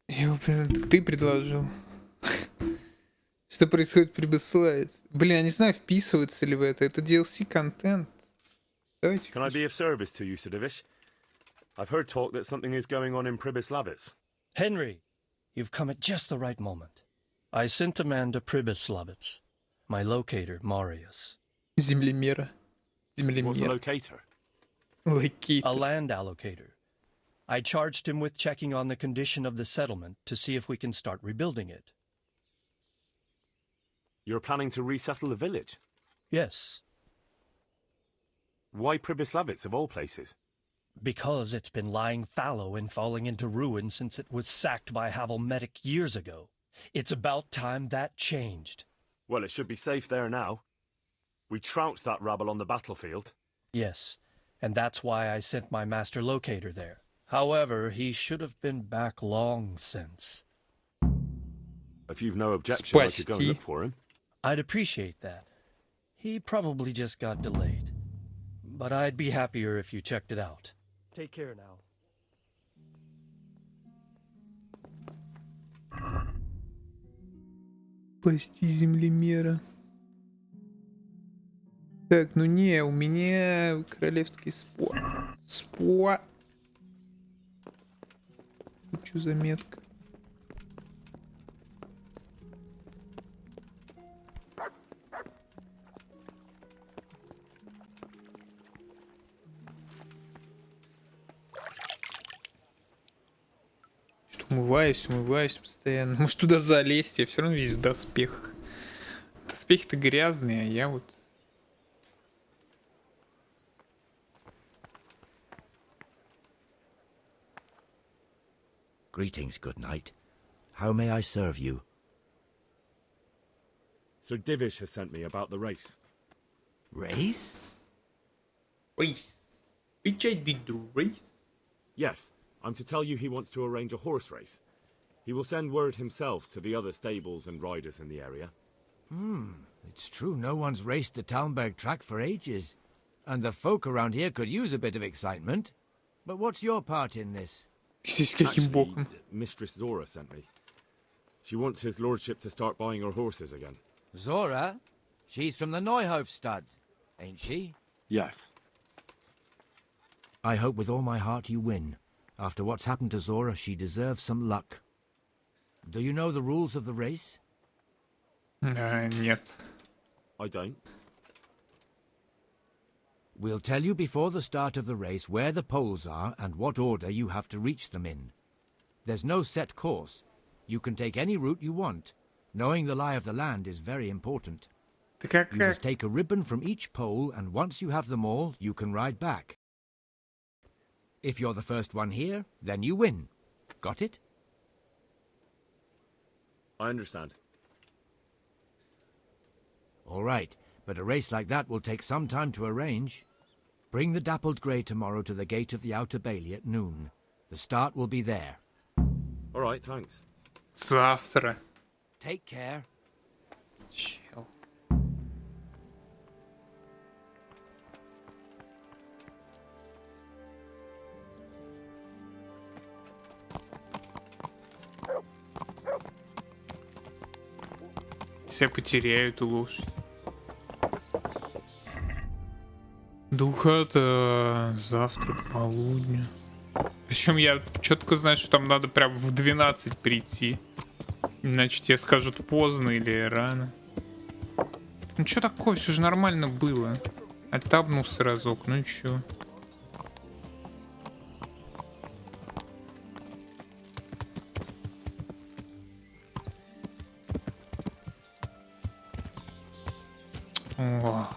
Так ты предложил. Что происходит при Беслайдс? Блин, я не знаю, вписывается ли в это. Это DLC-контент. Давайте. Can I be of service to you, Sidovish? I've heard talk that something is going on in Pribyslavitz. Henry, you've come at just the right moment. I sent a man to Pribyslavitz. My locator, Marius. Землемера. What's a Землемер. locator? Локейтер. A land allocator. I charged him with checking on the condition of the settlement to see if we can start rebuilding it. You're planning to resettle the village? Yes, Why Pribyslavitz of all places? because it's been lying fallow and falling into ruin since it was sacked by Havelmetic years ago. It's about time that changed. Well, it should be safe there now. We trounced that rabble on the battlefield. Yes, and that's why I sent my master locator there. However, he should have been back long since. If you've no objection, I could go and Спасти. look for him. I'd appreciate that. He probably just got delayed. But I'd be happier if you checked it out. Take care now. Спасти землемера. Так, ну не, у меня королевский спор. Спор. Хочу заметка. Что умываюсь постоянно. Может туда залезть, я все равно весь в доспехах. Доспехи-то грязные, а я вот... Greetings, good knight. How may I serve you? Sir Divish has sent me about the race. Race? Race. Which I did the race. Yes, I'm to tell you he wants to arrange a horse race. He will send word himself to the other stables and riders in the area. It's true no one's raced the Talmberg track for ages. And the folk around here could use a bit of excitement. But what's your part in this? Здесь каким Actually, боком? Mistress Zora sent me. She wants his lordship to start buying her horses again. Zora? She's from the Neuhofstadt, ain't she? Yes. I hope with all my heart you win. After what's happened to Zora, she deserves some luck. Do you know the rules of the race? Нет. I don't. We'll tell you before the start of the race where the poles are and what order you have to reach them in. There's no set course. You can take any route you want. Knowing the lie of the land is very important. Ты как? You must take a ribbon from each pole, and once you have them all, you can ride back. If you're the first one here, then you win. Got it? I understand. All right, but a race like that will take some time to arrange. Bring the dappled grey tomorrow to the gate of the Outer Bailey at noon. The start will be there. All right, thanks. Завтра. Take care. Чел. Если я потеряю эту лошадь. Духота, завтра к полудню. Причем я четко знаю, что там надо прям в 12 прийти. Иначе тебе скажут поздно или рано. Ну что такое, все же нормально было. Оттабнулся разок, ну и чё. О.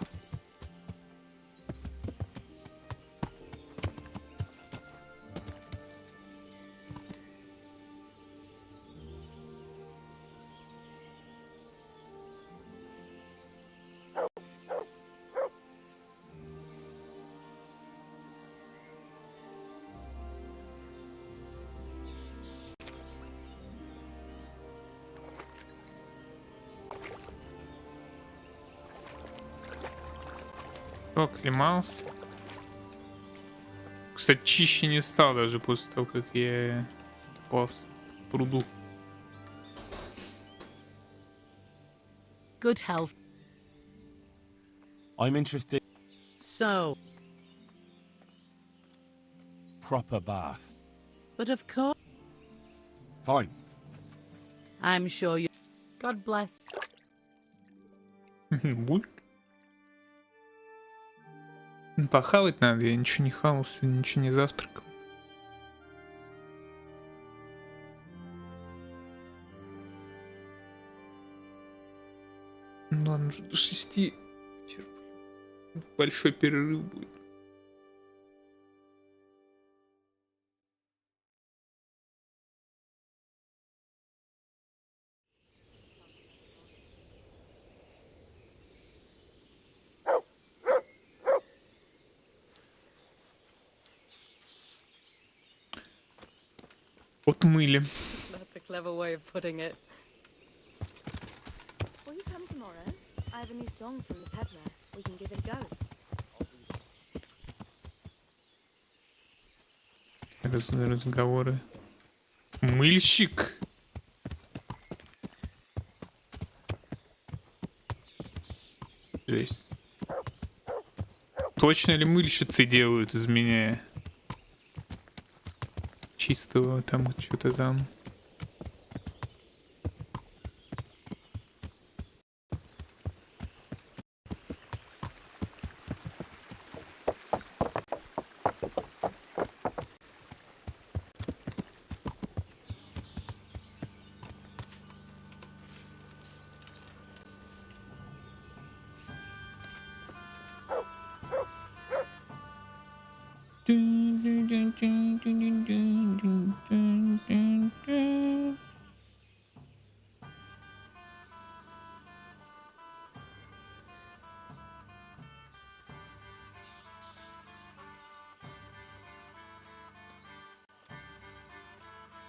Оклемался. Кстати, чище не стал даже после того, как я пас. пруду. Good health. I'm interested So, proper bath. but of course, Fine. I'm sure you. God bless. Бульк. Похавать надо, я ничего не хавал, сегодня ничего не завтракал. Ну ладно, уже до 6 терплю. Большой перерыв будет. Отмыли. That's a clever way of putting it. Will you come tomorrow? I have a new song from the peddler. We can give it a go. Разговоры. Мыльщик. Жесть. Точно ли мыльщицы делают из меня? Чистого там что-то там.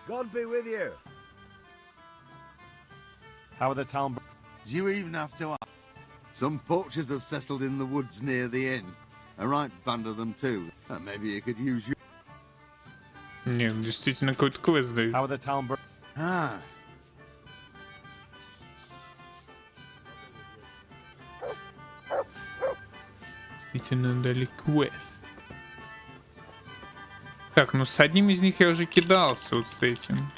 God be with you. How are the town? Do you even have to ask? Some poachers have settled in the woods near the inn. A right band of them too. Maybe you could use your... Нет, действительно какой-то квест дают. How are the town? Ah. Действительно дали квест. Так, ну с одним из них я уже кидался, вот с этим.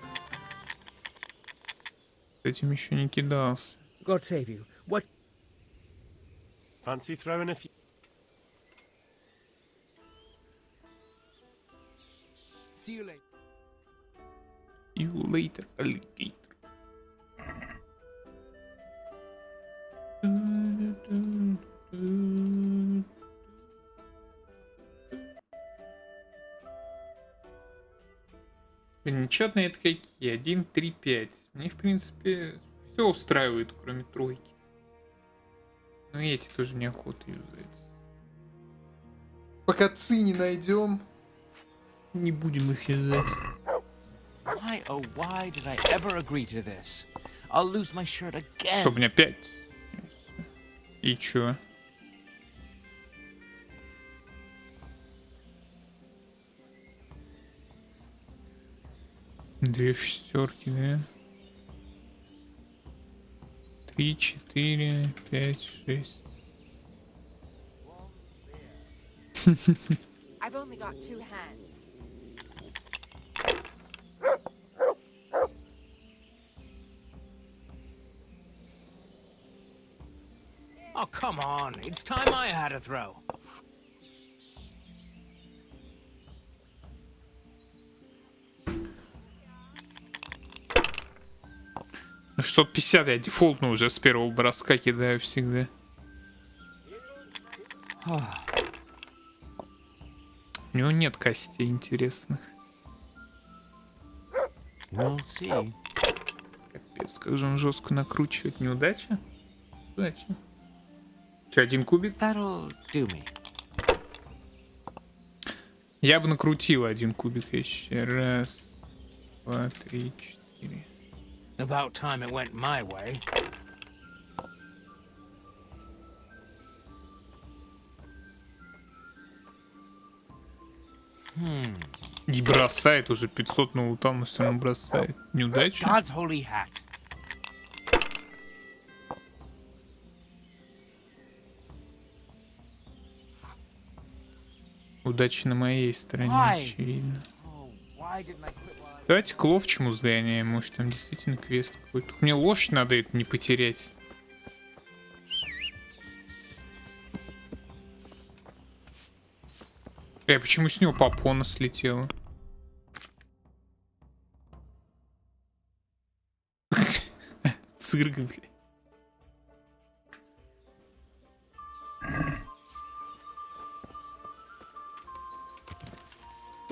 С этим еще не кидался. God save you. What? Fancy throwing a few? See you later. You later, alligator. Нечетные это какие? 1, 3, 5. Мне, в принципе, все устраивает, кроме тройки. Но и эти тоже неохота юзать. Пока ци не найдем, не будем их юзать. Why, oh why did I ever agree to this? I'll lose my shirt again. Что, у меня 5. И чё? Две шестерки, да? 3, 4, 5, 6. I've only got 2 hands. Oh, come on. It's time I had a throw. Ну что, 50 я дефолтно уже с первого броска кидаю всегда. У него нет костей интересных. We'll see. Капец, как же он жестко накручивает. Неудача? Удача. Че, 1 кубик? That'll do me. Я бы накрутил 1 кубик еще. 1, 2, 3, 4. About time it went my way. И бросает уже 500 на лутал, но все равно бросает. Неудачно. God's holy hat. Удача на моей стороне, Why? очевидно. Oh, why didn't I quit while I... Давайте к ловчему сгоняем, может там действительно квест какой-то. Только мне лошадь надо это не потерять. Почему с него попона слетела? Цирк, блядь.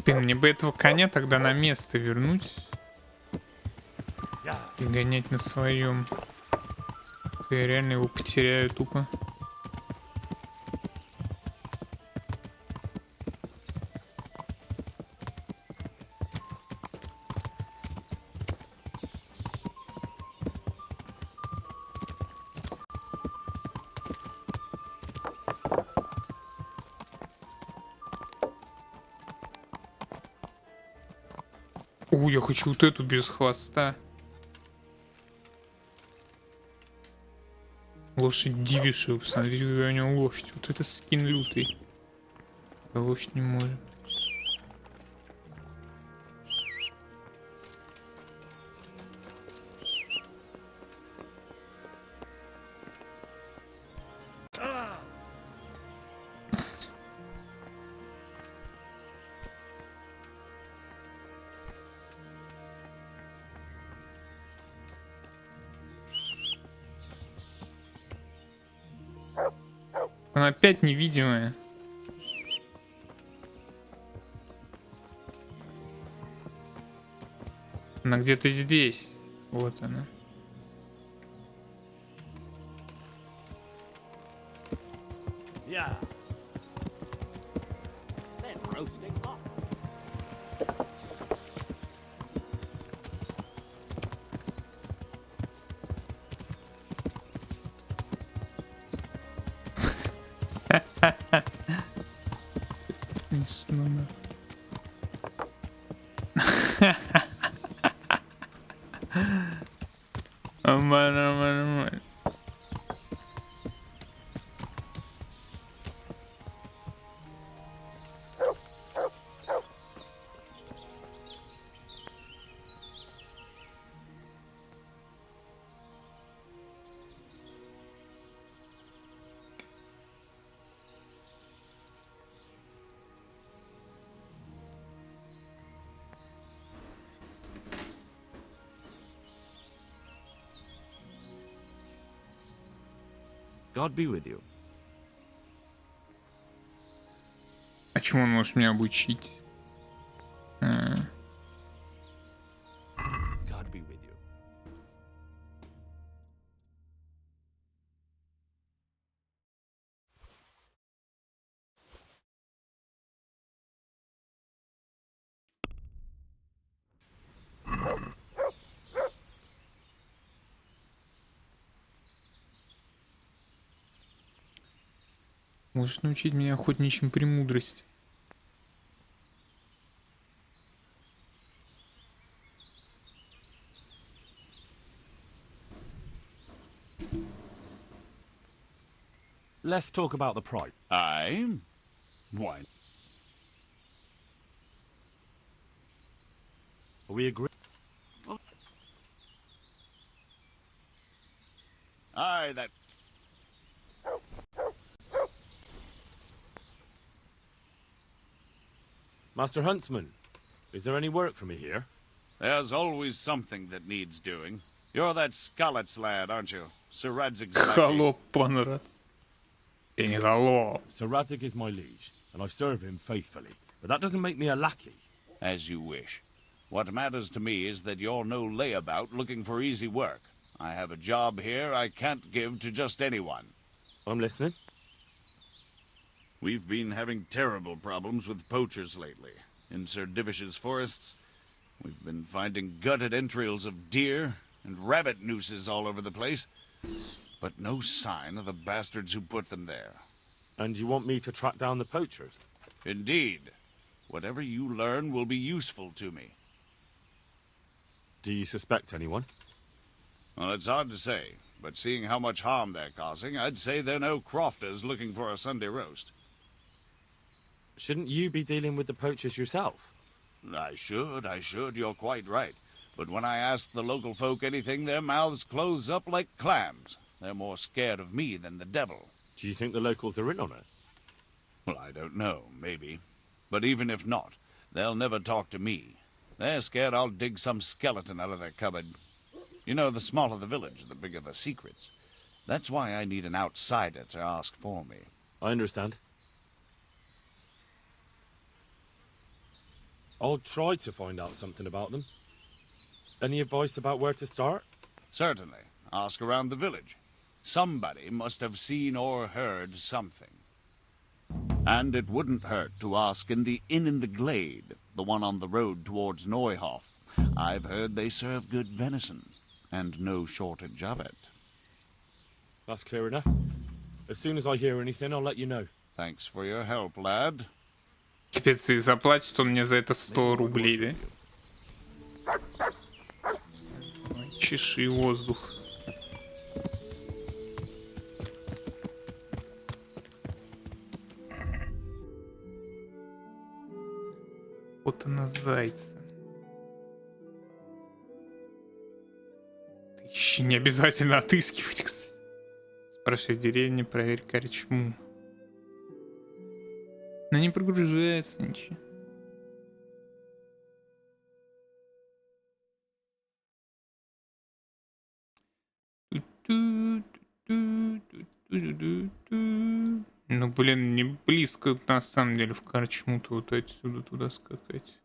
Блин, мне бы этого коня тогда на место вернуть. И гонять на своем. Я реально его потеряю тупо. О, я хочу вот эту без хвоста. Лошадь дивишая, посмотрите, какая у него лошадь. Вот это скин лютый. Лошадь не может. Она опять невидимая. Она где-то здесь. Вот она. Yeah. Смешно. Нормально. God be with you. А чему он может меня обучить? God be with you. Может научить меня охотничьим премудрости. Let's talk about the price. Aye? Why? Are we agree? Aye, that... Master Huntsman, is there any work for me here? There's always something that needs doing. You're that Scarlet's lad, aren't you? Sir Radzig's lackey. Холоп понравился. Я не холоп. Sir Radzig is my liege, and I serve him faithfully. But that doesn't make me a lackey. As you wish. What matters to me is that you're no layabout looking for easy work. I have a job here I can't give to just anyone. I'm listening. We've been having terrible problems with poachers lately. In Sir Divish's forests, we've been finding gutted entrails of deer and rabbit nooses all over the place, but no sign of the bastards who put them there. And you want me to track down the poachers? Indeed. Whatever you learn will be useful to me. Do you suspect anyone? Well, it's hard to say, but seeing how much harm they're causing, I'd say they're no crofters looking for a Sunday roast. Shouldn't you be dealing with the poachers yourself? I should, you're quite right. But when I ask the local folk anything, their mouths close up like clams. They're more scared of me than the devil. Do you think the locals are in on it? Well, I don't know, maybe. But even if not, they'll never talk to me. They're scared I'll dig some skeleton out of their cupboard. You know, the smaller the village, the bigger the secrets. That's why I need an outsider to ask for me. I understand. I'll try to find out something about them. Any advice about where to start? Certainly. Ask around the village. Somebody must have seen or heard something. And it wouldn't hurt to ask in the inn in the glade, the one on the road towards Neuhof. I've heard they serve good venison, and no shortage of it. That's clear enough. As soon as I hear anything, I'll let you know. Thanks for your help, lad. Капец, и заплатит он мне за это 100 рублей, да? Ой, чеши воздух. Вот она зайца. Еще не обязательно отыскивать, кстати. Спрашивай в деревне, проверь корчму. Но не прогружается ничего. Ну, блин, не близко на самом деле в корчму-то вот отсюда туда скакать.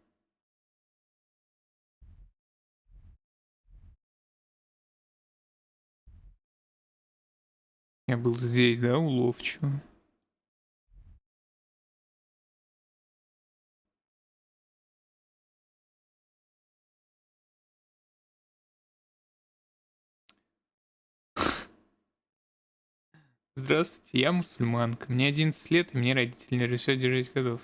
Я был здесь, да, у ловчего. Здравствуйте, я мусульманка. Мне 11 лет, и мне родители не решают держать котов.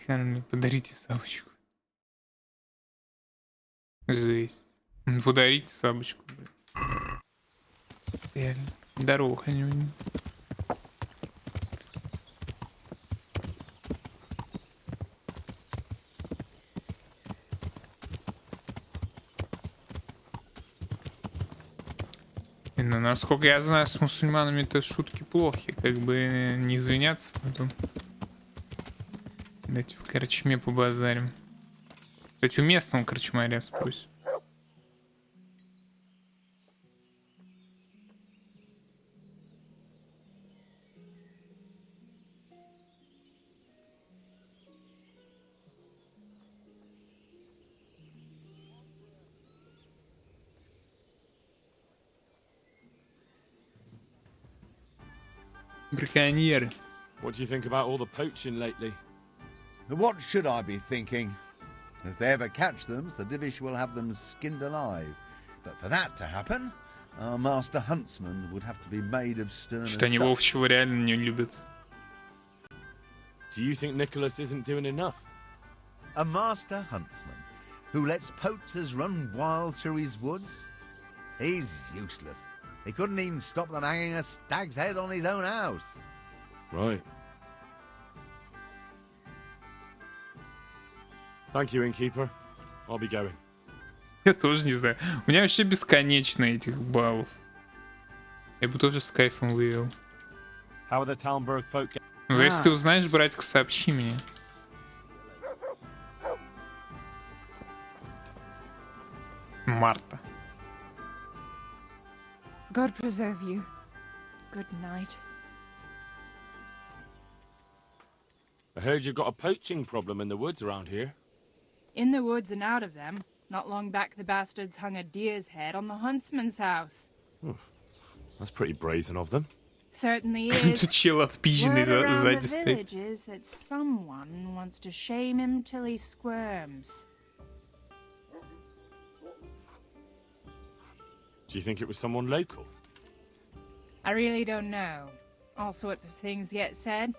Мне подарите собачку. Жесть. Подарите собачку. Реально. Здорово, Ханюнь. Ну, насколько я знаю, с мусульманами-то шутки плохи. Как бы не извиняться потом. Давайте в корчме побазарим. Кстати, у местного корчмаря спросим. Браконьеры. What do you think about all the poaching lately? What should I be thinking? If they ever catch them, Sir Divish will have them skinned alive. But for that to happen, our master huntsman would have to be made of sterner Что они stuff. ловчего реально не любят. Do you think Nicholas isn't doing enough? A master huntsman who lets poachers run wild through his woods? He's useless. He couldn't even stop them hanging a stag's head on his own house. Right. Thank you, innkeeper. I'll be going. Я тоже не знаю. У меня вообще бесконечно этих баллов. Я бы тоже с кайфом вывел. How are the Talmberg folk? Но если ты узнаешь, братик, сообщи мне. Марта. God preserve you. Good night. I heard you've got a poaching problem in the woods around here. In the woods and out of them. Not long back the bastards hung a deer's head on the huntsman's house. That's pretty brazen of them. Certainly is. Тут чел отпизженный Word around сзади the стоит. village is that someone wants to shame him till he squirms. Do you think it was someone local? I really don't know. All sorts of things get said.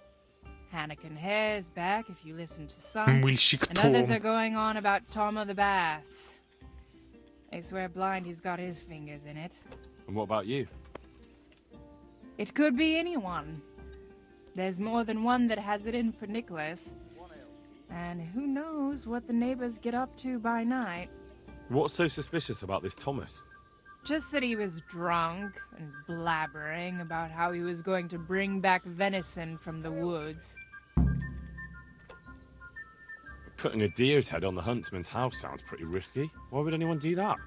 Hannikin Hare's back if you listen to some. Мыльщик And others are Том. going on about Tom of the Baths. They swear blind he's got his fingers in it. And what about you? It could be anyone. There's more than one that has it in for Nicholas. And who knows what the neighbors get up to by night. What's so suspicious about this Thomas? Just that he was drunk and blabbering about how he was going to bring back venison from the woods. Putting a deer's head on the huntsman's house sounds pretty risky. Why would anyone do that?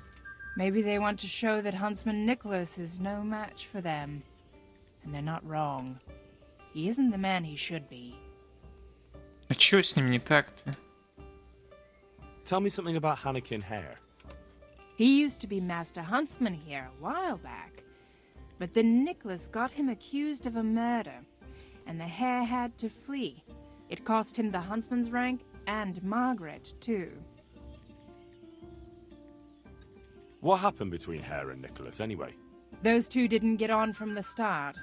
Maybe they want to show that Huntsman Nicholas is no match for them. And they're not wrong. He isn't the man he should be. А чё с ним не так-то? Tell me something about Hannikin Hare. He used to be Master Huntsman here a while back. But then Nicholas got him accused of a murder. And the hare had to flee. It cost him the huntsman's rank and Margaret, too. What happened between Hare and Nicholas, anyway? Those two didn't get on from the start.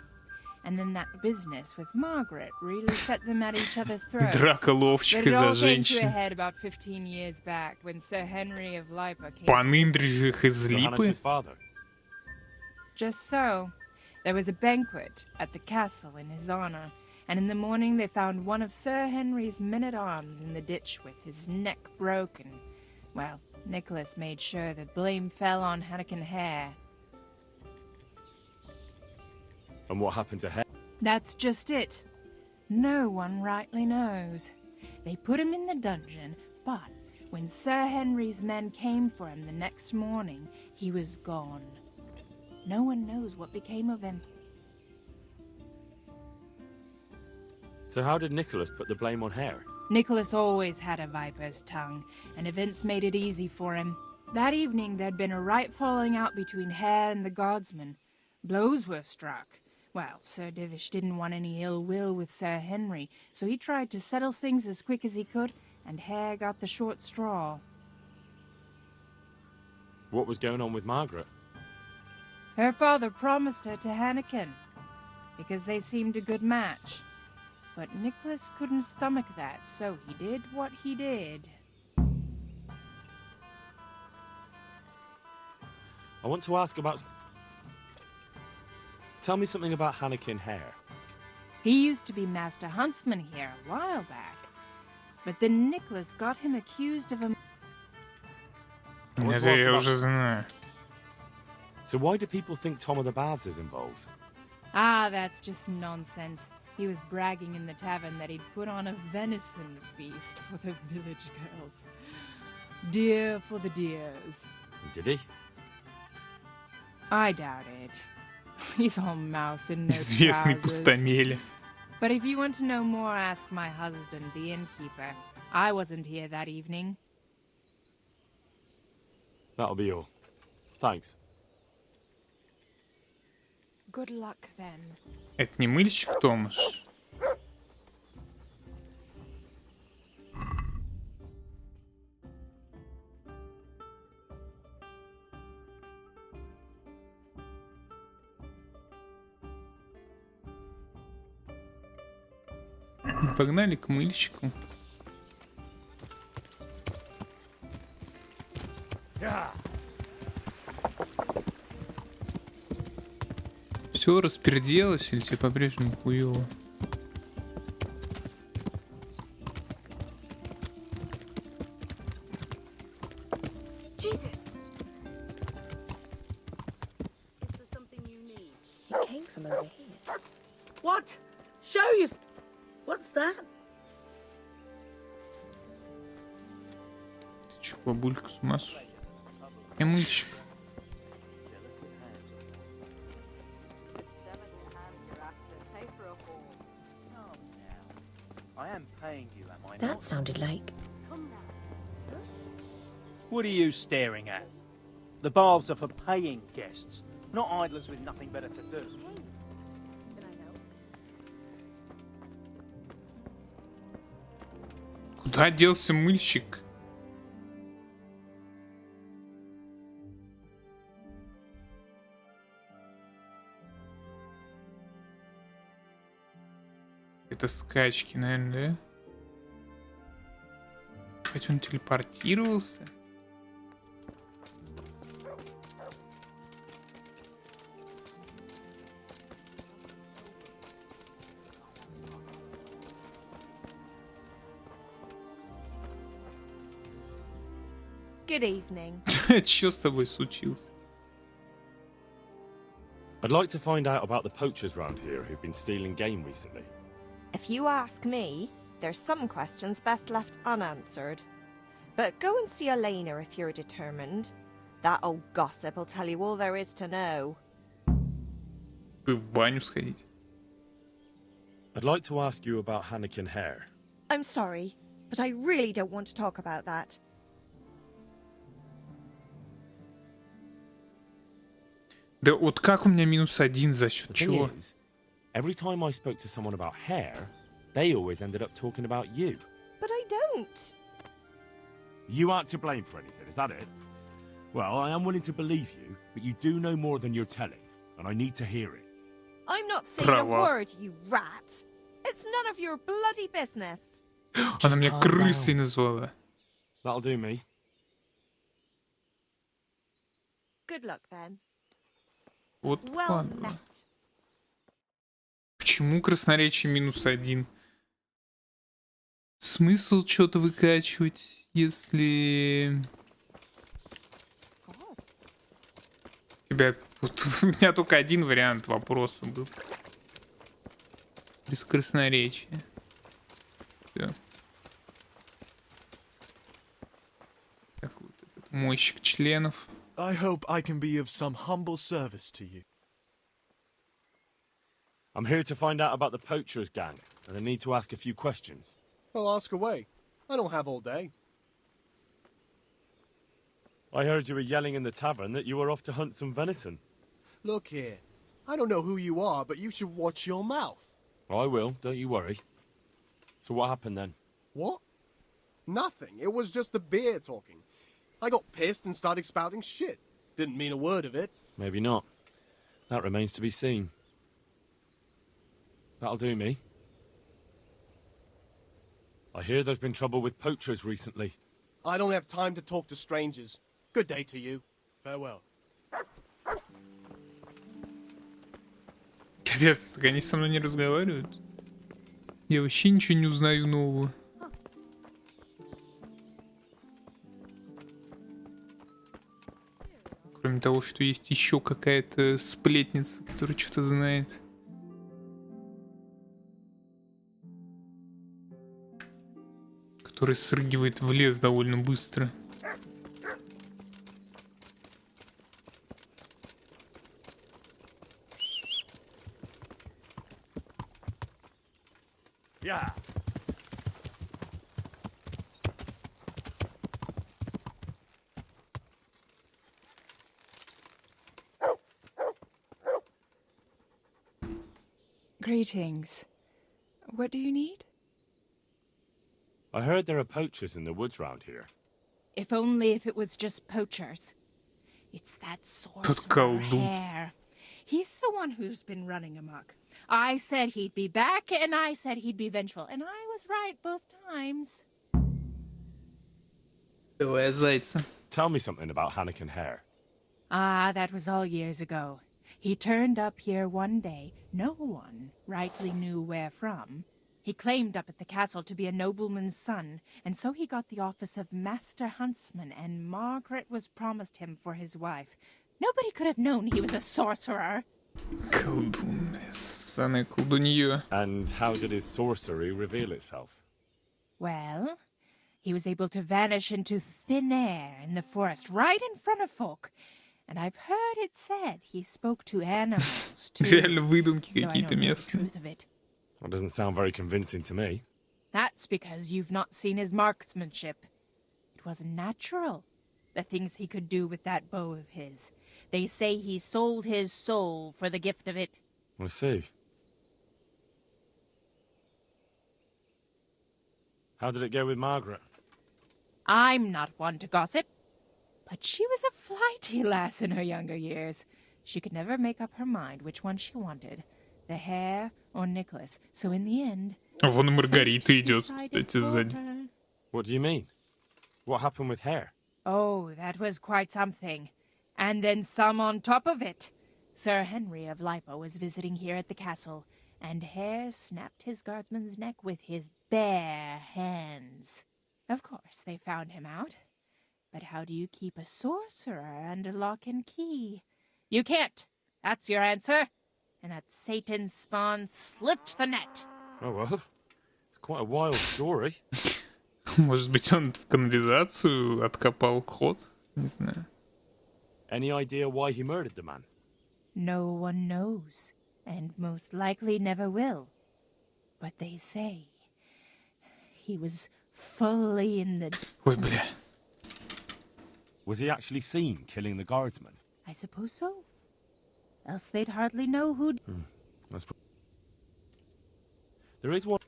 And then that business with Margaret really set them at each other's throats. Драка ловчих But it из-за all came to a женщин. head about 15 years back when Sir Henry of Lipa came. Панындрь же их из Johannes' Липы. father. Just so. There was a banquet at the castle in his honor, and in the morning they found one of Sir Henry's men-at-arms in the ditch with his neck broken. Well, Nicholas made sure the blame fell on Hannikin Hare. And what happened to Hare? That's just it. No one rightly knows. They put him in the dungeon, but when Sir Henry's men came for him the next morning, he was gone. No one knows what became of him. So how did Nicholas put the blame on Hare? Nicholas always had a viper's tongue, and events made it easy for him. That evening there'd been a right falling out between Hare and the guardsman. Blows were struck. Well, Sir Divish didn't want any ill will with Sir Henry, so he tried to settle things as quick as he could, and Hare got the short straw. What was going on with Margaret? Her father promised her to Hannikin, because they seemed a good match. But Nicholas couldn't stomach that, so he did what he did. I want to ask about... Tell me something about Hannikin Hare. He used to be Master Huntsman here a while back, but then Nicholas got him accused of a... Это я уже знаю. So why do people think Tom of the Baths is involved? Ah, that's just nonsense. He was bragging in the tavern that he'd put on a venison feast for the village girls. Deer for the deers. Did he? I doubt it. He's all mouth and no Известный trousers. пустомеля. But if you want to know more, ask my husband, the innkeeper. I wasn't here that evening. That'll be all. Thanks. Good luck then. Это не мыльщик Томаш? Погнали к мыльщику. Все расперделось или тебе по-прежнему хуёво? Jesus! Is there something you need? It came from over here. What? Show you. What's that? Ты чё, бабулька, с ума сошла? Я мыльщик. That sounded like... What are you staring at? The baths are for paying guests, not idlers with nothing better to do. Куда делся мыльщик? Это скачки, наверное, да? Хоть он телепортировался? Good evening. Что с тобой случилось? I'd like to find out about the poachers round here who've been stealing game recently. If you ask me, there's some questions best left unanswered. But go and see Elena if you're determined. That old gossip will tell you all there is to know. Вы в баню сходить? I'd like to ask you about Hannikin Hare. I'm sorry, but I really don't want to talk about that. Да вот как у меня -1 за счет The чего? thing is, every time I spoke to someone about Hare, they always ended up talking about you. But I don't. You aren't to blame for anything, is that it? Well, I am willing to believe you, but you do know more than you're telling, and I need to hear it. I'm not saying a word, you rat. It's none of your bloody business. Она меня крысой назвала. That'll do me. Good luck then. Вот Well ладно. met. Почему красноречие -1? Смысл что-то выкачивать, если... Тебя... Вот, у меня только один вариант вопроса был. Без красноречия. Всё. Так вот этот мойщик членов. I hope I can be of some humble service to you. I'm here to find out about the poachers gang, and I need to ask a few questions. Well, ask away. I don't have all day. I heard you were yelling in the tavern that you were off to hunt some venison. Look here. I don't know who you are, but you should watch your mouth. I will, don't you worry. So what happened then? What? Nothing. It was just the beer talking. I got pissed and started spouting shit. Didn't mean a word of it. Maybe not. That remains to be seen. That'll do me. I hear there's been trouble with poachers recently. I don't have time to talk to strangers. Good day to you. Farewell. Капец, так они со мной не разговаривают. Я вообще ничего не узнаю нового. Кроме того, что есть еще какая-то сплетница, которая что-то знает. Который срыгивает в лес довольно быстро. Yeah. Greetings. What do you need? I heard there are poachers in the woods round here. If only if it was just poachers. It's that sorcerer колдун. Hare. He's the one who's been running amok. I said he'd be back, and I said he'd be vengeful, and I was right both times. Tell me something about Hannikin Hare. Ah, that was all years ago. He turned up here one day. No one rightly knew where from. He claimed up at the castle to be a nobleman's son, and so he got the office of Master Huntsman, and Margaret was promised him for his wife. Nobody could have known he was a sorcerer. Колдун, ссаное колдунье. And how did his sorcery reveal itself? Well, he was able to vanish into thin air in the forest right in front of folk. And I've heard it said he spoke to animals too. Реально выдумки though I какие-то don't know the местные. truth of it. That doesn't sound very convincing to me. That's because you've not seen his marksmanship. It wasn't natural, the things he could do with that bow of his. They say he sold his soul for the gift of it. I see. How did it go with Margaret? I'm not one to gossip, but she was a flighty lass in her younger years. She could never make up her mind which one she wanted. the hare or Nicholas. So in the end... Вон и Маргарита идет, кстати, сзади. What do you mean? What happened with Hare? Oh, that was quite something. And then some on top of it. Sir Henry of Lipo was visiting here at the castle, and Hare snapped his guardsman's neck with his bare hands. Of course, they found him out. But how do you keep a sorcerer under lock and key? You can't. That's your answer. And that Satan's spawn slipped the net. Oh well, it's quite a wild story. Может быть, он в канализацию откопал ход? Не знаю. Any idea why he murdered the man? No one knows, and most likely never will. But they say he was fully in the... Ой, бля. Was he actually seen killing the guardsman? I suppose so. Else they'd hardly know who'd... There is one...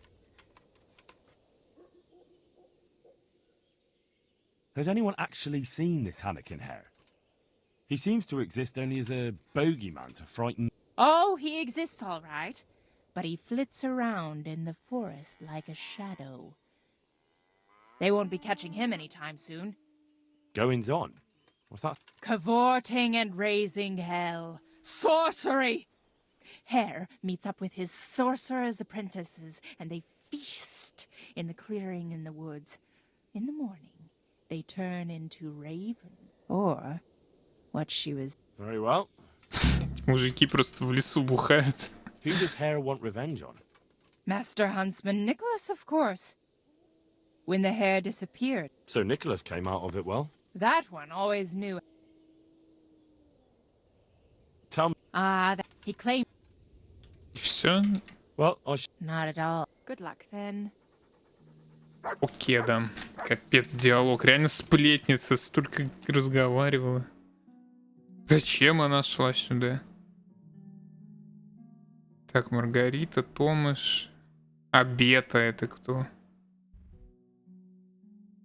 Has anyone actually seen this Hannikin Hare? He seems to exist only as a bogeyman to frighten... Oh, he exists all right. But he flits around in the forest like a shadow. They won't be catching him anytime soon. Goings on? What's that? Cavorting and raising hell. Sorcery! Hare meets up with his sorcerer's apprentices, and they feast in the clearing in the woods. In the morning, they turn into ravens. Or what she was... Very well. Мужики просто в лесу бухают. Who does Hare want revenge on? Master Huntsman Nicholas, of course. When the hare disappeared. So Nicholas came out of it well. That one always knew. Tell me... he claimed... И все? Well, Not at all. Good luck, then. Окей, да. Капец, диалог. Реально сплетница, столько разговаривала. Зачем она шла сюда? Так, Маргарита, Томаш. А Бета это кто?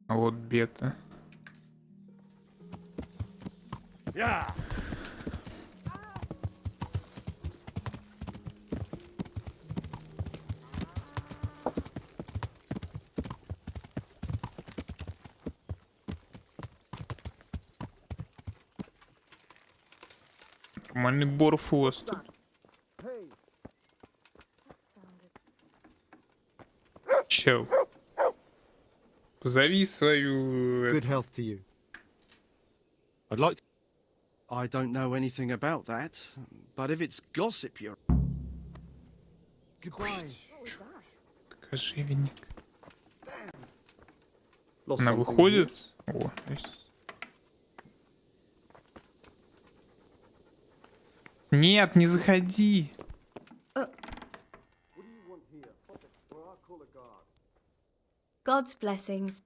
А вот Бета. Yeah. Нормальный борфос тут. Чел. Позови свою... Good health to you. I'd like to... I don't know anything about that, but if it's gossip, you're... Goodbye. Кожевенник. Она выходит? О, есть. Нет, не заходи. God's blessings.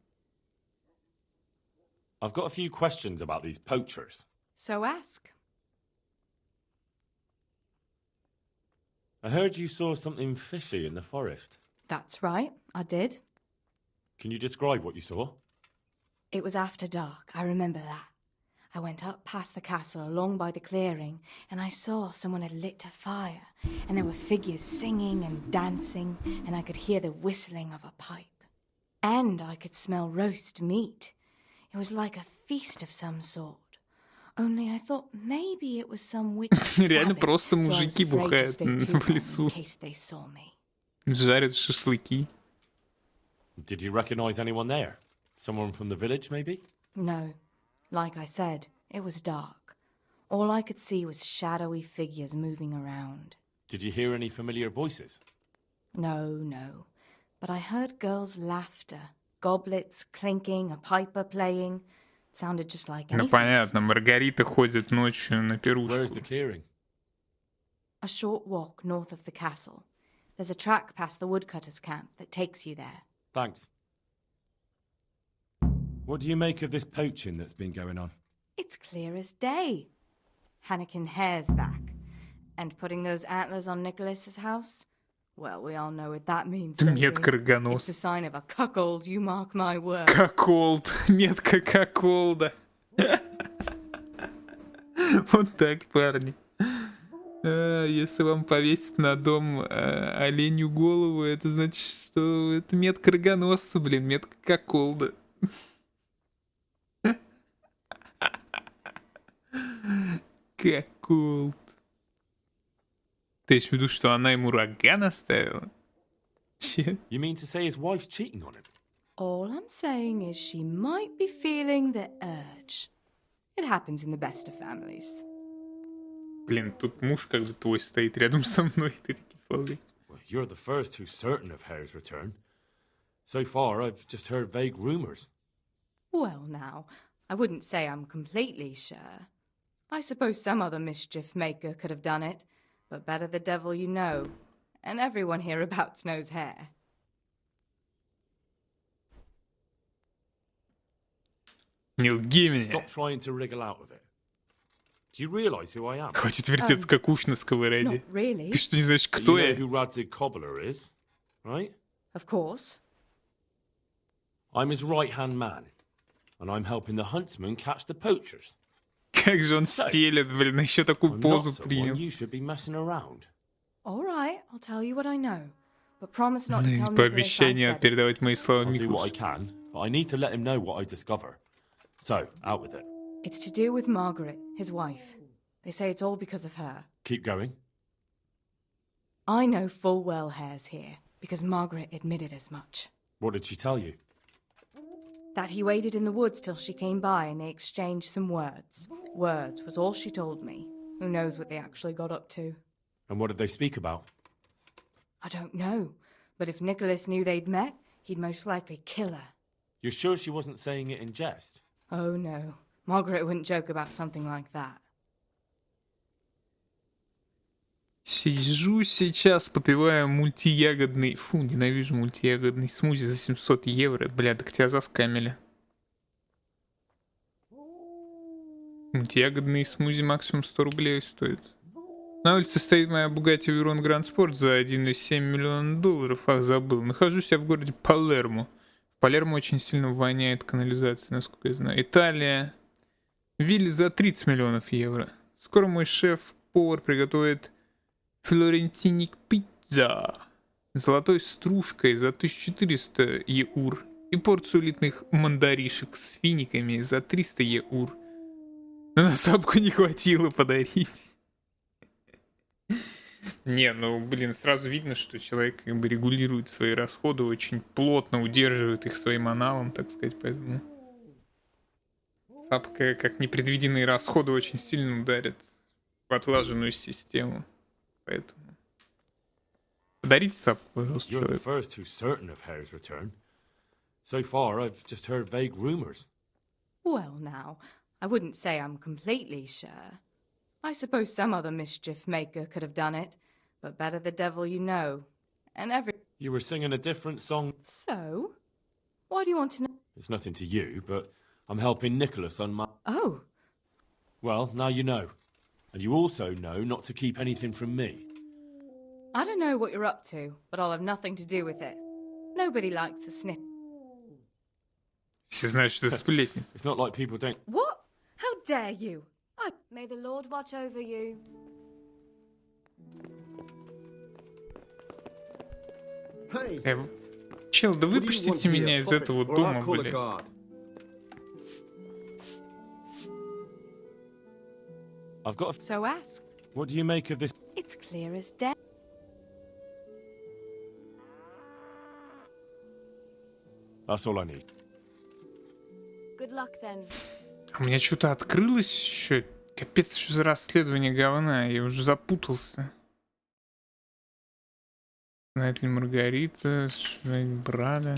I've got a few questions about these poachers. So ask. I heard you saw something fishy in the forest. That's right, I did. Can you describe what you saw? It was after dark, I remember that. I went up past the castle along by the clearing, and I saw someone had lit a fire, and there were figures singing and dancing, and I could hear the whistling of a pipe. And I could smell roast meat. It was like a feast of some sort. Only I thought maybe it was some witch's Реально sabbath, просто so I was мужики afraid to бухают stay в too long лесу. in case they saw me. Жарят шашлыки. Did you recognize anyone there? Someone from the village, maybe? No. Like I said, it was dark. All I could see was shadowy figures moving around. Did you hear any familiar voices? No. But I heard girls' laughter, goblets clinking, a piper playing. It sounded just like Ну any понятно, Маргарита ходит ночью на пирушку. Where's the clearing? A short walk north of the castle. There's a track past the woodcutter's camp that takes you there. Thanks. What do you make of this poaching that's been going on? It's clear as day. Hannikin Hare's back. And putting those antlers on Nicholas's house? Well, we all know what that means. don't we? Метка рогонос. It's a sign of a cuckold, you mark my word. Коколд. Метка коколда. Вот так, парни. Если вам повесить на дом оленью голову, это значит, что это метка рогоносца, блин, метка коколда. Коколд. Ты имеешь в виду, что она ему рога наставила? Че? You mean to say his wife's cheating on him? All I'm saying is she might be feeling the urge. It happens in the best of families. Блин, тут муж как бы твой стоит рядом со мной, ты такие слова. Well, you're the first who's certain of Hare's return. So far, I've just heard vague rumors. Well, now, I wouldn't say I'm completely sure. I suppose some other mischief maker could have done it, but better the devil you know. And everyone hereabouts knows Hare. Не лги мне. Stop trying to wriggle out of it. Do you realize who I am? Хватит вертеться как уж на сковороде. Not really. Ты что, не знаешь, кто You я? know who Radzig Cobbler is, right? Of course. I'm his right-hand man, and I'm helping the huntsman catch the poachers. Как же он стелет, блин, еще такую I'm not позу someone принял. you should be messing around. All right, I'll tell you what I know. But promise not to tell me По this I обещанию said. передавать мои слова I'll do what I Миклуш. can, but I need to let him know what I discover. So, out with it. It's to do with Margaret, his wife. They say it's all because of her. Keep going. I know full well Hare's here, because Margaret admitted as much. What did she tell you? That he waited in the woods till she came by and they exchanged some words. Words was all she told me. Who knows what they actually got up to? And what did they speak about? I don't know. But if Nicholas knew they'd met, he'd most likely kill her. You're sure she wasn't saying it in jest? Oh no. Margaret wouldn't joke about something like that. Сижу сейчас, попиваю мультиягодный... Фу, ненавижу мультиягодный смузи за 700 евро. Бля, так тебя заскамили. Мультиягодный смузи максимум 100 рублей стоит. На улице стоит моя Bugatti Veyron Grand Sport за 1,7 миллиона долларов. Ах, забыл. Нахожусь я в городе Палермо. В Палермо очень сильно воняет канализация, насколько я знаю. Италия. Вилли за 30 миллионов евро. Скоро мой шеф-повар приготовит флорентиник пицца с золотой стружкой за 1400 еур и порцию улитных мандаришек с финиками за 300 еур. Но на сапку не хватило подарить. Не, ну, блин, сразу видно, что человек как бы регулирует свои расходы, очень плотно удерживает их своим аналом, так сказать, поэтому сапка, как непредвиденные расходы, очень сильно ударит в отлаженную систему. Поэтому подарите сапку, пожалуйста, You're the человеку. first who's certain of Hare's return. So far, I've just heard vague rumors. Well, now, I wouldn't say I'm completely sure. I suppose some other mischief maker could have done it, but better the devil you know. And every... You were singing a different song. So? Why do you want to know? It's nothing to you, but I'm helping Nicholas on my... Oh. Well, now you know. And you also know not to keep anything from me. I don't know what you're up to, but I'll have nothing to do with it. Nobody likes a sniff. Все знают, что ты сплетница. It's not like people don't... What? How dare you? May the Lord watch over you. Чел, да выпустите меня из этого дома, блядь. I've got a... So ask. What do you make of this? It's clear as day. That's all I need. Good luck then. У меня что-то открылось еще. Капец, что за расследование говна. Я уже запутался. Знает ли Маргарита, знает брата.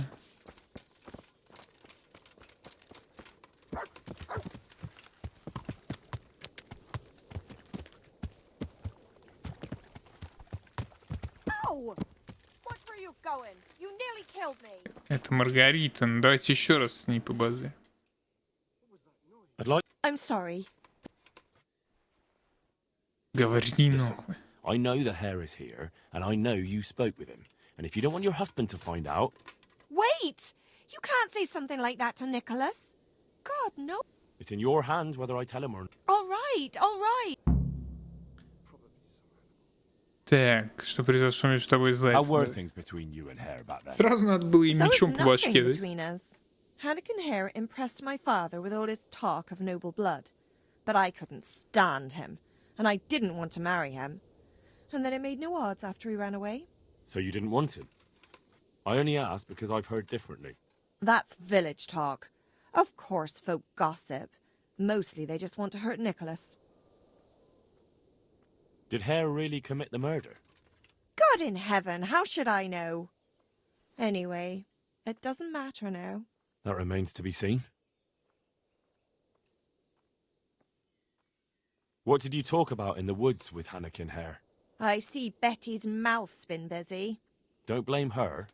Это Маргарита. Ну, давайте еще раз с ней побазы. I'm sorry. Говори нахуй. I know the Hare is here, and I know you spoke with him. And if you don't want your husband to find out... Wait! You can't say something like that to Nicholas. God, no. It's in your hands whether I tell him or not. All right, all right. Так, что произошло между тобой и How were Зайцем? things between you and Hare back then? Сразу надо было и There was мечом по башке nothing дать. between us. Hannikin Hare impressed my father with all his talk of noble blood, but I couldn't stand him, and I didn't want to marry him. And then it made no odds after he ran away. So you didn't want him? I only asked because I've heard differently. That's village talk. Of course folk gossip. Mostly they just want to hurt Nicholas. Did Hare really commit the murder? God in heaven, how should I know? Anyway, it doesn't matter now. That remains to be seen. What did you talk about in the woods with Hannikin Hare? I see Betty's mouth's been busy. Don't blame her.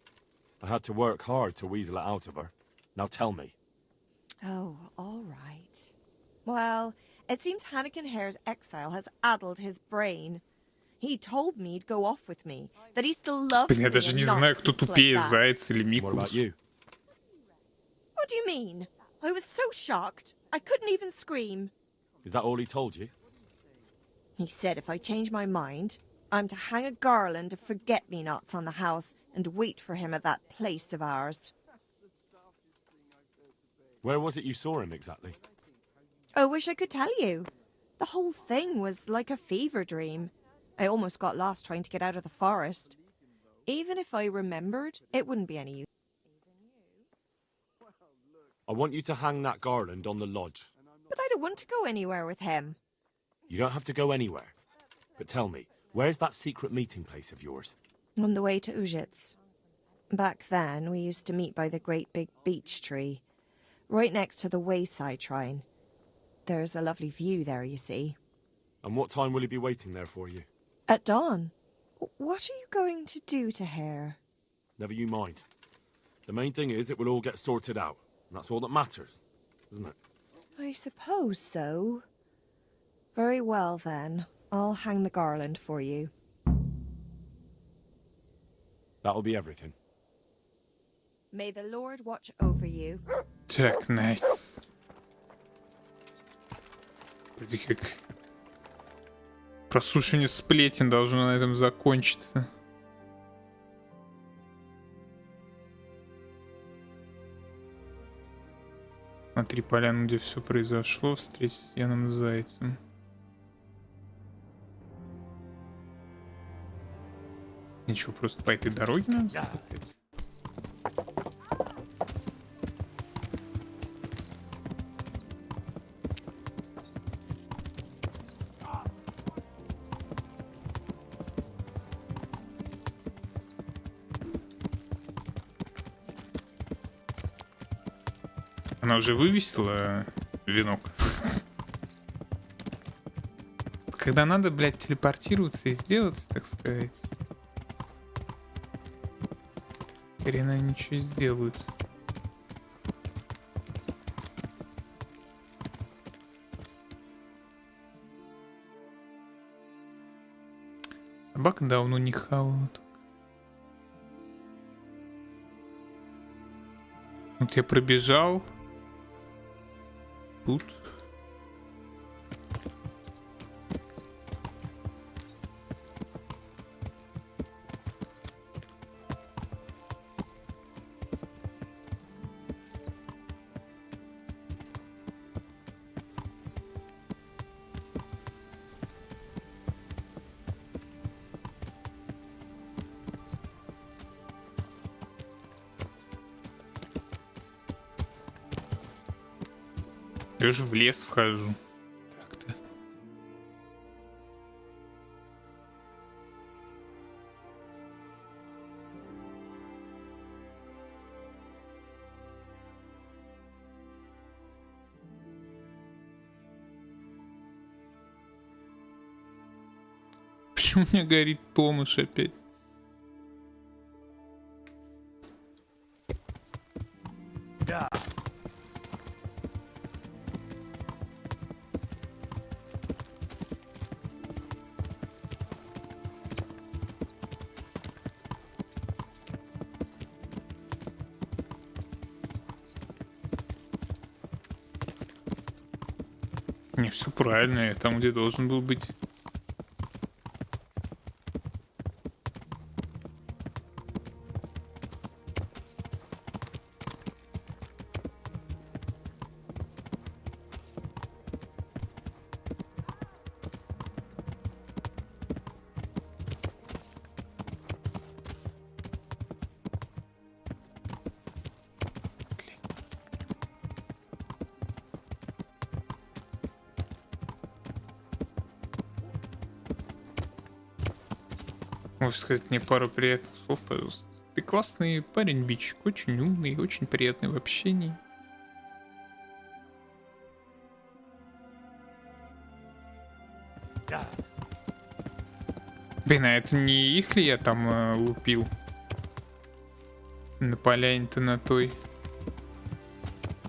I had to work hard to weasel it out of her. Now tell me. Oh, all right. Well, it seems Hannikin Hare's exile has addled his brain. He told me he'd go off with me, that he still loves Блин, me я даже and не знаю, кто nonsense like тупее, that. Заяц или What about Микус. you? What do you mean? I was so shocked, I couldn't even scream. Is that all he told you? He said if I change my mind, I'm to hang a garland of forget-me-nots on the house and wait for him at that place of ours. Where was it you saw him exactly? I wish I could tell you. The whole thing was like a fever dream. I almost got lost trying to get out of the forest. Even if I remembered, it wouldn't be any use. I want you to hang that garland on the lodge. But I don't want to go anywhere with him. You don't have to go anywhere. But tell me, where's that secret meeting place of yours? On the way to Ujits. Back then, we used to meet by the great big beech tree, right next to the wayside shrine. There's a lovely view there, you see. And what time will he be waiting there for you? At dawn. What are you going to do to Hare? Never you mind. The main thing is it will all get sorted out. And that's all that matters, isn't it? I suppose so. Very well, then. I'll hang the garland for you. That'll be everything. May the Lord watch over you. Так, найс. Вроде как прослушивание сплетен должно на этом закончиться. Смотри, поляну, где все произошло, встретить с Яном Зайцем. Ничего, просто по этой дороге надо смотреть. Она уже вывесила венок. Когда надо, блядь, телепортироваться и сделаться, так сказать. Хрена ничего сделают. Собака давно не хавала. Вот я пробежал. Тут. Я же в лес вхожу. Так-то. Почему у меня горит Томаш опять? Да. Не, все правильно, я там, где должен был быть. Можешь сказать мне пару приятных слов, пожалуйста? Ты классный парень, бичик, очень умный, очень приятный в общении. Блин, а это не их ли я там лупил? На поляне-то на той.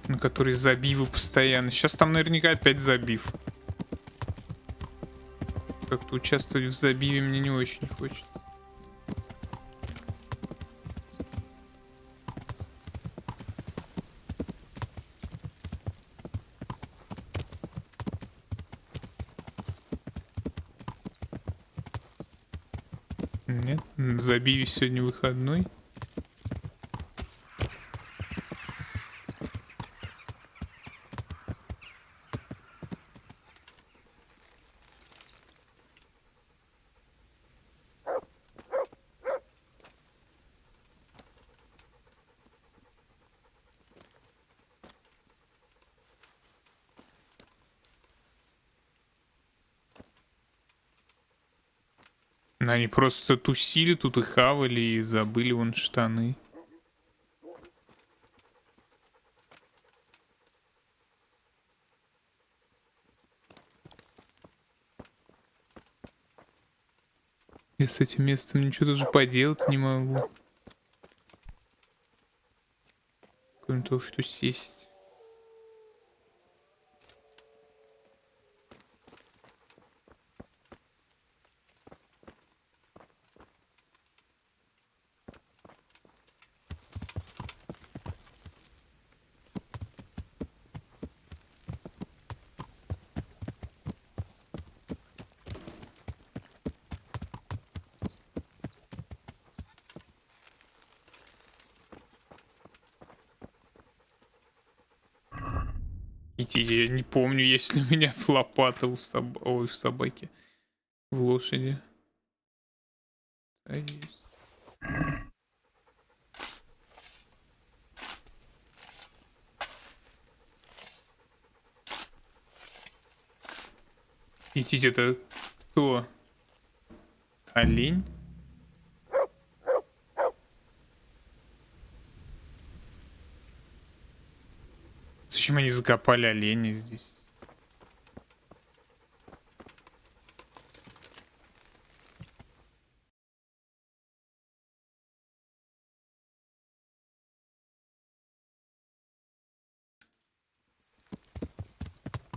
На которой забивы постоянно. Сейчас там наверняка опять забив. Как-то участвовать в забиве мне не очень хочется. Нет, на забиве сегодня выходной. Они просто тусили тут и хавали, и забыли вон штаны. Я с этим местом ничего даже поделать не могу. Кроме того, что сесть. Я не помню, есть ли у меня лопата в собаке. В лошади. Да, есть. Идите, это кто? Олень? Зачем они закопали оленя здесь?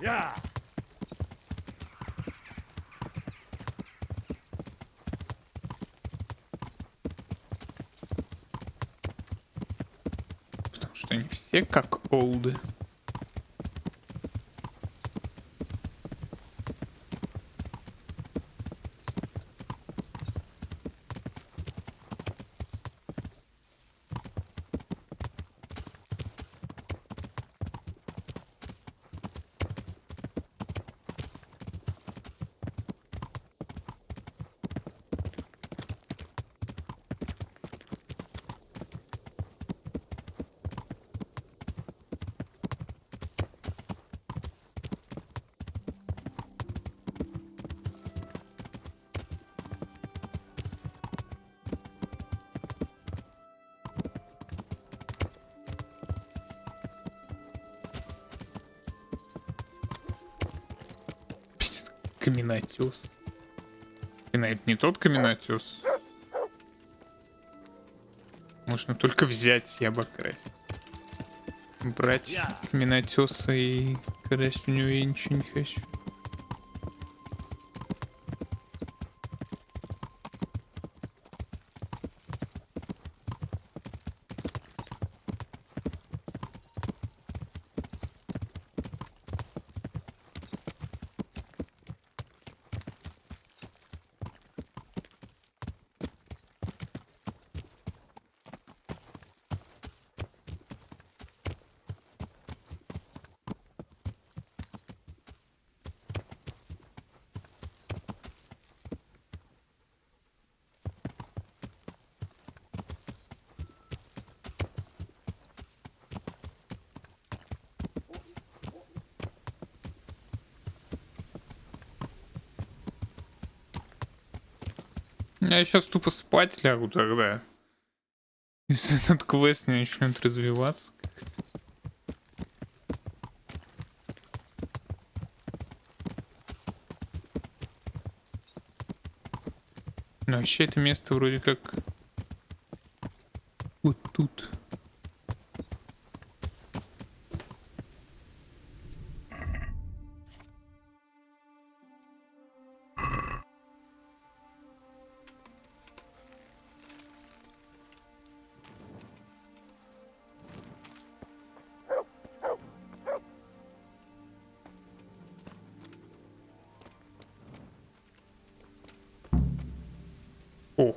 Yeah. Потому что они все как олды. Каменотес. Это не тот каменотес. Можно только взять и обокрасть. Брать каменотеса и красть у него я ничего не хочу. Я сейчас тупо спать лягу тогда. Если этот квест не начнет развиваться. Но вообще это место вроде как вот тут.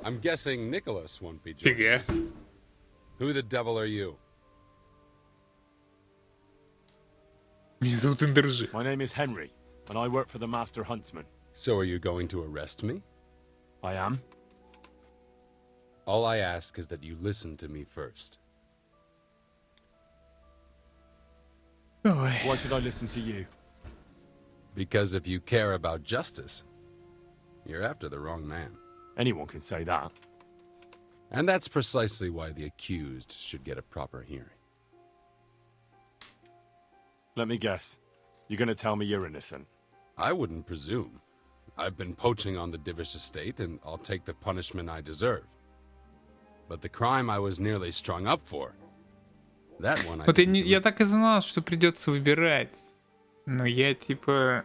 I'm guessing Nicholas won't be joining us. Who the devil are you? My name is Henry, and I work for the Master Huntsman. So are you going to arrest me? I am. All I ask is that you listen to me first. Why should I listen to you? Because if you care about justice, you're after the wrong man. Anyone can say that. And that's precisely why the accused should get a proper hearing. Let me guess. You're gonna tell me you're innocent? I wouldn't presume. I've been poaching on the Divish estate, and I'll take the punishment I deserve. But the crime I was nearly strung up for, that one I Вот didn't я так и знал, что придется выбирать. Но я типа...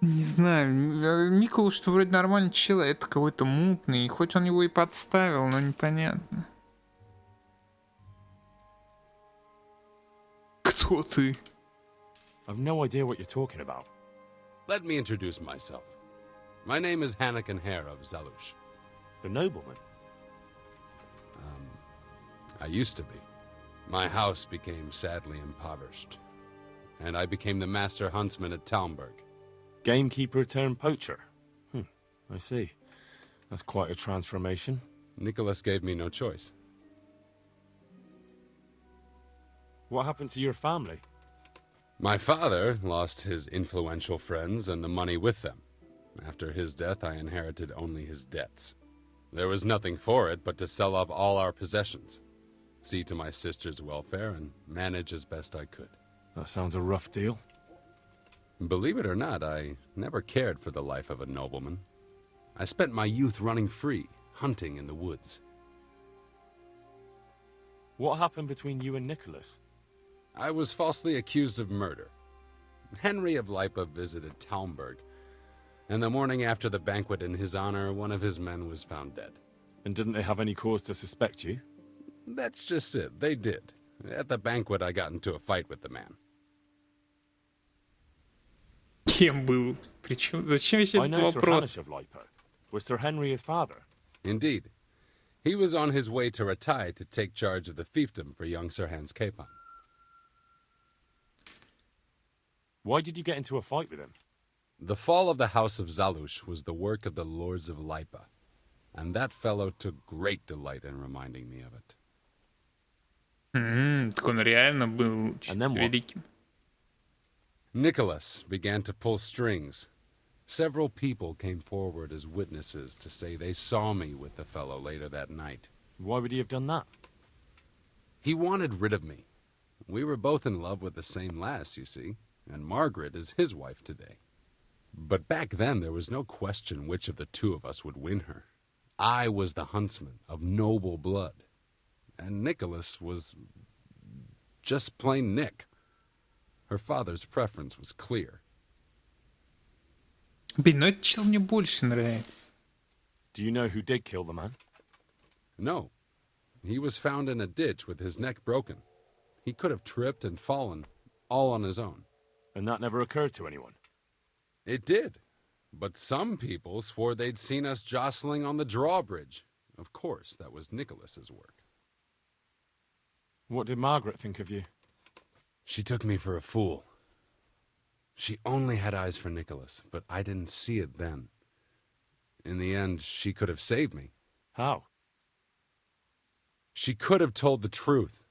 Не знаю, Николас, что вроде нормальный человек, это какой-то мутный, хоть он его и подставил, но непонятно. Кто ты? I've no idea what you're talking about. Let me introduce myself. My name is Hanakin Hare of Zalush. The nobleman? I used to be. My house became sadly impoverished, and I became the master huntsman at Talmberg. Gamekeeper turned poacher. I see. That's quite a transformation. Nicholas gave me no choice. What happened to your family? My father lost his influential friends and the money with them. After his death, I inherited only his debts. There was nothing for it but to sell off all our possessions, see to my sister's welfare, and manage as best I could. That sounds a rough deal. Believe it or not, I never cared for the life of a nobleman. I spent my youth running free, hunting in the woods. What happened between you and Nicholas? I was falsely accused of murder. Henry of Lipa visited Talmberg, and the morning after the banquet in his honor, one of his men was found dead. And didn't they have any cause to suspect you? That's just it, they did. At the banquet, I got into a fight with the man. Кем был? Причем, зачем вообще I этот know Sir вопрос? Hanish of Lipa. Was Sir Henry his father? Indeed. He was on his way to Ratai to take charge of the fiefdom for young Sir Hans Capon. Why did you get into a fight with him? The fall of the House of Zalush was the work of the Lords of Lipa, and that fellow took great delight in reminding me of it. Так он реально был великим. Nicholas began to pull strings. Several people came forward as witnesses to say they saw me with the fellow later that night. Why would he have done that? He wanted rid of me. We were both in love with the same lass, you see, and Margaret is his wife today. But back then there was no question which of the two of us would win her. I was the huntsman of noble blood, and Nicholas was just plain Nick. Her father's preference was clear. Блин, ну этот чел мне больше нравится. Do you know who did kill the man? No. He was found in a ditch with his neck broken. He could have tripped and fallen, all on his own. And that never occurred to anyone? It did. But some people swore they'd seen us jostling on the drawbridge. Of course, that was Nicholas's work. What did Margaret think of you? She took me for a fool. She only had eyes for Nicholas, but I didn't see it then. In the end, she could have saved me. How? She could have told the truth.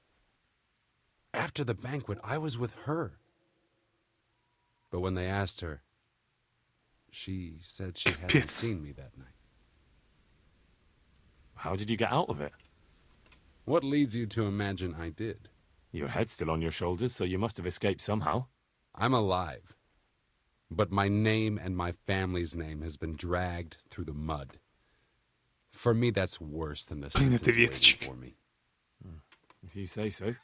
After the banquet, I was with her. But when they asked her, she said she hadn't seen me that night. How did you get out of it? What leads you to imagine I did? Your head's still on your shoulders, so you must have escaped somehow. I'm alive. But my name and my family's name has been dragged through the mud. For me, that's worse than the sentence waiting for me. If you say so.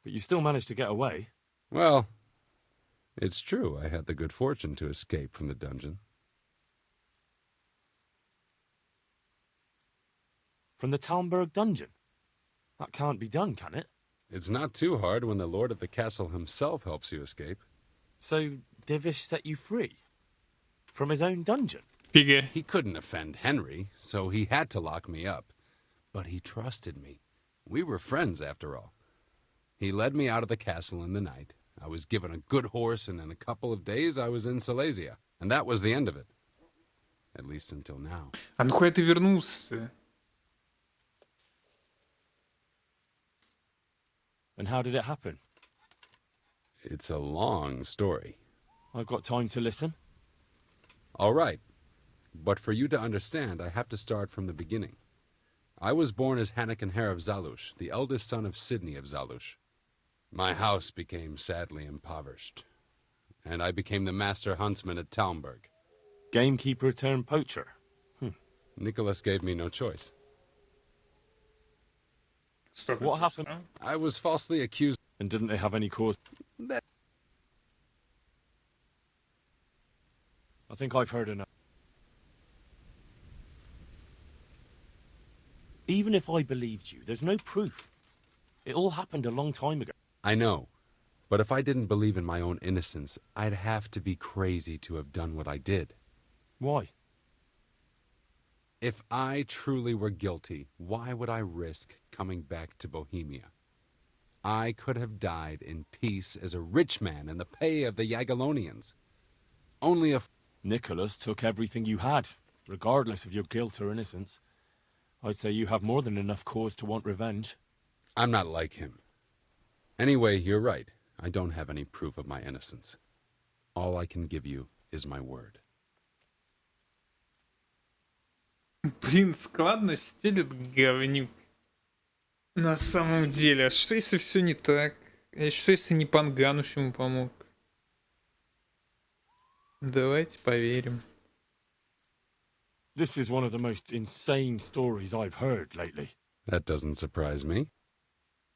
But you still managed to get away. Well, it's true I had the good fortune to escape from the dungeon. From the Talmberg dungeon? That can't be done, can it? It's not too hard when the lord of the castle himself helps you escape. So, Divish set you free? From his own dungeon? He couldn't offend Henry, so he had to lock me up. But he trusted me. We were friends, after all. He led me out of the castle in the night. I was given a good horse, and in a couple of days I was in Silesia. And that was the end of it. At least until now. А нахуя ты вернулся? And how did it happen? It's a long story. I've got time to listen. All right. But for you to understand, I have to start from the beginning. I was born as Hannikin Hare of Zalush, the eldest son of Sidney of Zalush. My house became sadly impoverished, and I became the master huntsman at Talmberg. Gamekeeper turned poacher. Nicholas gave me no choice. What happened? I was falsely accused. And didn't they have any cause? I think I've heard enough. Even if I believed you, there's no proof. It all happened a long time ago. I know. But if I didn't believe in my own innocence, I'd have to be crazy to have done what I did. Why? If I truly were guilty, why would I risk coming back to Bohemia? I could have died in peace as a rich man in the pay of the Jagiellonians. Only if Nicholas took everything you had, regardless of your guilt or innocence. I'd say you have more than enough cause to want revenge. I'm not like him. Anyway, you're right. I don't have any proof of my innocence. All I can give you is my word. Блин, складно стелит говнюк. На самом деле, а что если все не так? А что если не Пангануш ему помог? Давайте поверим. This is one of the most insane stories I've heard lately. That doesn't surprise me.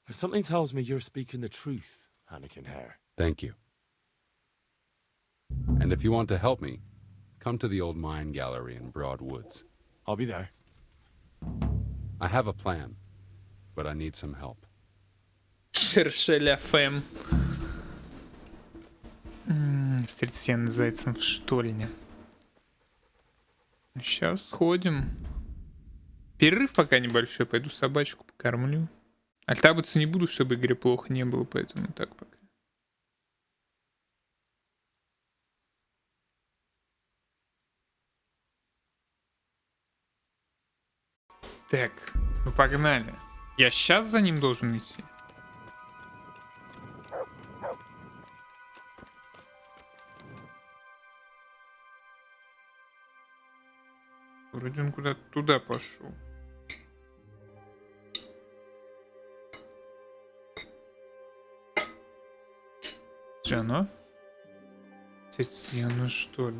But something tells me you're speaking the truth, Hannikin Hare. Thank you. And if you want to help me, come to the old mine gallery in Broad Woods. I'll be there. I have a plan, but I need some help. Шершеля фэм. Встретиться с зайцем в штольне. Сейчас сходим. Перерыв пока небольшой. Пойду собачку покормлю. Альтабаться не буду, чтобы игре плохо не было, поэтому так пока. Так, ну погнали. Я сейчас за ним должен идти? Вроде он куда-то туда пошел. Что оно? Оно что ли?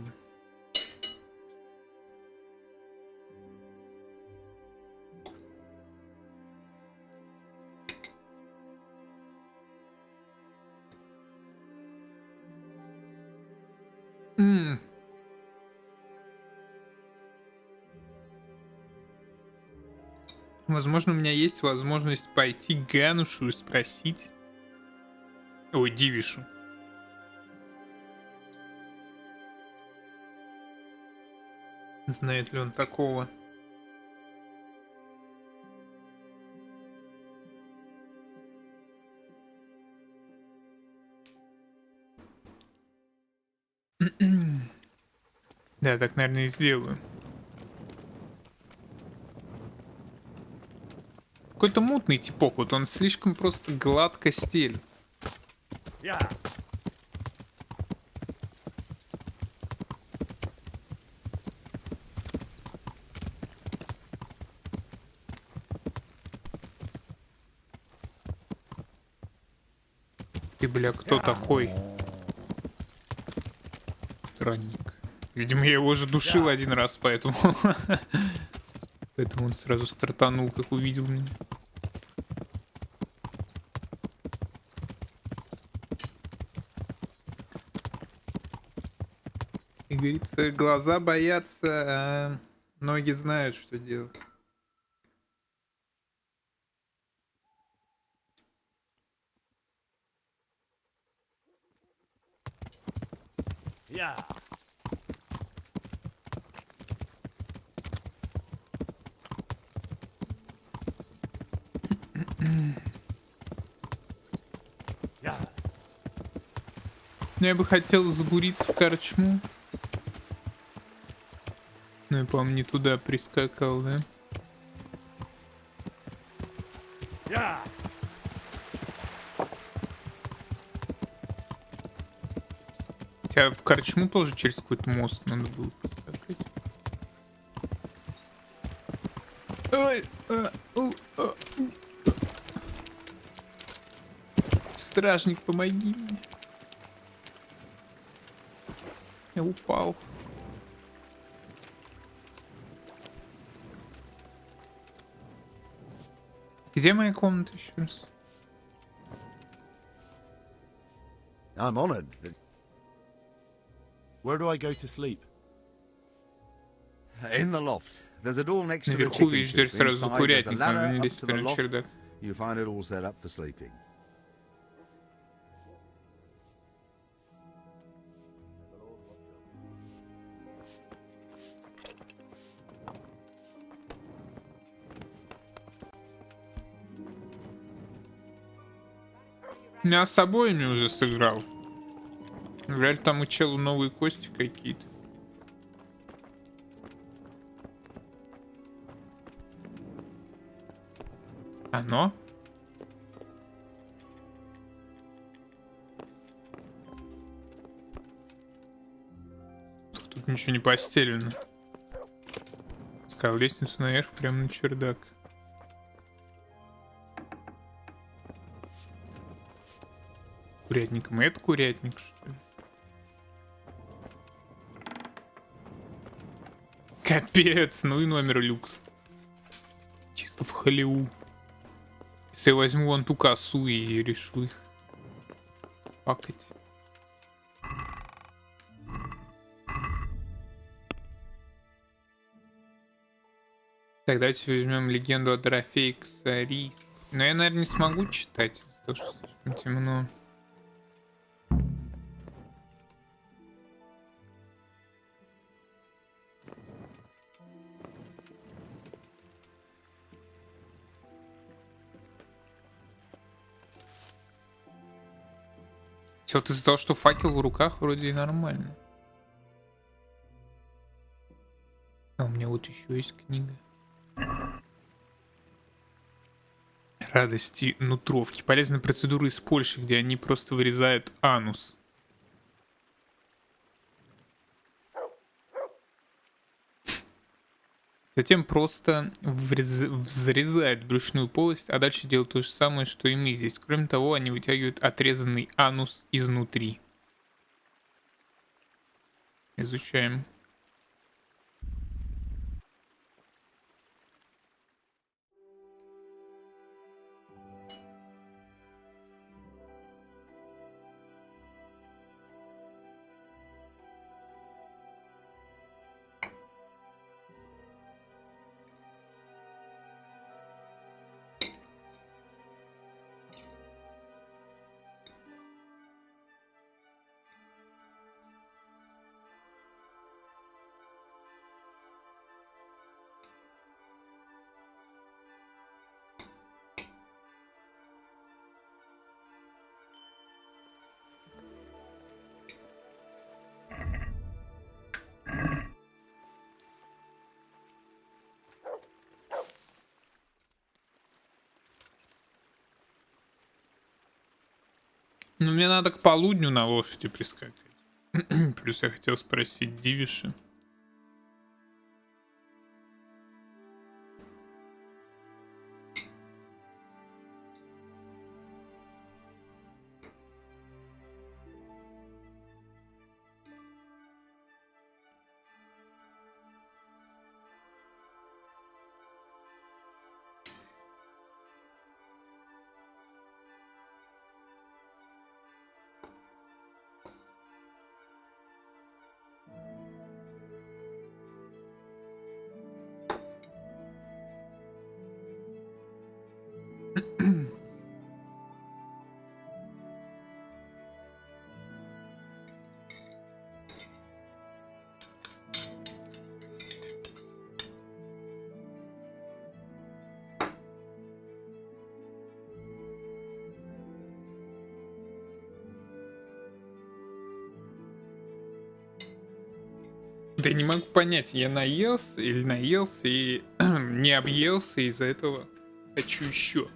Возможно, у меня есть возможность пойти к Ганушу и спросить. Ой, Дивишу. Знает ли он такого? Да, так, наверное, и сделаю. Какой-то мутный типок, вот он слишком просто гладко стелит. Ты, бля, кто такой? Странник. Видимо, я его уже душил один раз, поэтому... Поэтому он сразу стартанул, как увидел меня. И говорится, глаза боятся, а ноги знают, что делать. Yeah. Ну, я бы хотел забуриться в корчму. Ну, я, по-моему, не туда прискакал, да? Хотя в корчму тоже через какой-то мост надо было прискакать. Ой, стражник, помоги мне. Я упал. Где моя комната еще раз? I'm honored that... Where do I go to sleep? In the loft. There's a door next to the Наверху chicken видишь дверь coop. сразу за Inside, there's a курятником, ladder не up лезь to the прям на loft. чердак. You find it all set up for sleeping. Я с обоими уже сыграл. Вряд ли там у челу новые кости какие-то. Оно? Тут ничего не постелено. Сказал лестницу наверх, прямо на чердак. Курятником. Это курятник, что ли? Капец, ну и номер люкс. Чисто в Холливуд. Если я возьму вон ту косу и решу их пакать. Так, давайте возьмем легенду о трофее Ксарис. Но я, наверное, не смогу читать, из-за того, что слишком темно. Все, вот из-за того, что факел в руках, вроде и нормально. А у меня вот еще есть книга. Радости нутровки. Полезная процедура из Польши, где они просто вырезают анус. Затем просто взрезают брюшную полость, а дальше делают то же самое, что и мы здесь. Кроме того, они вытягивают отрезанный анус изнутри. Изучаем. Ну, мне надо к полудню на лошади прискакать. Плюс я хотел спросить Дивиши. Да я не могу понять, я наелся или наелся и не объелся, из-за этого хочу еще.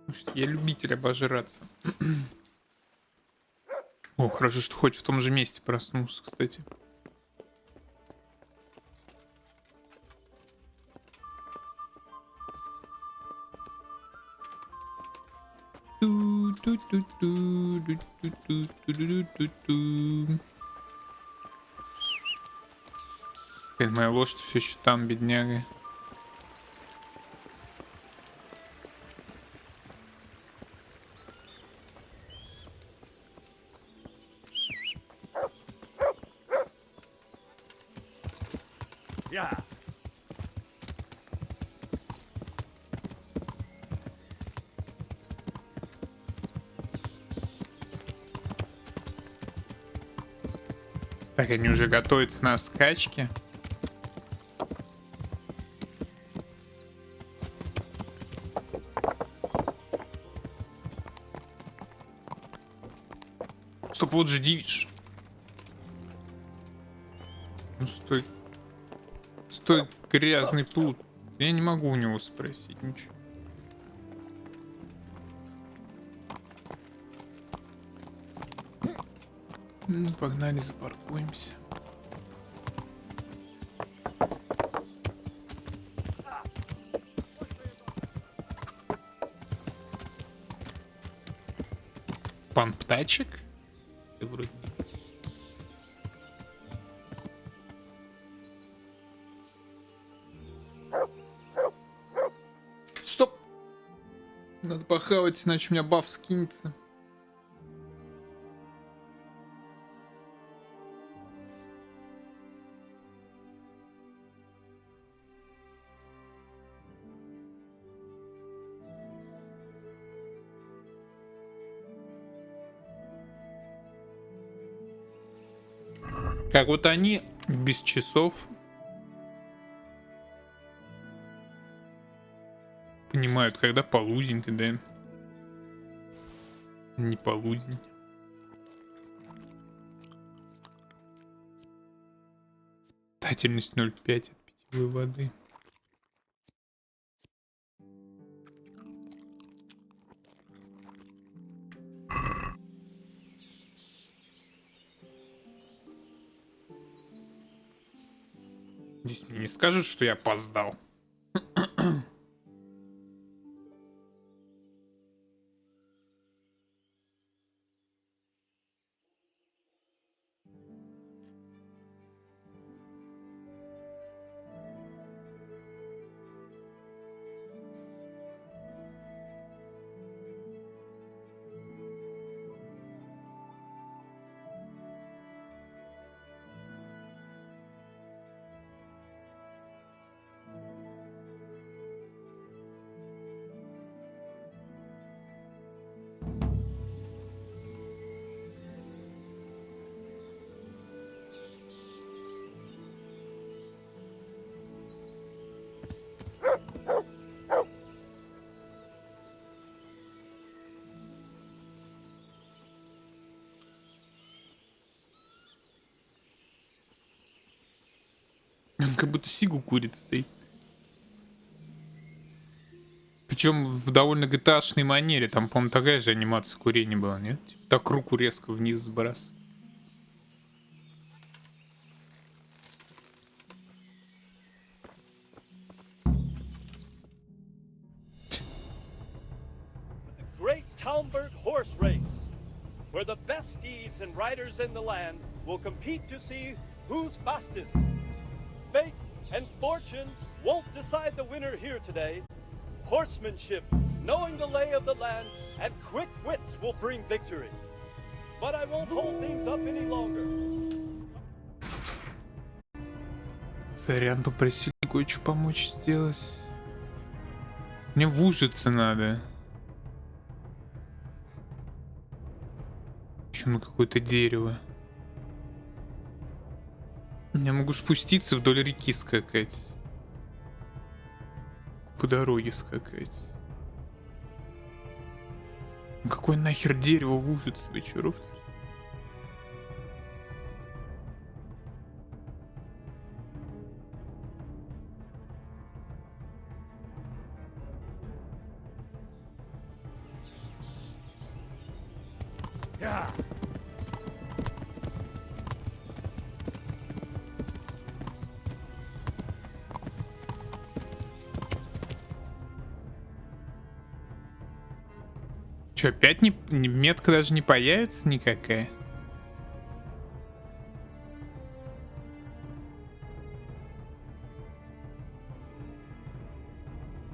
Потому что я любитель обожраться. О, хорошо, что хоть в том же месте проснулся, кстати. Моя лошадь все еще там, бедняга. Yeah. Так, они уже готовятся на скачке. Стоп, вот же дивиш. Ну стой. Стой, грязный плут. Я не могу у него спросить ничего. Ну, погнали, запаркуемся. Памп тачек? Ты вроде. Стоп! Надо похавать, иначе у меня баф скинется. Как вот они без часов понимают, когда полудень, когда не полудень. Питательность 0,5 от питьевой воды. Здесь мне не скажут, что я опоздал. Он как будто сигу курит стоит. Причем в довольно GTA-шной манере. Там, по-моему, такая же анимация курения была, нет? Типа, так руку резко вниз сбрасывает. Great Talmberg horse race, where the best steeds and riders in the land will compete to see who's fastest. Fate and fortune won't decide the winner here today. Horsemanship, knowing the lay of the land, and quick wits will bring victory. But I won't hold things up any longer. Сорян, попросили кое-что помочь сделать. Мне в Ужице надо. Еще на какое-то дерево. Я могу спуститься вдоль реки скакать. По дороге скакать. Какое нахер дерево в Ужице, вечеров? Че, опять метка даже не появится никакая?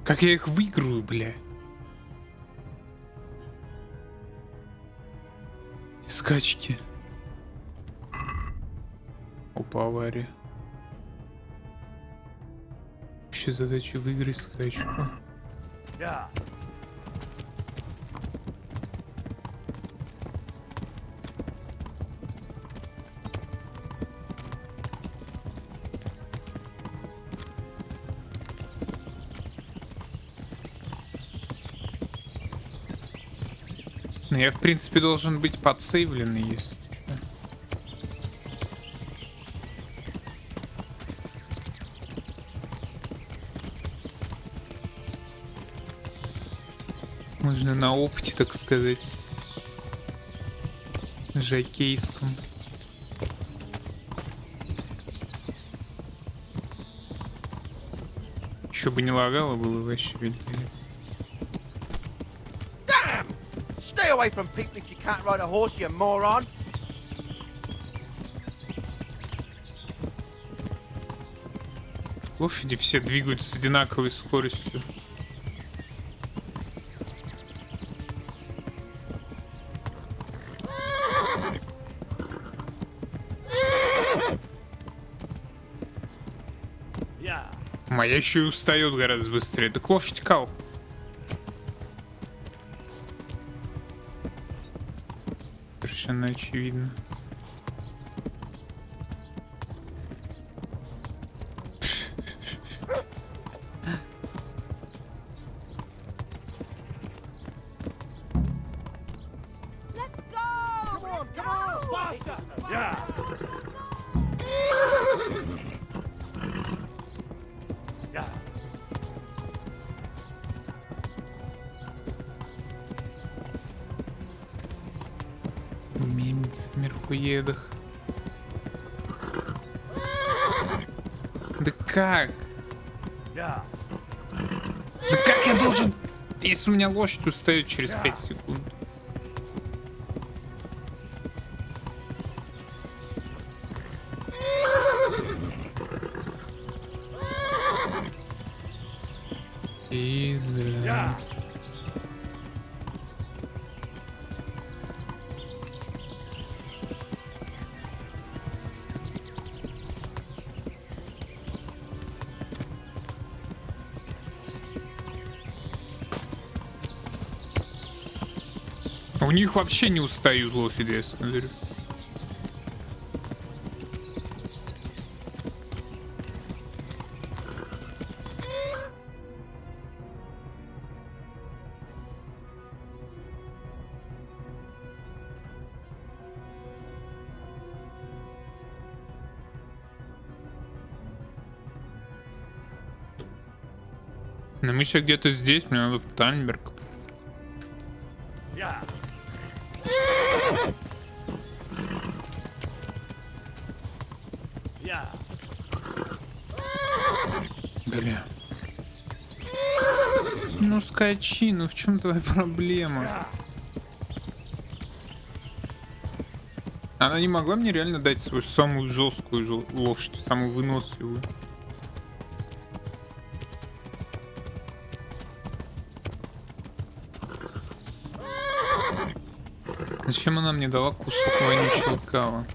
Как я их выиграю, бля? Эти скачки. Опа, авария. Общая задача выиграть скачку. Ну, я, в принципе, должен быть подсейвленный, если что. Можно на опыте, так сказать, жокейском. Еще бы не лагало, было вообще великолепно. Stay away from people if you can't ride a horse, you moron! Лошади все двигаются с одинаковой скоростью. Моя еще и устает гораздо быстрее. Так лошадь кал. Совершенно очевидно. Мерхуедах. Да как? Да как я должен... Если у меня лошадь устает через 5 секунд. Пизда. У них вообще не устают лошади, я смотрю. Но мы еще где-то здесь, мне надо в Тальнберг. Бля. Ну скачи, ну в чем твоя проблема? Она не могла мне реально дать свою самую жесткую лошадь, самую выносливую. Зачем она мне дала кусок вонючего кала?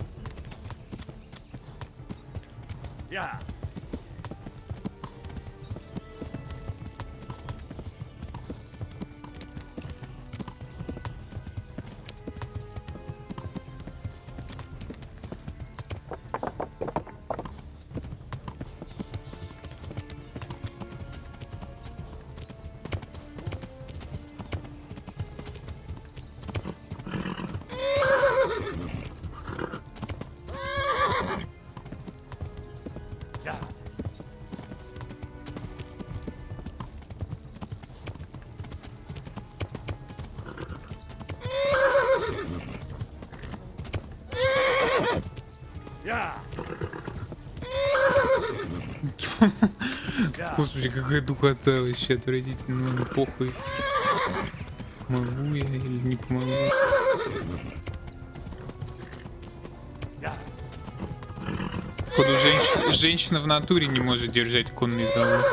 Господи, какая духота вообще отвратительно. Ну, похуй. Могу я или не помогу? Походу, женщина в натуре не может держать конный завод.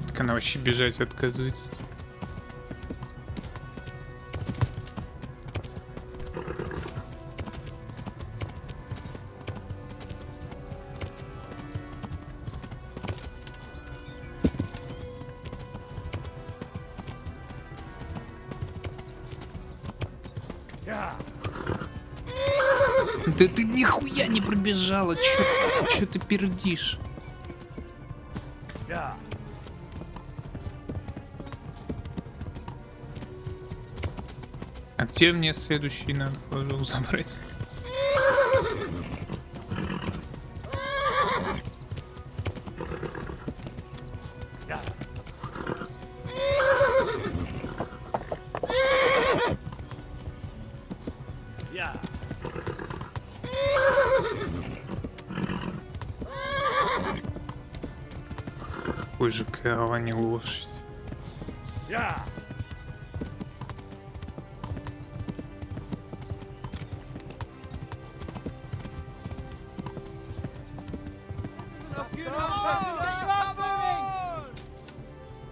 Так она вообще бежать отказывается. Да ты нихуя не пробежала, чё ты пердишь? А где мне следующий надо флажок забрать? Какой же корова, не лошадь.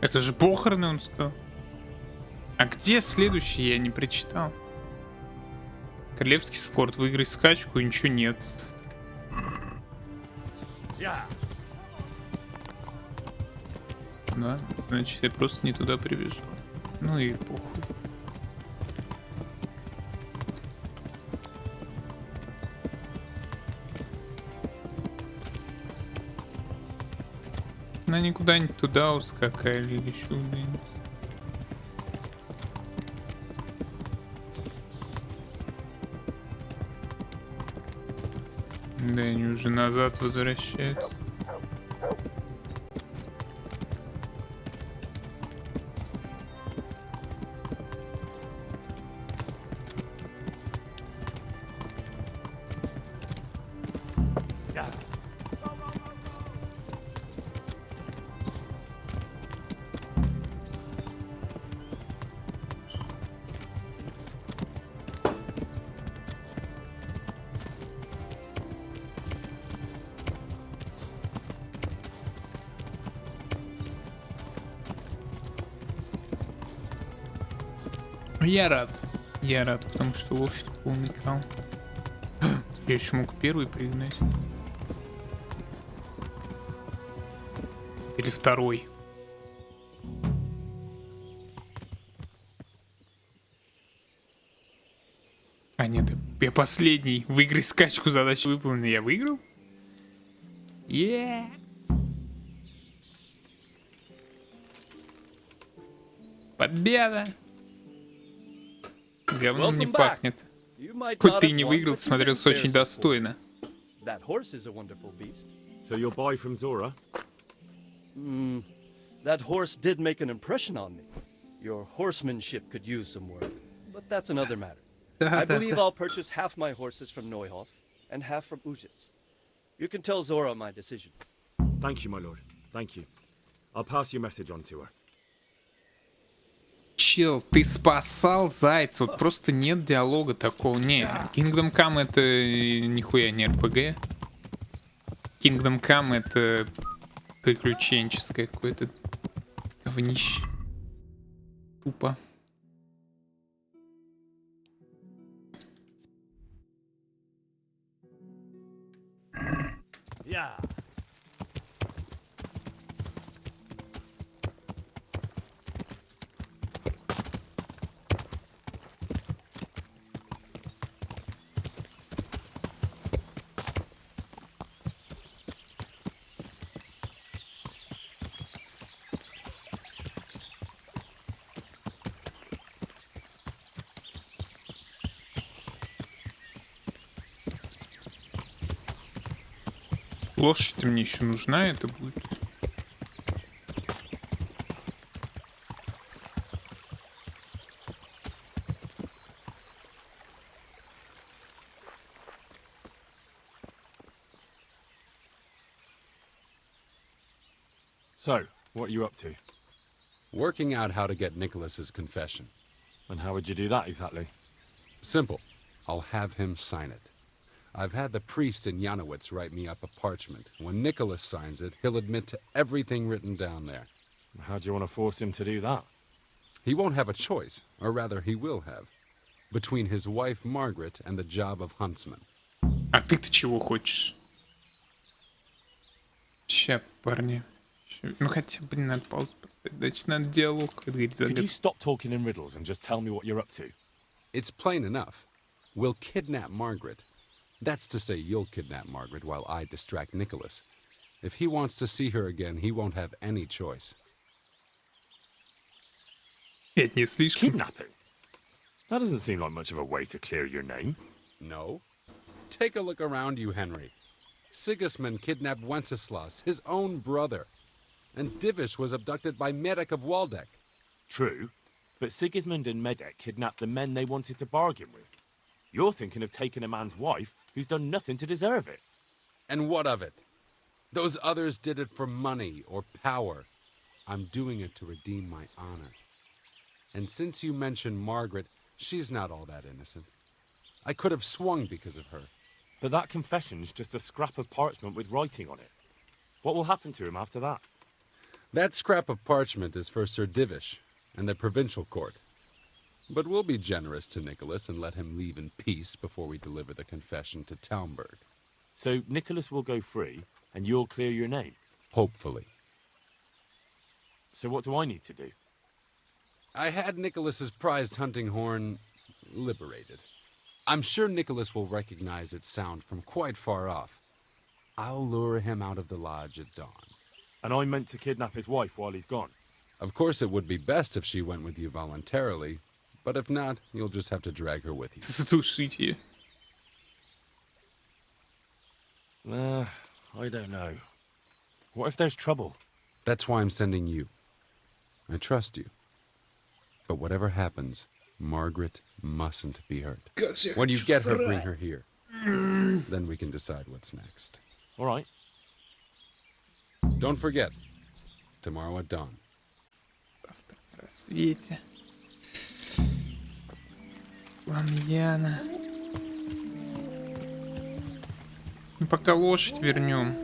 Это же похороны, он сказал. А где следующий, я не прочитал. Королевский спорт, выиграй скачку, и ничего нет. Да, значит, я просто не туда прибежал. Ну и похуй. На никуда не туда ускакали или еще куда-нибудь. Да, они уже назад возвращаются. Я рад, потому что лошадь полный кал. Я еще мог первый пригнать. Или второй. А нет, я последний. Выиграй скачку, задача выполнена. Я выиграл? Победа! Говном не пахнет. Хоть ты и не выиграл, ты смотрелся очень достойно. So you'll buy from Zora? That horse did make an impression on me. Your horsemanship could use some work, but that's another matter. I believe I'll purchase half my horses from Neuhof and half from Ujitz. You can tell Zora my decision. Thank you, my lord. Thank you. I'll pass your message on to her. Чел, ты спасал зайца, вот просто нет диалога такого. Не, Kingdom Come это нихуя не РПГ. Kingdom Come это приключенческое какое-то говнище. Тупо. Лошадь мне еще нужна, это будет. So, what are you up to? Working out how to get Nicholas's confession. And how would you do that exactly? Simple. I'll have him sign it. I've had the priest in Janowitz write me up a parchment. When Nicholas signs it, he'll admit to everything written down there. How do you want to force him to do that? He won't have a choice, or rather he will have, between his wife Margaret and the job of huntsman. А ты-то чего хочешь? Ща, парни. Ну хотя, блин, надо паузу поставить. Дальше надо диалог. Could you stop talking in riddles and just tell me what you're up to? It's plain enough. We'll kidnap Margaret. That's to say, you'll kidnap Margaret while I distract Nicholas. If he wants to see her again, he won't have any choice. Это не слишком. Kidnapping? That doesn't seem like much of a way to clear your name. No? Take a look around you, Henry. Sigismund kidnapped Wenceslas, his own brother. And Divish was abducted by Medek of Waldeck. True, but Sigismund and Medek kidnapped the men they wanted to bargain with. You're thinking of taking a man's wife who's done nothing to deserve it. And what of it? Those others did it for money or power. I'm doing it to redeem my honor. And since you mentioned Margaret, she's not all that innocent. I could have swung because of her. But that confession's just a scrap of parchment with writing on it. What will happen to him after that? That scrap of parchment is for Sir Divish and the provincial court. But we'll be generous to Nicholas and let him leave in peace before we deliver the confession to Taumberg. So Nicholas will go free, and you'll clear your name? Hopefully. So what do I need to do? I had Nicholas's prized hunting horn liberated. I'm sure Nicholas will recognize its sound from quite far off. I'll lure him out of the lodge at dawn. And I meant to kidnap his wife while he's gone? Of course it would be best if she went with you voluntarily, but if not, you'll just have to drag her with you. Задушить ее. I don't know. What if there's trouble? That's why I'm sending you. I trust you. But whatever happens, Margaret mustn't be hurt. When you get her, bring her here. Then we can decide what's next. All right. Don't forget, tomorrow at dawn. Завтра на рассвете. Ламьяна. Ну, пока лошадь вернем.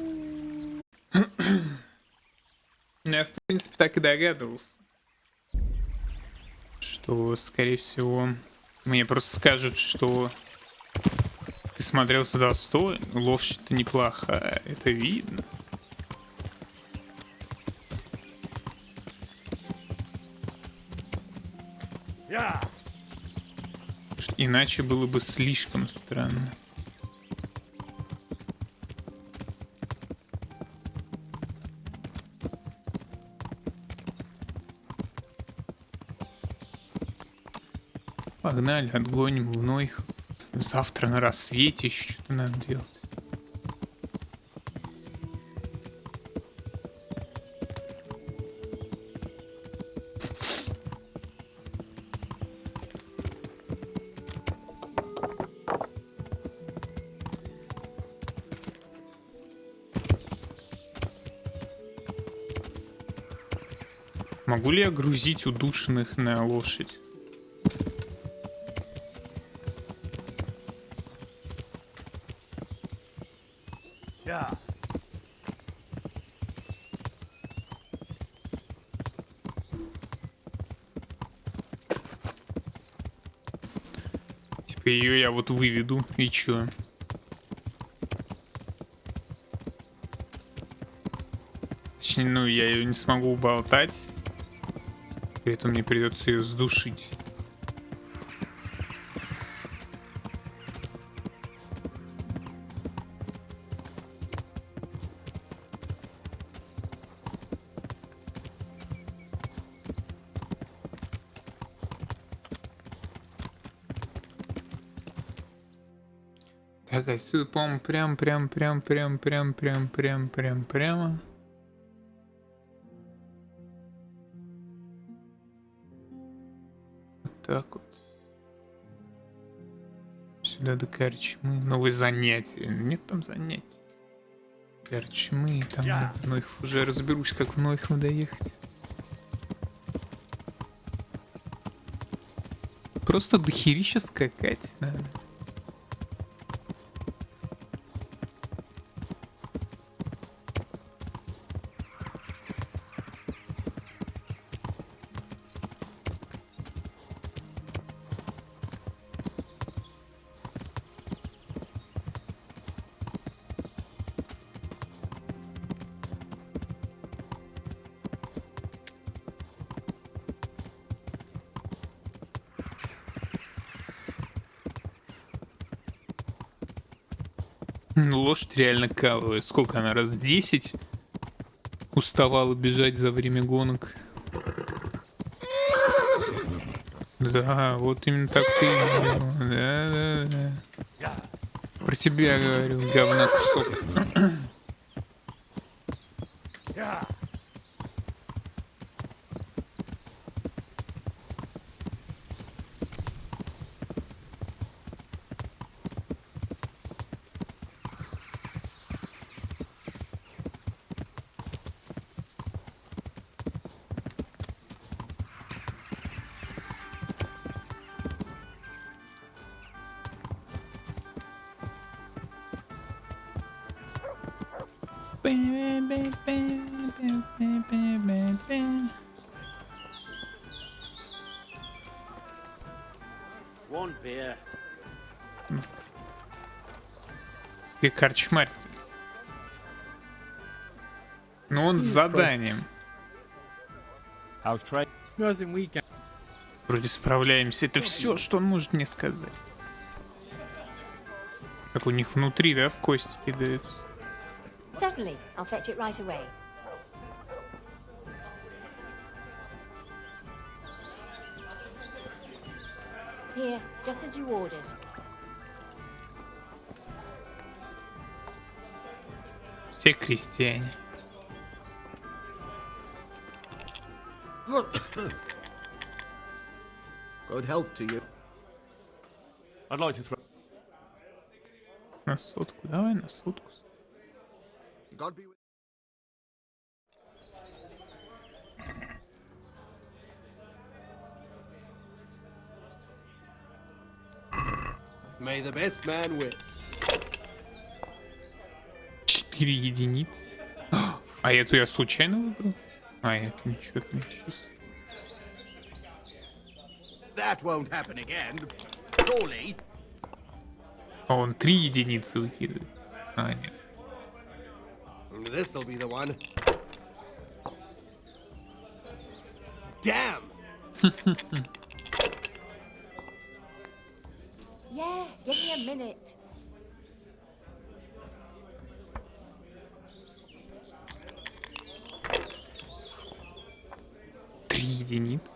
Я, в принципе, так и догадывался. Что, скорее всего, мне просто скажут, что ты смотрелся достойно. Лошадь-то неплохая, это видно. Иначе было бы слишком странно. Погнали, отгоним вновь. Завтра на рассвете еще что-то надо делать. Могу ли я грузить удушенных на лошадь? Типа ее я вот выведу, и чё? Точнее, ну я ее не смогу уболтать. При этом мне придется ее сдушить. Так, отсюда, по-моему, прямо. Вот так вот. Сюда до корчмы. Новые занятия. Нет там занятий. Корчмы, там я в Нойх уже разберусь, как в Нойх надо ехать. Просто дохерища скакать надо. Лошадь реально калывает. Сколько она? Раз 10 уставала бежать за время гонок. Да, вот именно так ты и делал. Да. Про тебя говорю, говна кусок. One beer. И корчмарь. Но он с заданием. Вроде справляемся. Это все, что он может мне сказать. Как у них внутри, да, в кости кидаются. Certainly, I'll fetch it right away. Here, just as you ordered. Все крестьяне. Good health to you. I'd like to throw. На сотку, давай на сотку. God be with May the best man win. 4 единицы. А эту я случайно выбрал? А, это ничего не сейчас. That won't happen again. Surely. А он 3 единицы выкидывает. А, нет. This'll be the one. Damn. Yeah, give me a minute. Три единицы.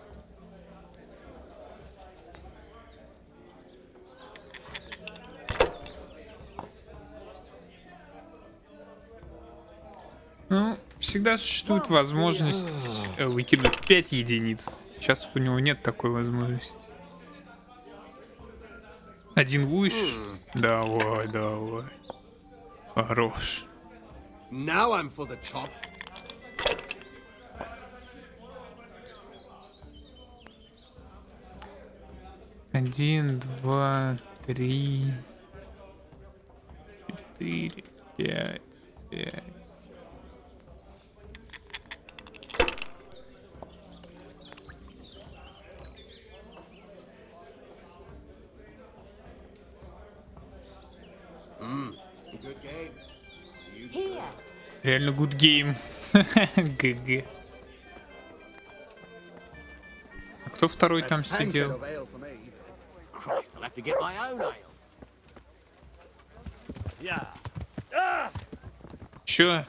Ну, всегда существует возможность выкинуть 5 единиц. Сейчас у него нет такой возможности. Один будешь? Давай, давай. Хорош. Now I'm for the chop. Один, два, три, 4, 5, 5. Good game. Here. Реально good game. ГГ. А кто второй там сидел? Christ, I'll have to get my own ale. Yeah. Чё?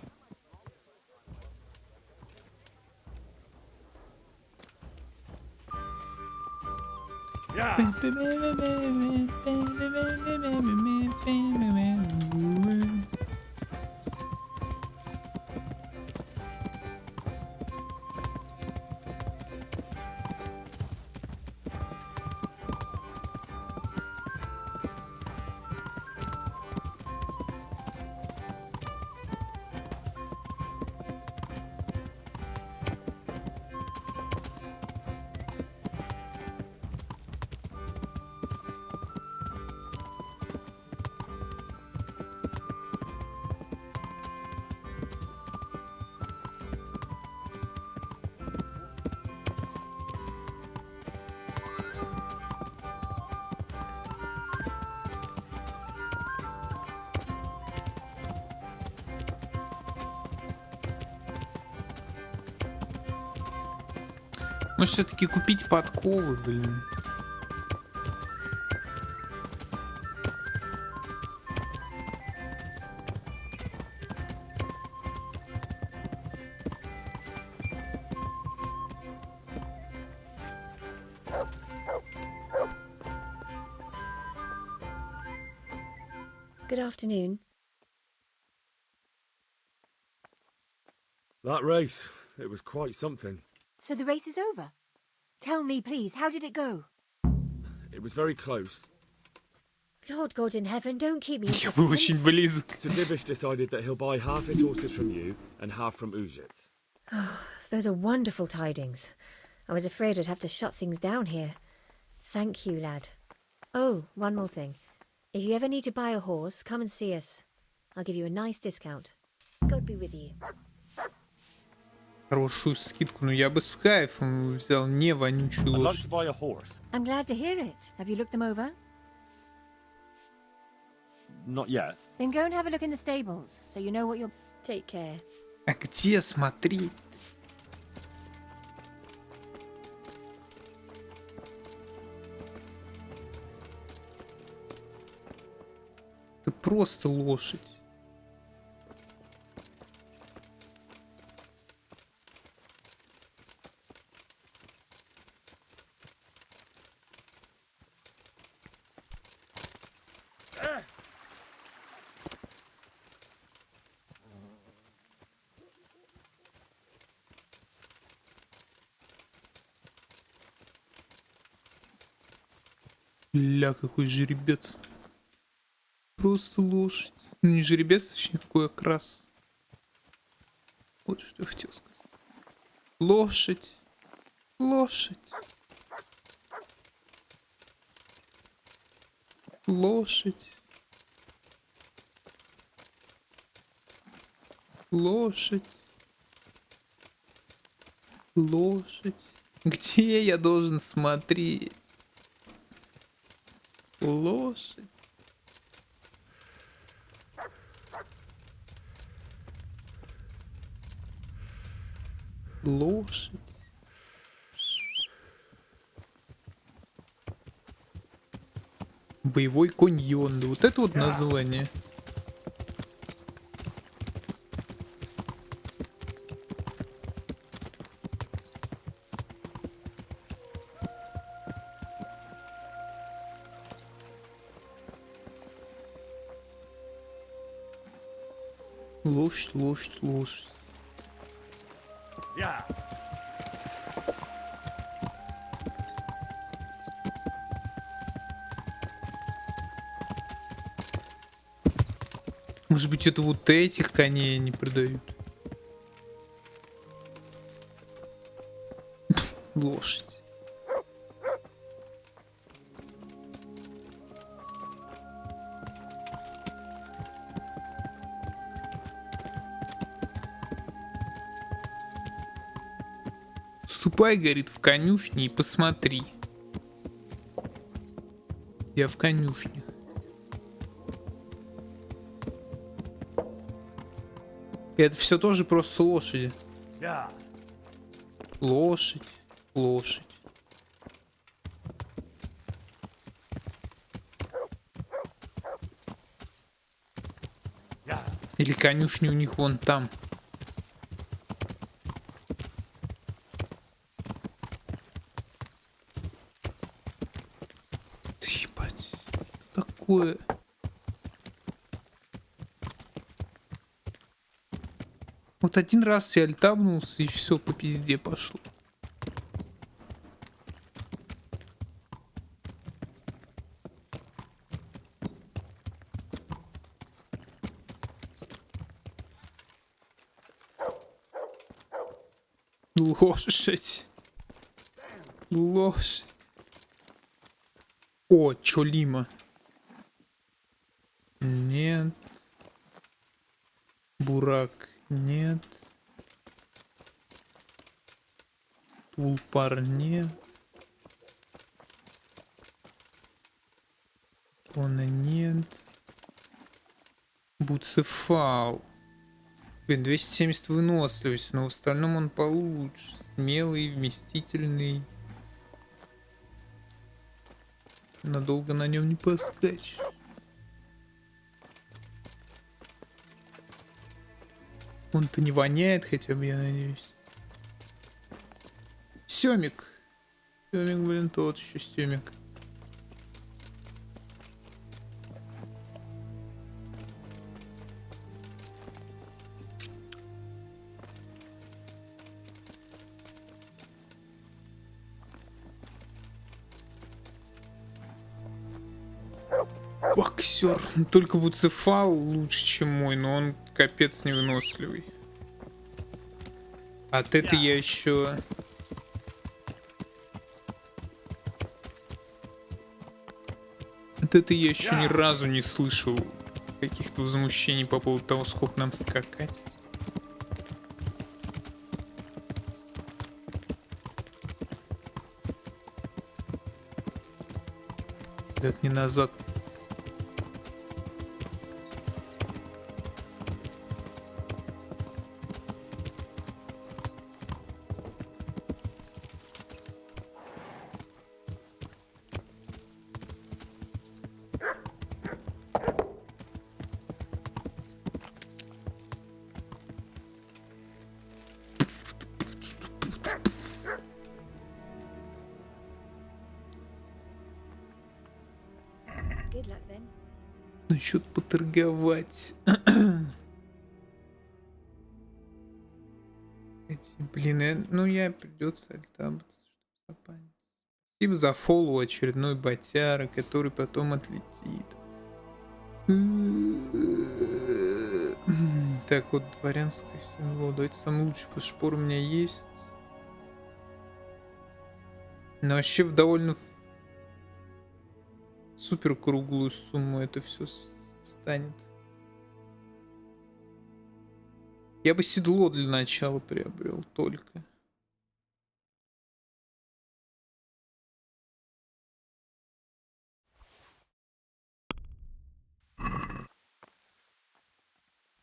Может, все-таки купить подковы, блин. Good afternoon. That race, it was quite something. So the race is over? Tell me, please, how did it go? It was very close. Lord God in heaven, don't keep me in Я был очень suspense. близок. Sir Divish decided that he'll buy half his horses from you and half from Ujits. Oh, those are wonderful tidings. I was afraid I'd have to shut things down here. Thank you, lad. Oh, one more thing. If you ever need to buy a horse, come and see us. I'll give you a nice discount. God be with you. Хорошую скидку, но я бы с кайфом взял не вонючую I'd like лошадь. to buy a horse. I'm glad to hear it. Have you looked them over? Not yet. Then go and have a look in the stables, so you know what you'll... Take care. А где смотреть? Ты просто лошадь. Ля, какой жеребец. Просто лошадь. Ну, не жеребец, точнее, какой окрас. Вот что я хотел сказать. Лошадь. Лошадь. Лошадь. Лошадь. Лошадь. Где я должен смотреть? Лошадь. Лошадь. Боевой конь Йонда. Вот это вот название. Лошадь, лошадь, лошадь. Yeah. Может быть, это вот этих коней они продают? Лошадь. Ступай, говорит, в конюшне и посмотри. Я в конюшне. Это все тоже просто лошади. Yeah. Лошадь, лошадь. Yeah. Или конюшни у них вон там. такое? Вот один раз я альтабнулся, и все по пизде пошло. Лошадь. Лошадь. О, чё лима? Нет. Бурак. Нет. Тулпар нет. Тона нет. Буцефал. Блин, 270 выносливость, но в остальном он получше. Смелый, вместительный. Надолго на нем не поскачешь. Он-то не воняет хотя бы, я надеюсь. Семик. Семик, блин, тот еще семик. Боксер. Только буцефал лучше, чем мой, но он капец невыносливый. От этого я еще... От этого я еще ни разу не слышал каких-то возмущений по поводу того, сколько нам скакать. Так, не назад. Насчет поторговать. Блин, ну я придется альтабаться, чтобы запанить. Спасибо за фоллоу очередной ботяра, который потом отлетит. Так, вот дворянское седло. Давайте самый лучший, потому что шпор у меня есть. Но вообще в довольно супер круглую сумму это все станет. Я бы седло для начала приобрел только.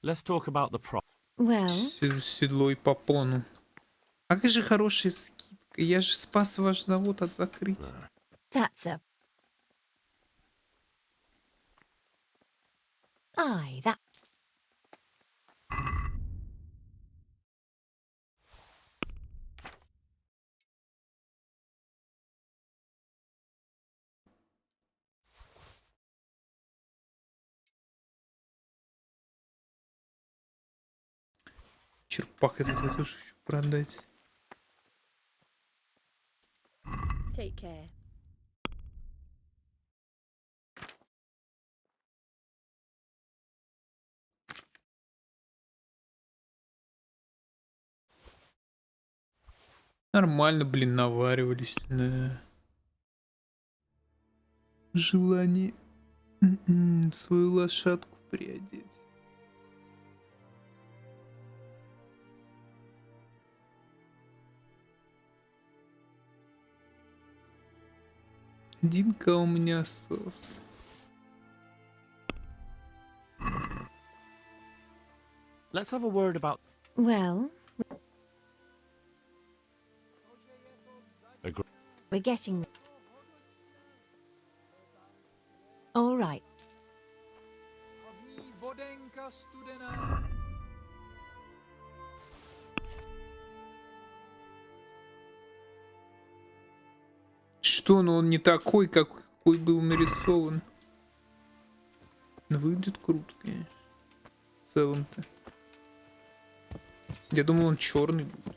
Let's talk about the prop. Well. Седло и попону. А как же хорошая скидка? Я же спас ваш завод от закрытия. That's a... Aye, that... Черпак это я тоже хочу продать. Take care. Нормально, блин, наваривались на желание свою лошадку приодеть. Один-ка у меня остался. Let's have a word about... Well... Agree. We're getting... All right. Что, но он не такой, какой был нарисован. Ну, выглядит круто, конечно. В целом-то. Я думал, он черный будет.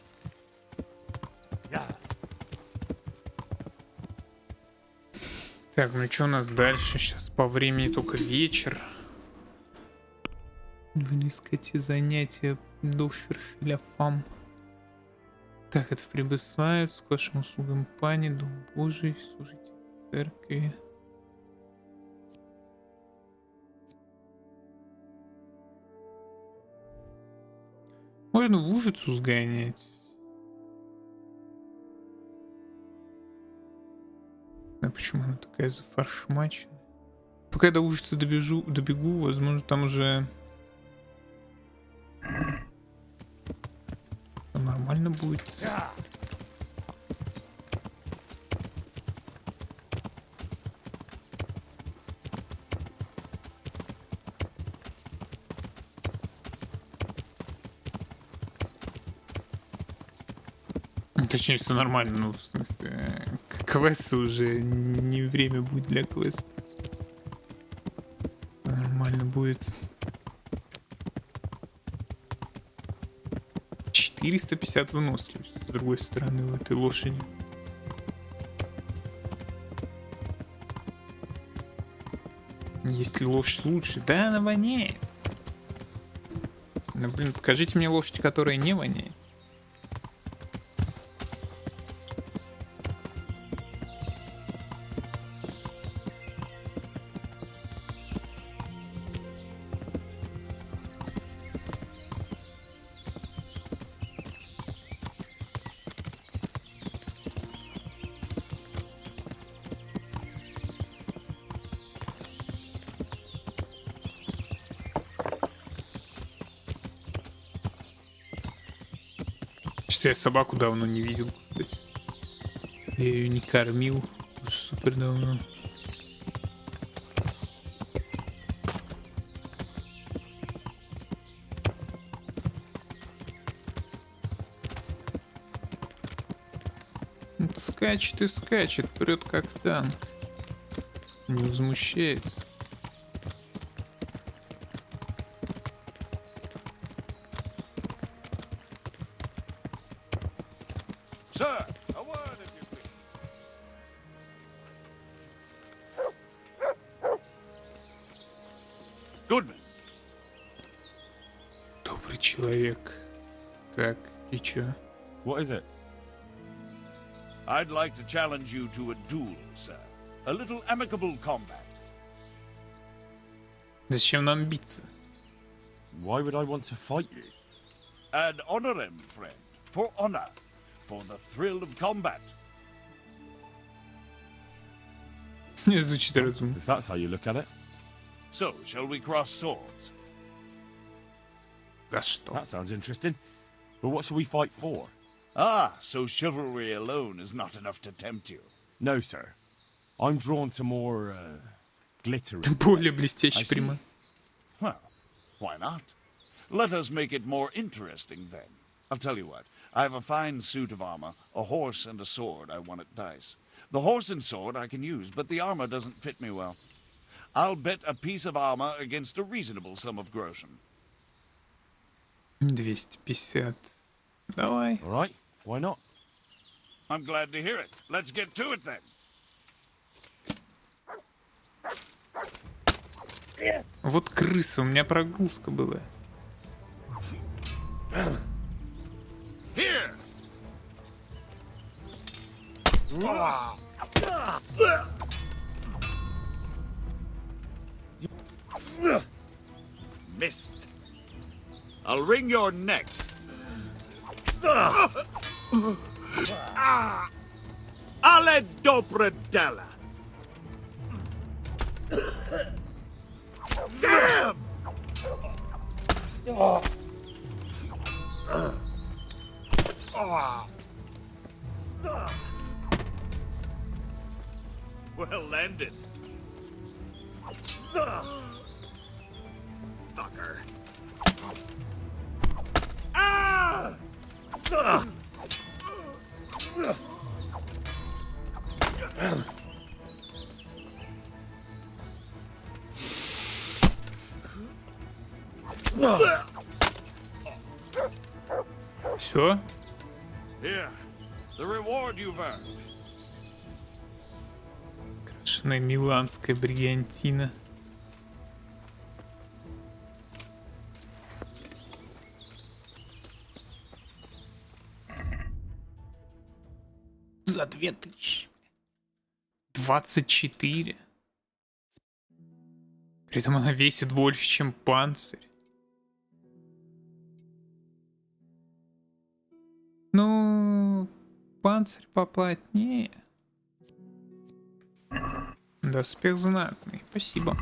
Так, ну что у нас дальше? Сейчас по времени только вечер. Нужно искать занятия до шершеля фам. Так, это в прибысвает, к вашим услугам, пани, дом Божий, служите церкви. Можно в Ужицу сгонять. А почему она такая зафаршмаченная? Пока я до Ужицы добегу, возможно, там уже нормально будет. Точнее, все нормально, ну, в смысле, квесты уже не время будет для квеста. Нормально будет. 450 выносливость, с другой стороны, у этой лошади. Есть ли лошадь лучше? Да, она воняет. Ну, блин, покажите мне лошадь, которая не воняет. Я собаку давно не видел, кстати. Я ее не кормил. Уже супер давно. Скачет и скачет, прет как танк. Не возмущается. Добрый человек. Так, и чё? What is it? I'd like to challenge you to a duel, sir. A little amicable combat. Зачем нам биться? Why would I want to fight you? Ad honorem, friend. For honor. For the thrill of combat. Звучит разумно. If that's how you look at it. So, shall we cross swords? За что? That sounds interesting. But what shall we fight for? Ah, so chivalry alone is not enough to tempt you. No, sir. I'm drawn to more, glittery. Более блестящий I see. примат. Well, why not? Let us make it more interesting then. I'll tell you what. I have a fine suit of armor, a horse and a sword I won at dice. The horse and sword I can use, but the armor doesn't fit me well. I'll bet a piece of armor against a reasonable sum of groschen. 250. Давай. All right. Why not? I'm glad to hear it. Let's get to it then. Вот крыса, у меня прогрузка была. Here. Missed. I'll wring your neck. Ale dobre dela. Damn! Well landed. Fucker. Ah! Все? Here, the reward you've earned. Крашеная миланская бриллиантина. За 2000. 24. При этом она весит больше, чем панцирь. Ну, панцирь поплотнее. Доспех знатный. Спасибо.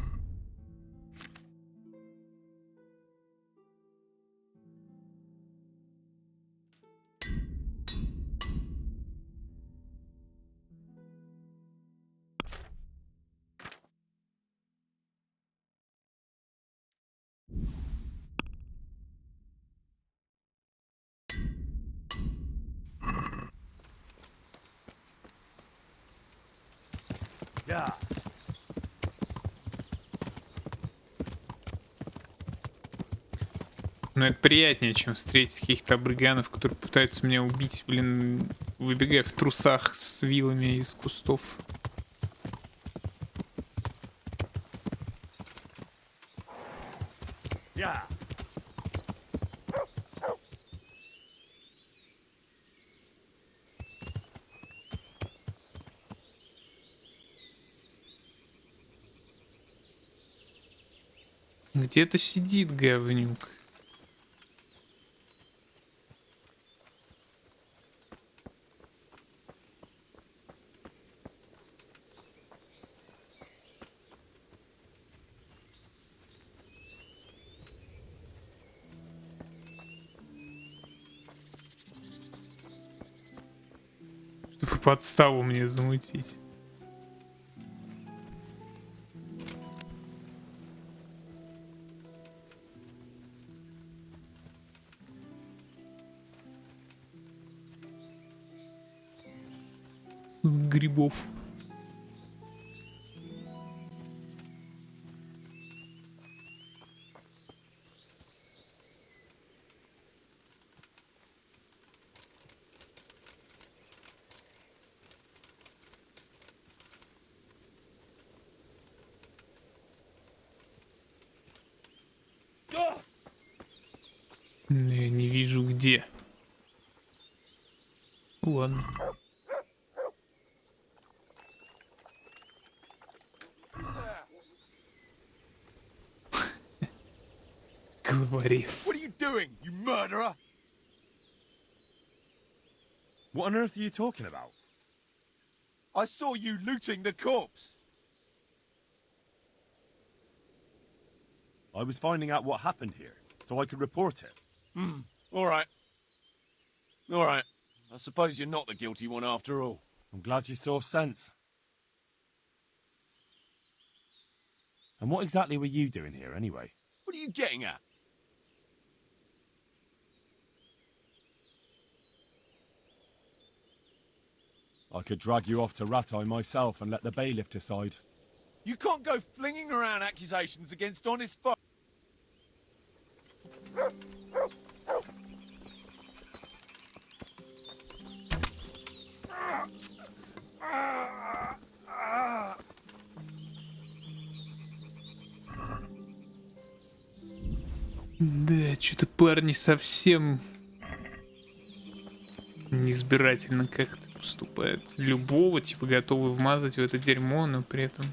Yeah. Но это приятнее, чем встретить каких-то абриганов, которые пытаются меня убить, блин, выбегая в трусах с вилами из кустов. Yeah. Где-то сидит говнюк. Чтобы подставу мне замутить. Грибов. Я не вижу где. Ладно. Головорез. What are you doing, you murderer? What on earth are you talking about? I saw you looting the corpse. I was finding out what happened here, so I could report it. All right. All right. I suppose you're not the guilty one after all. I'm glad you saw sense. And what exactly were you doing here, anyway? What are you getting at? I could drag you off to Ratai myself and let the bailiff decide. You can't go flinging around accusations against honest folk. Да, что-то парни совсем неизбирательно как-то поступают. Любого, типа, готовы вмазать в это дерьмо, но при этом...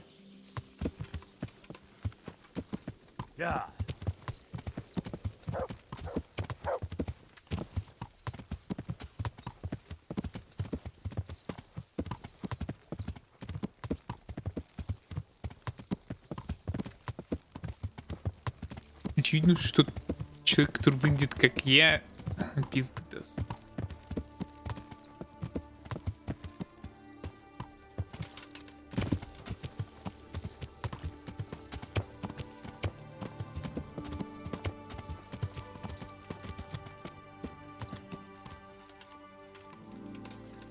Yeah. Очевидно, что человек, который выглядит как я, пизды даст.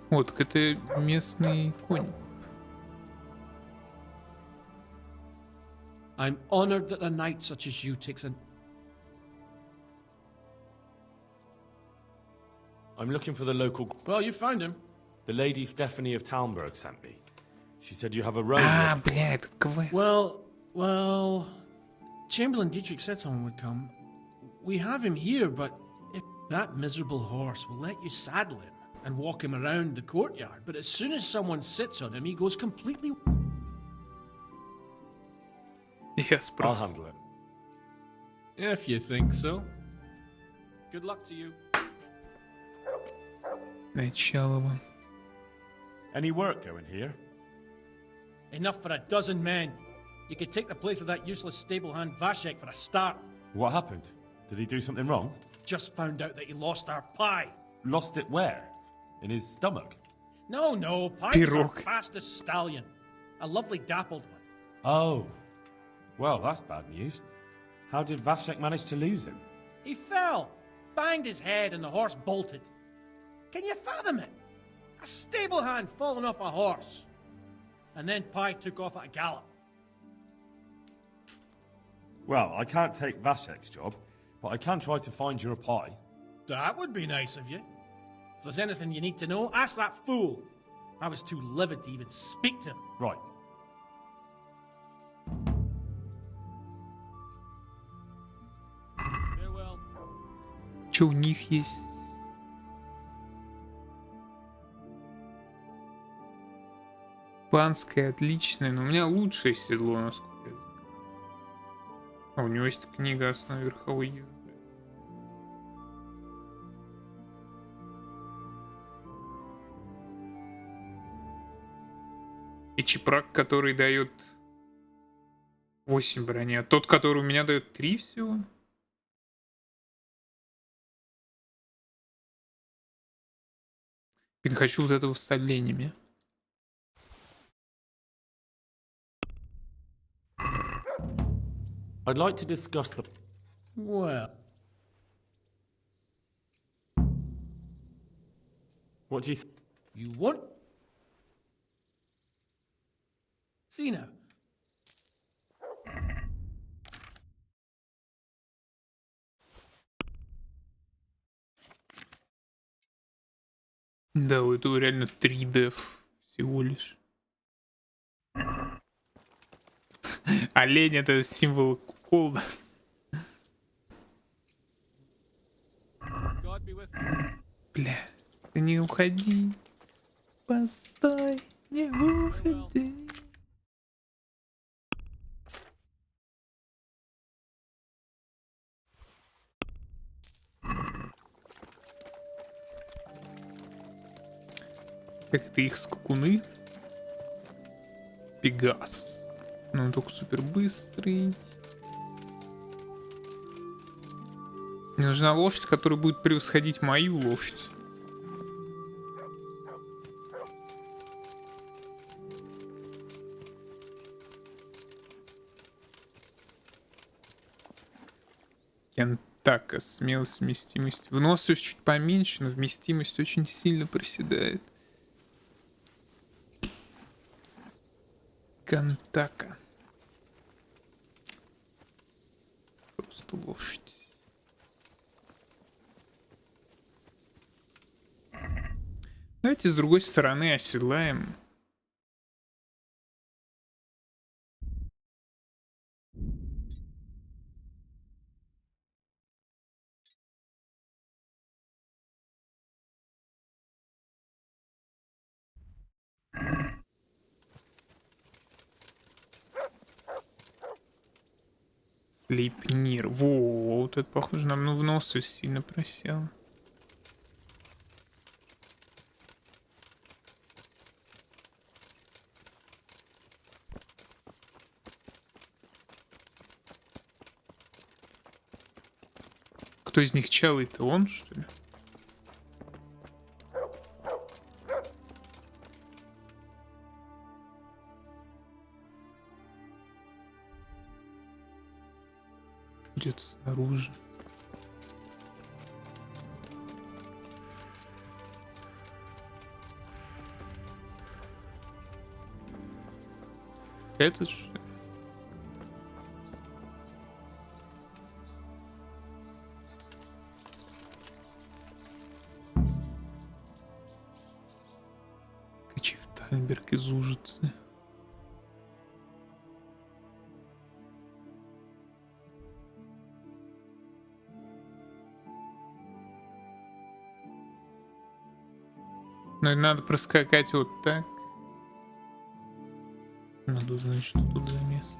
Вот, так это местный конь. I'm honored that a knight such as you takes an... I'm looking for the local... Well, you found him. The lady Stephanie of Talmberg sent me. She said you have a road... бля, это квест. Well, Chamberlain Dietrich said someone would come. We have him here, but if that miserable horse will let you saddle him and walk him around the courtyard, but as soon as someone sits on him, he goes completely... Yes, bro. I'll handle it. If you think so. Good luck to you. Началово. Any work going here? Enough for a dozen men. You could take the place of that useless stable hand Vashek for a start. What happened? Did he do something wrong? Just found out that he lost our pie. Lost it where? In his stomach? No, Pie was our fastest stallion. A lovely dappled one. Oh. Well, that's bad news. How did Vashek manage to lose him? He fell, banged his head, and the horse bolted. Can you fathom it? A stable hand falling off a horse. And then Pie took off at a gallop. Well, I can't take Vashek's job, but I can try to find you a pie. That would be nice of you. If there's anything you need to know, ask that fool. I was too livid to even speak to him. Right. Farewell. Что у них есть? Испанское отличное, но у меня лучшее седло, насколько я знаю. А у него есть книга «Основы верховой езды». И чепрак, который дает 8 брони, а тот, который у меня дает 3 всего. Блин, хочу вот этого с оленями. I'd like to discuss the... Well... What do you... You want... See now. Да, у этого реально 3 деф всего лишь. Олень — это символ холода. Бля, ты не уходи. Постой, не уходи. Как это их скакуны? Пегас. Но он только супер быстрый. Мне нужна лошадь, которая будет превосходить мою лошадь. Кентака. Смелость, вместимость. Выносливость чуть поменьше, но вместимость очень сильно проседает. Кентака. Просто лошадь. Давайте с другой стороны оседлаем. Лейпнир. Во, вот это похоже нам, ну, в носу сильно просел. Кто из них чалый-то? Он, что ли? Где-то снаружи. Этот что ли? Скачи в Тальберг из Ужицы. Ну и надо проскакать вот так. Надо узнать, что тут за место.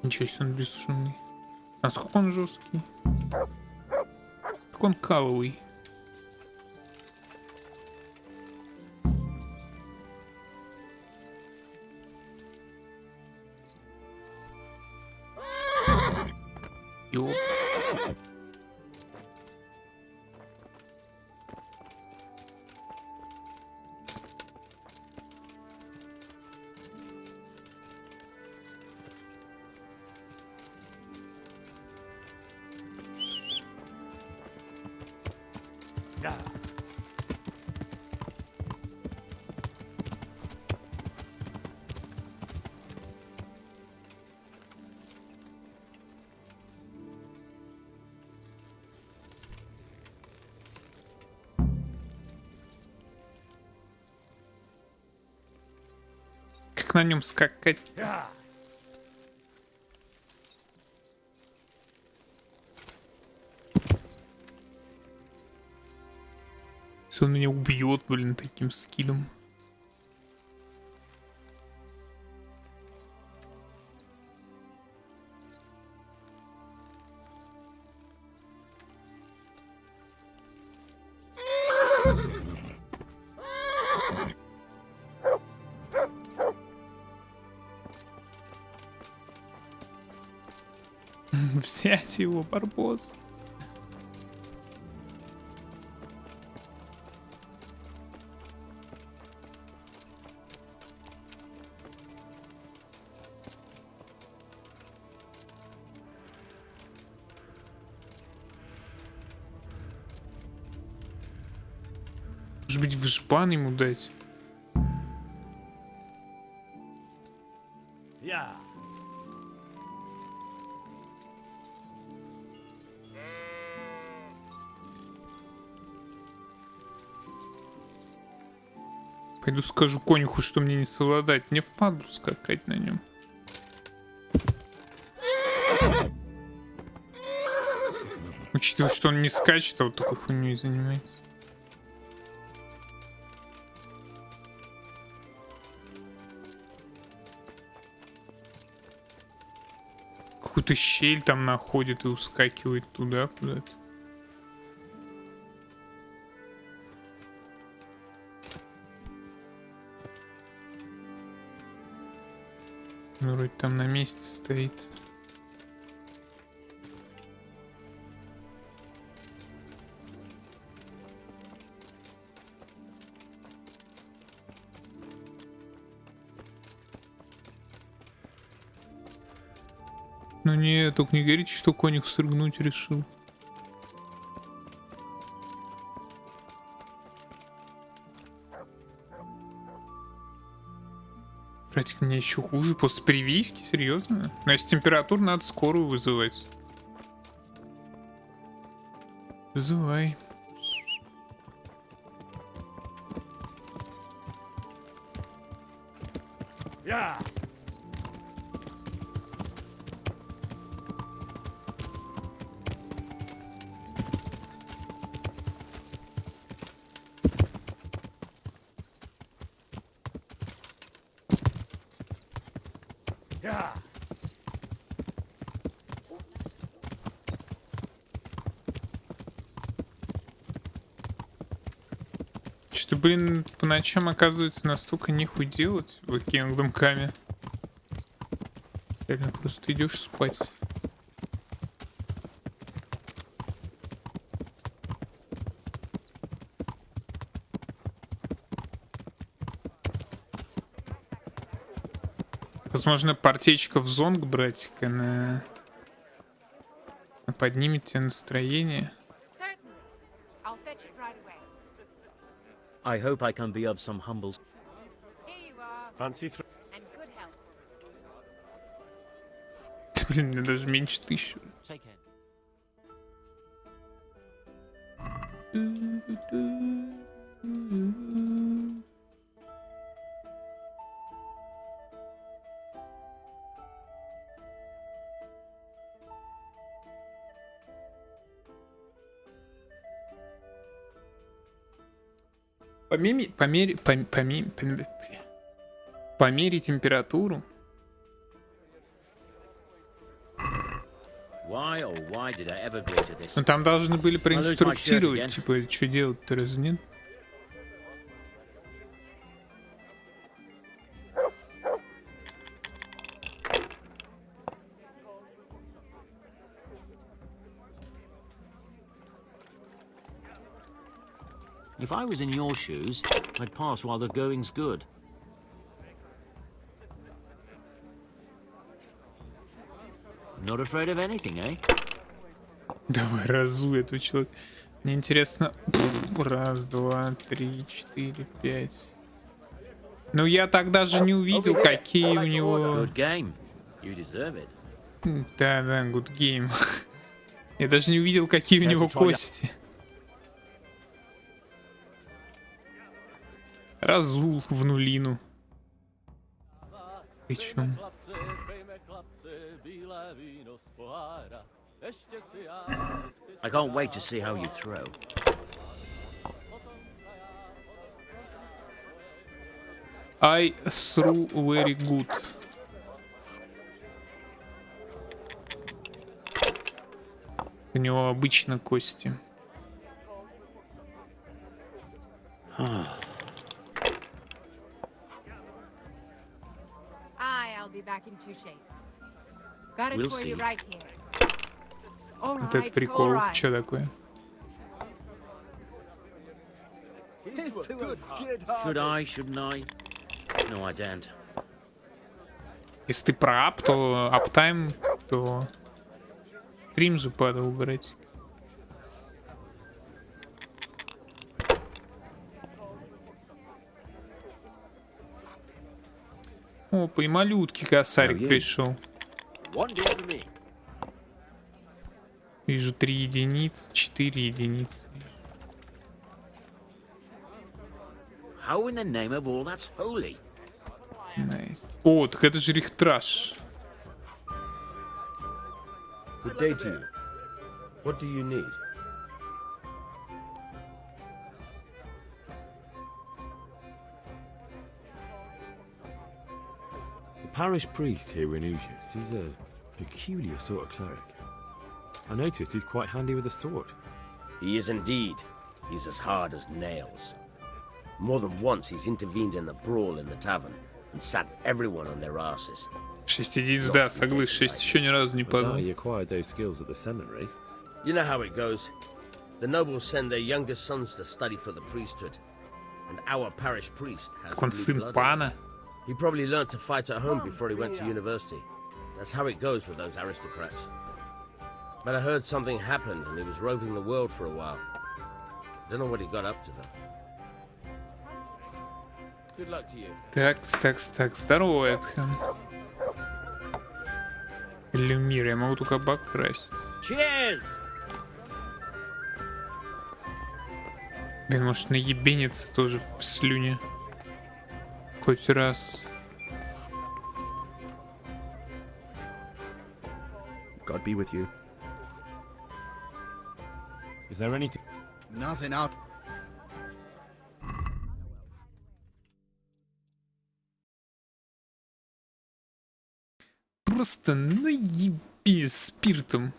Ничего себе, он бесшумный. А сколько он жесткий? Так он каловый. Ёп. Как на нем скакать? Если он меня убьет, блин, таким скидом. Взять его, барбос. Может быть, в жбан ему дать? Пойду скажу конюху, что мне не совладать. Мне впадлу скакать на нем. Учитывая, что он не скачет, а вот такой хуйней занимается. Какую-то щель там находит и ускакивает туда куда-то. Вроде там на месте стоит. Ну не, только не говорите, что конюх срыгнуть решил. Братик, мне еще хуже после прививки, серьезно? Но если температура, надо скорую вызывать. Вызывай. Что, блин, по ночам оказывается настолько нехуй делать в Kingdom Come. Реально просто идешь спать. Возможно, партейчика в зонг, братика, на поднимет тебе настроение. I hope I can be of some humble. Fancy Блин, мне даже меньше 1000. Померить температуру. Ну там должны были проинструктировать, типа, что делать-то, разве нет? If I was in your shoes, I'd pass while the going's good. Not afraid of anything, eh? Давай разуй этого человека. Мне интересно. Раз, два, три, четыре, пять. Ну я так даже не увидел, какие у него... Good game. You deserve it. Да, good game. Я даже не увидел, какие у него кости. Разул в нулину. Причем... I can't wait to see how you throw. I threw very good. У него обычно кости. I'll be back in 2 shakes. Got it We'll for you see. right here. All Вот это right, прикол. all right. Что такое? Should I? Shouldn't I? No, I don't. Если ты про ап, то аптайм, то стрим же падал, брать. Опа, и малютки косарик пришел. Вижу 3 единицы, 4 единицы. How in the name of all that's holy? Найс. О, так это же рихтраж. Good day to you. What do you need? The parish priest here in Ujis, he's a peculiar sort of cleric. I noticed he's quite handy with a sword. He is indeed. He's as hard as nails. More than once he's intervened in a brawl in the tavern and sat everyone on their asses. 6 единиц, да, согласен, 6 еще ни разу не падал. He acquired those skills at the seminary. You know how it goes. The nobles send their youngest sons to study for the priesthood. And our parish priest has Он blue сын blood. пана. He probably learned to fight at home before he went to university. That's how it goes with those aristocrats. But I heard something happened and he was roving the world for a while. Don't know what he got up to though. Good luck to you. Так, здорово, Эдхэм. Люмир, я могу только обокрасть. Cheers! Блин, может наебениться тоже в слюне. Хоть раз. God be with you. Is there anything? Nothing out. Просто наеби спиртом.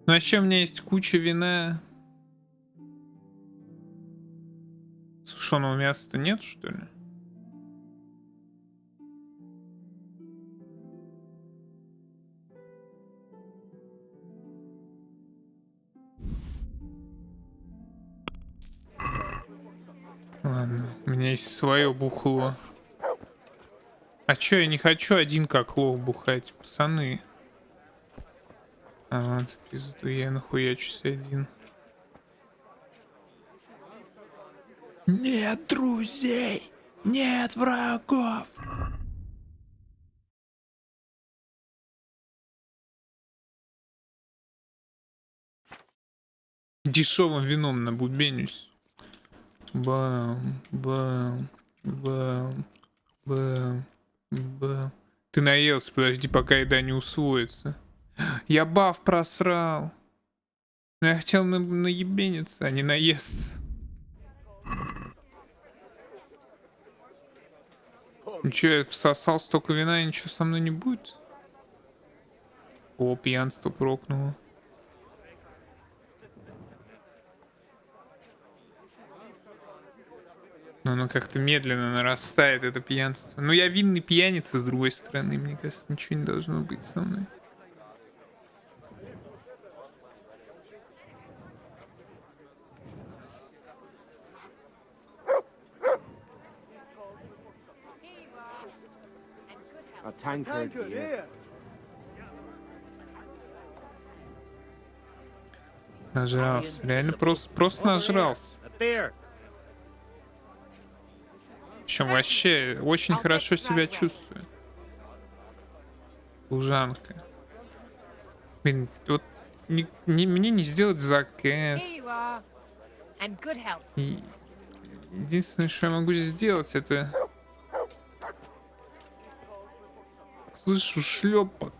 Ну а еще у меня есть куча вина. Сушеного мяса-то нет, что ли? Ладно, у меня есть свое бухло. А чё, я не хочу один как лох бухать, пацаны. А ладно, пизду, я нахуячусь один. Нет друзей, нет врагов. Дешевым вином набубенюсь. Бам, бам, бам, бам, бам. Ты наелся, подожди, пока еда не усвоится. Я баф просрал. Но я хотел наебениться, а не наесться. Ну чё, я всосал столько вина, и ничего со мной не будет? О, пьянство прокнуло. Но оно как-то медленно нарастает, это пьянство. Но я винный пьяница, с другой стороны, мне кажется, ничего не должно быть со мной. A tankard here. Нажрался, реально просто нажрался. Причем вообще очень хорошо себя чувствую. Служанка. Блин, вот мне не сделать заказ. И единственное, что я могу сделать, это... Слышу шлепок.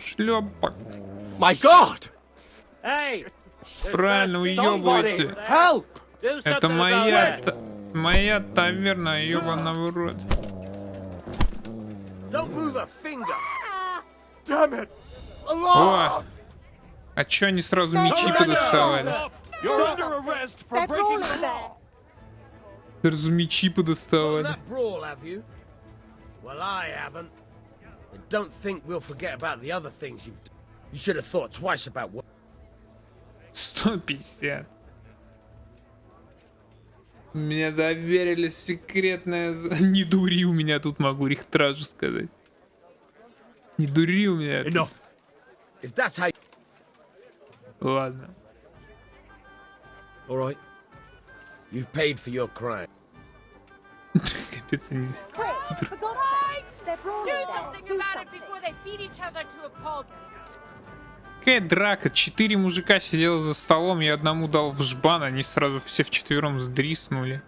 Шлепок. My God! Правильно, уебывайте. Это моя таверна, ёбана в рот. О! А чё они сразу мечи подоставали? Сразу мечи подоставали. Well, I haven't. And don't think we'll forget about the other things you've done. You should have thought twice about what... 150. Мне доверили секретное... Не дури у меня тут, могу рихтражу сказать. Не дури у меня тут. If that's how... Ладно. All right. You've paid for your crime. Капец, они... Какая драка? 4 мужика сидело за столом, я одному дал в жбан, они сразу все вчетвером сдриснули.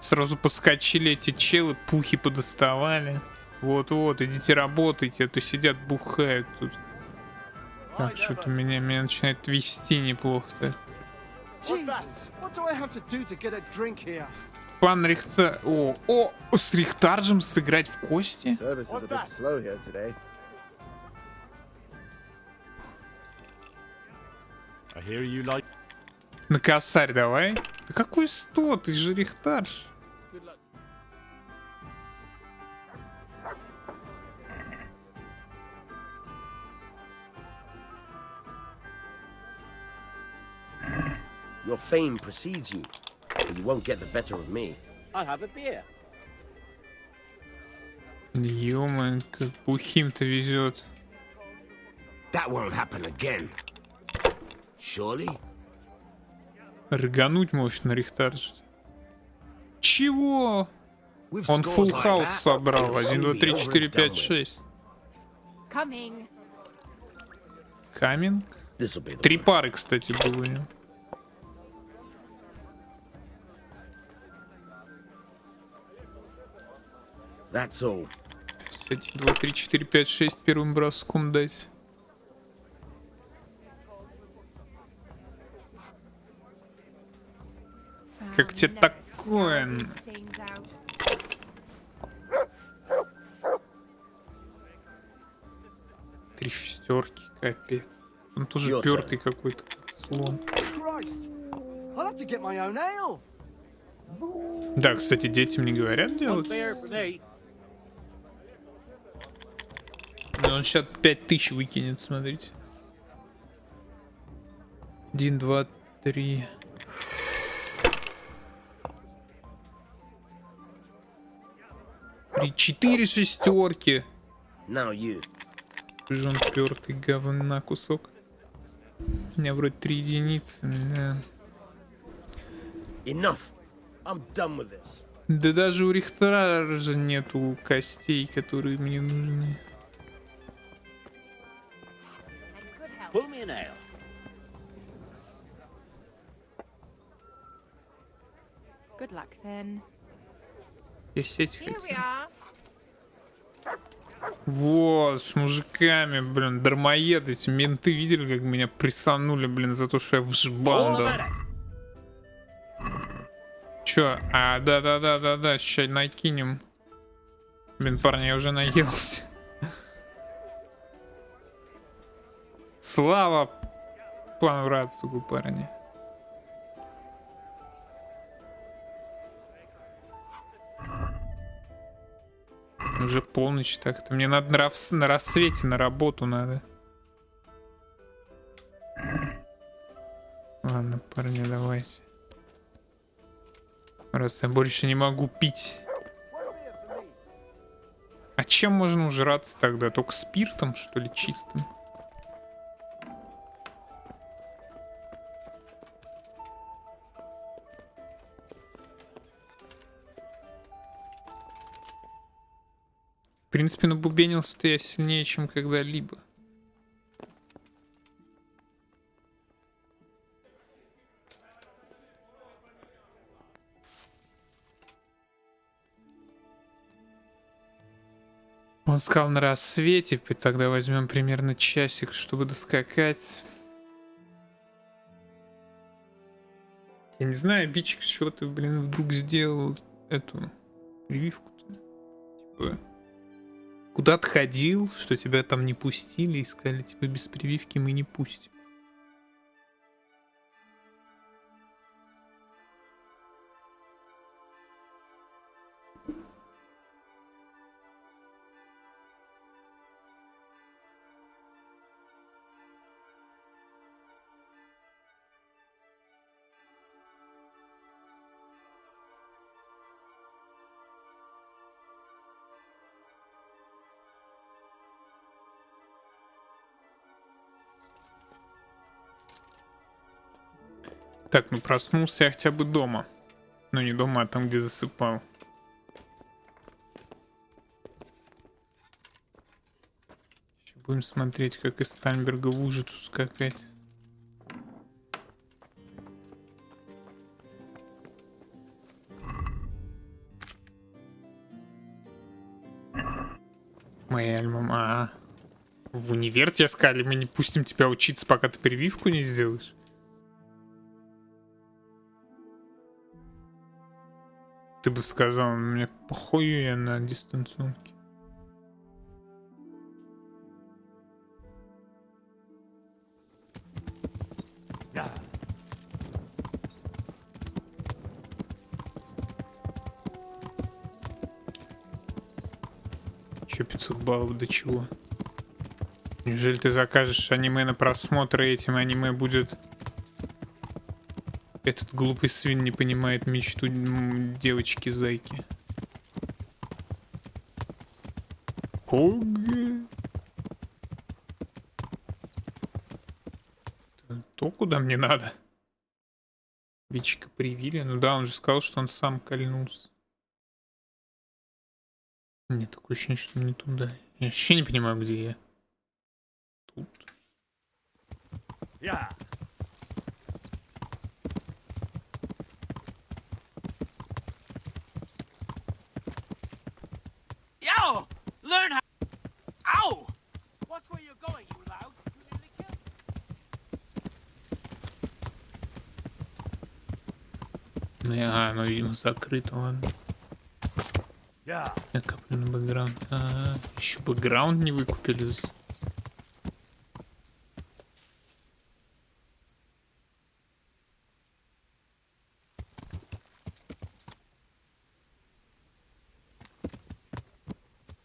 Сразу подскочили эти челы, пухи подоставали. Вот-вот, идите работайте, а то сидят, бухают тут. Так, что-то меня начинает вести неплохо. Пан Рихтар... О, с Рихтаржем сыграть в кости? На косарь давай. Да какой 100? Ты же Рихтарж. Your fame precedes you, but you won't get the better of me. I'll have a beer. Ё-моё, как бухим-то везет. That won't happen again. Surely? Рыгануть может на Рихтарже. Чего? Он фулл хаус собрал. 1, 2, 3, 4, 5, 6. Каминг? 3 пары, кстати, было у него. 1, 2, 3, 4, 5, 6 первым броском дать. Как тебе такое? 3 шестерки, капец. Он тоже пёртый какой-то слон. Да, кстати, детям не говорят делать. Но он сейчас 5000 выкинет, смотрите. 1, 2, 3. При 4 шестерки. Жон пёртый говна кусок. У меня вроде 3 единицы. Да. Да даже у Рихтара же нету костей, которые мне нужны. Pull me an ale. Good luck then. Я сеть Here we хотел. are. Вот, с мужиками, блин, дармоеды, эти менты видели, как меня прессанули, блин, за то, что я в жбан дал. Чё? А, да, ща накинем. Блин, парни, я уже наелся. Слава пану Рацугу, парни. Уже полночь так-то. Мне надо на рассвете на работу надо. Ладно, парни, давайте. Раз я больше не могу пить. А чем можно ужраться тогда? Только спиртом, что ли, чистым? В принципе, набубенился-то я сильнее, чем когда-либо. Он сказал на рассвете, тогда возьмем примерно часик, чтобы доскакать. Я не знаю, бичик, что ты, блин, вдруг сделал эту прививку-то. Типа, куда ты ходил, что тебя там не пустили, и сказали, типа, без прививки мы не пустим. Так, ну проснулся я хотя бы дома. Ну не дома, а там, где засыпал. Сейчас будем смотреть, как из Стальнберга в Ужицу скакать. Моя альма. В универ тебе сказали, мы не пустим тебя учиться, пока ты прививку не сделаешь. Ты бы сказал, мне похую я на дистанционке. Еще 500 баллов до чего? Неужели ты закажешь аниме на просмотр, и этим аниме будет... Этот глупый свин не понимает мечту девочки-зайки. То, куда мне надо. Бичика привили. Ну да, он же сказал, что он сам кольнулся. Нет, такое ощущение, что не туда. Я вообще не понимаю, где я. Тут. Yo! Learn how. Ow! Watch where you're going, you loud. You nearly killed me. Ну, видимо, закрыто, ладно. Я коплю на бэкграунд. Еще бэкграунд не выкупили.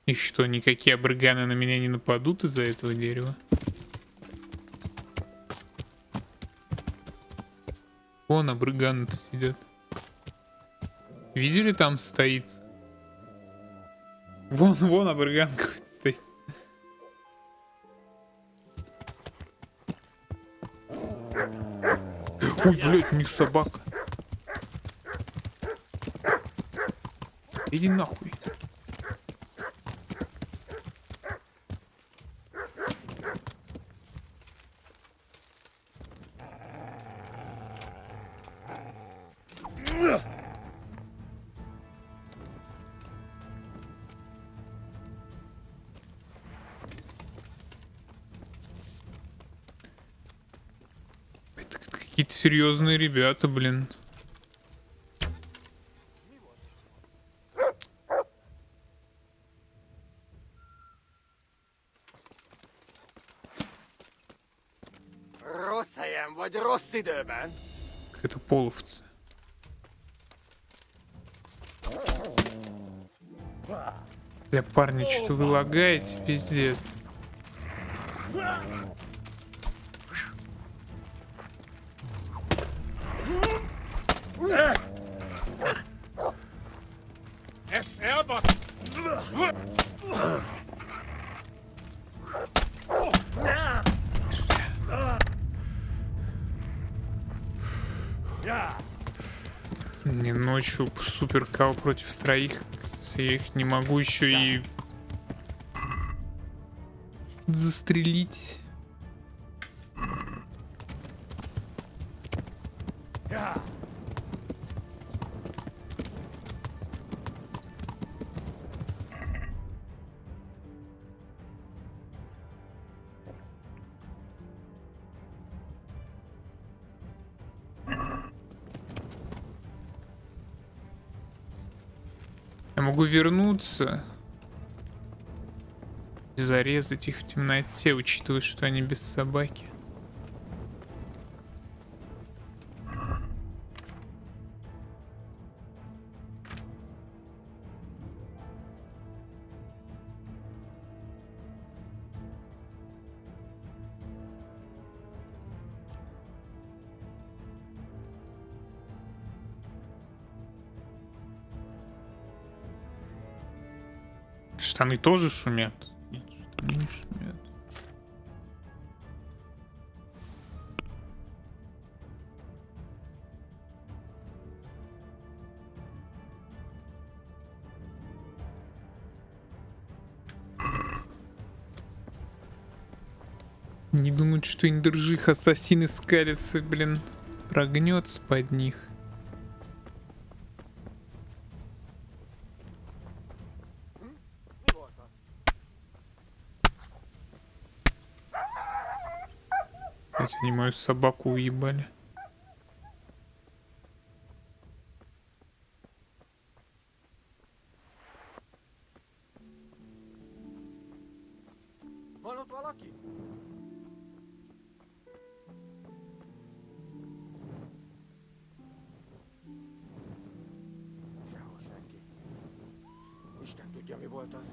И что, никакие абрыганы на меня не нападут из-за этого дерева? Вон абрыганы-то сидят. Видели, там стоит? Вон абрыган какой-то стоит. Ой, блядь, у них собака. Иди нахуй. какие-то серьезные ребята, блин. Rossz helyen vagy rossz időben? Это половцы. Для парня что вы лагаете, пиздец. Не, ночью супер кал против троих. Я их не могу еще и застрелить. Я могу вернуться и зарезать их в темноте, учитывая, что они без собаки. Штаны тоже шумят? Нет, штаны не шумят. Не думают, что индержих ассасины скалятся, блин. Прогнется под них. Они мою собаку уебали. Van ott valaki? Sehol senki. Isten tudja, mi volt az.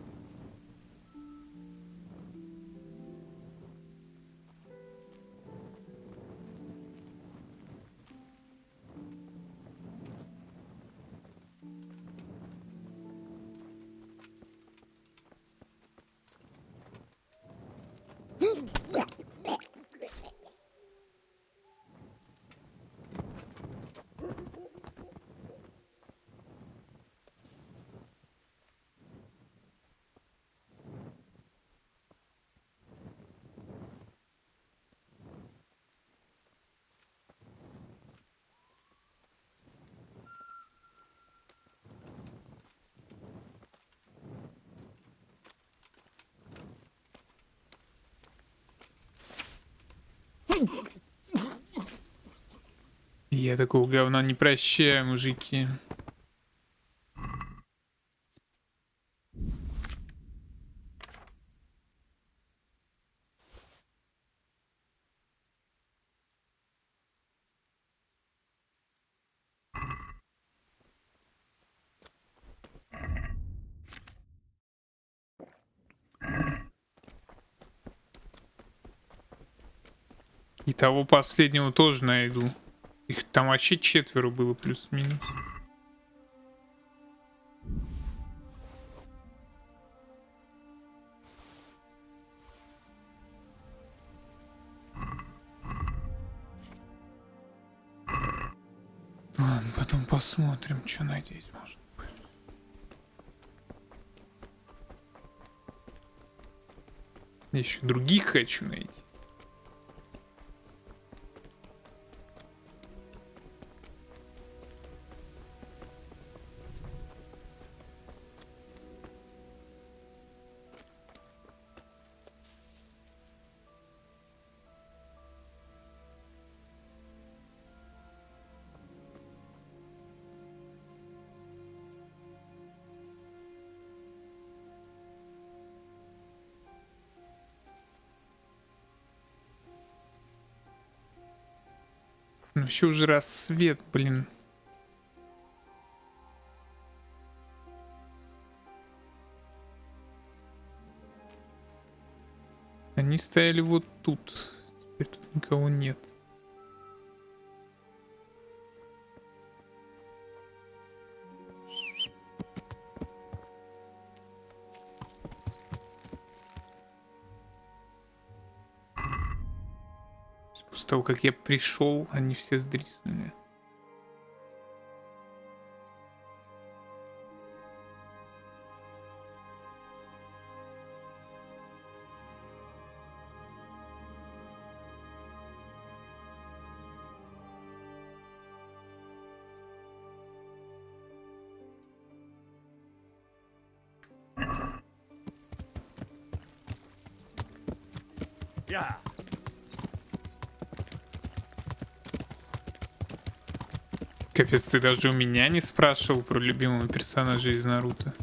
Я такого говна не прощаю, мужики. И того последнего тоже найду. Их там вообще 4 было плюс-минус. Ладно, потом посмотрим, что надеть можно. Я еще других хочу найти. Вообще уже рассвет, блин. Они стояли вот тут. Теперь тут никого нет. После того, как я пришел, они все сдриснули. Yeah. Капец, ты даже у меня не спрашивал про любимого персонажа из Наруто.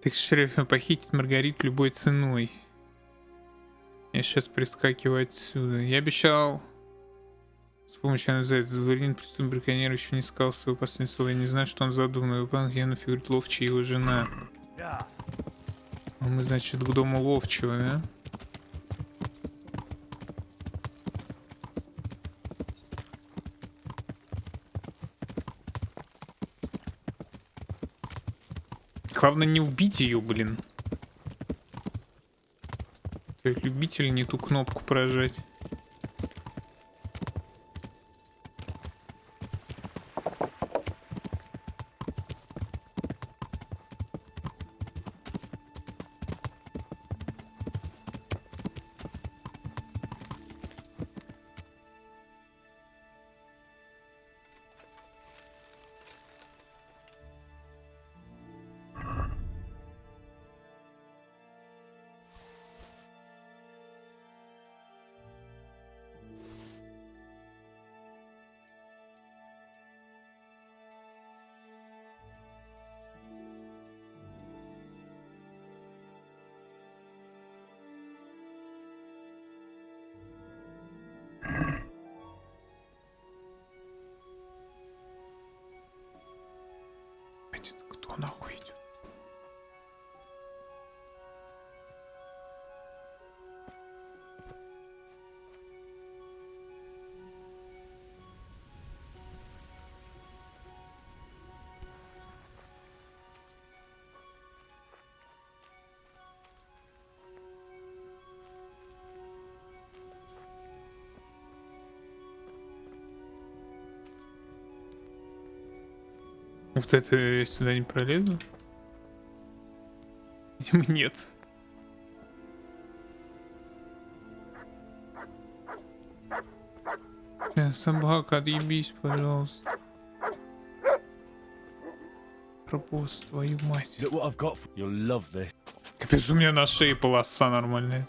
Так шерифа похитить Маргариту любой ценой. Я сейчас прискакиваю отсюда. Я обещал с помощью называется дворянин преступный браконьер еще не сказал своего последнего слова. Я не знаю, что он задумал. Выполнил явно фигурит ловчий и его жена. А мы, значит, к дому ловчего, да? Главное не убить ее, блин. Любитель не ту кнопку прожать. Кто нахуй идет? Вот это я сюда не пролезу? Видимо, нет. Собака, отъебись, пожалуйста. Пропуск, твою мать. Капец, у меня на шее полоса нормальная.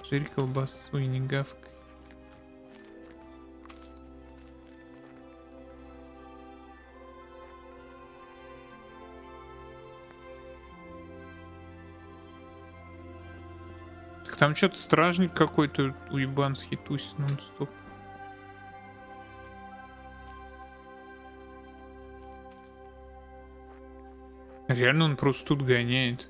Жри колбасу и не гавкай. Там что-то стражник какой-то уебанский тусит нон-стоп. Реально он просто тут гоняет.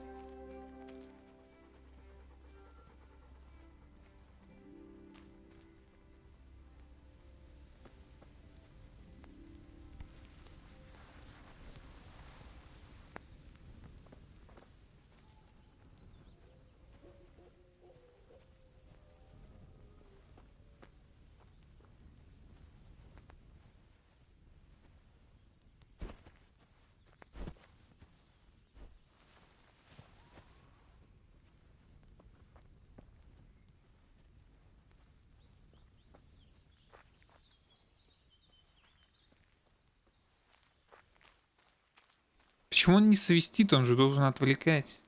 Почему он не свистит? Он же должен отвлекать.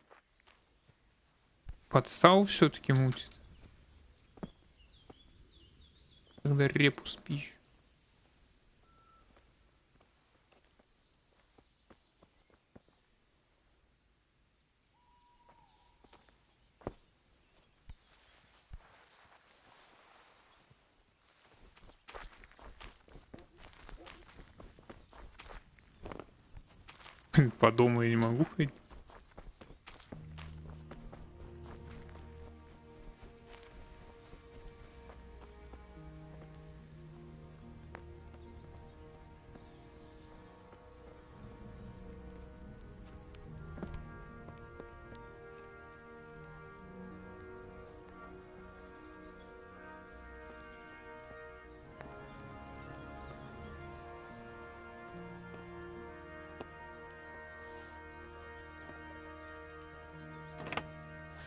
Подставу все-таки мутит. Когда репу спищу. По дому я не могу ходить.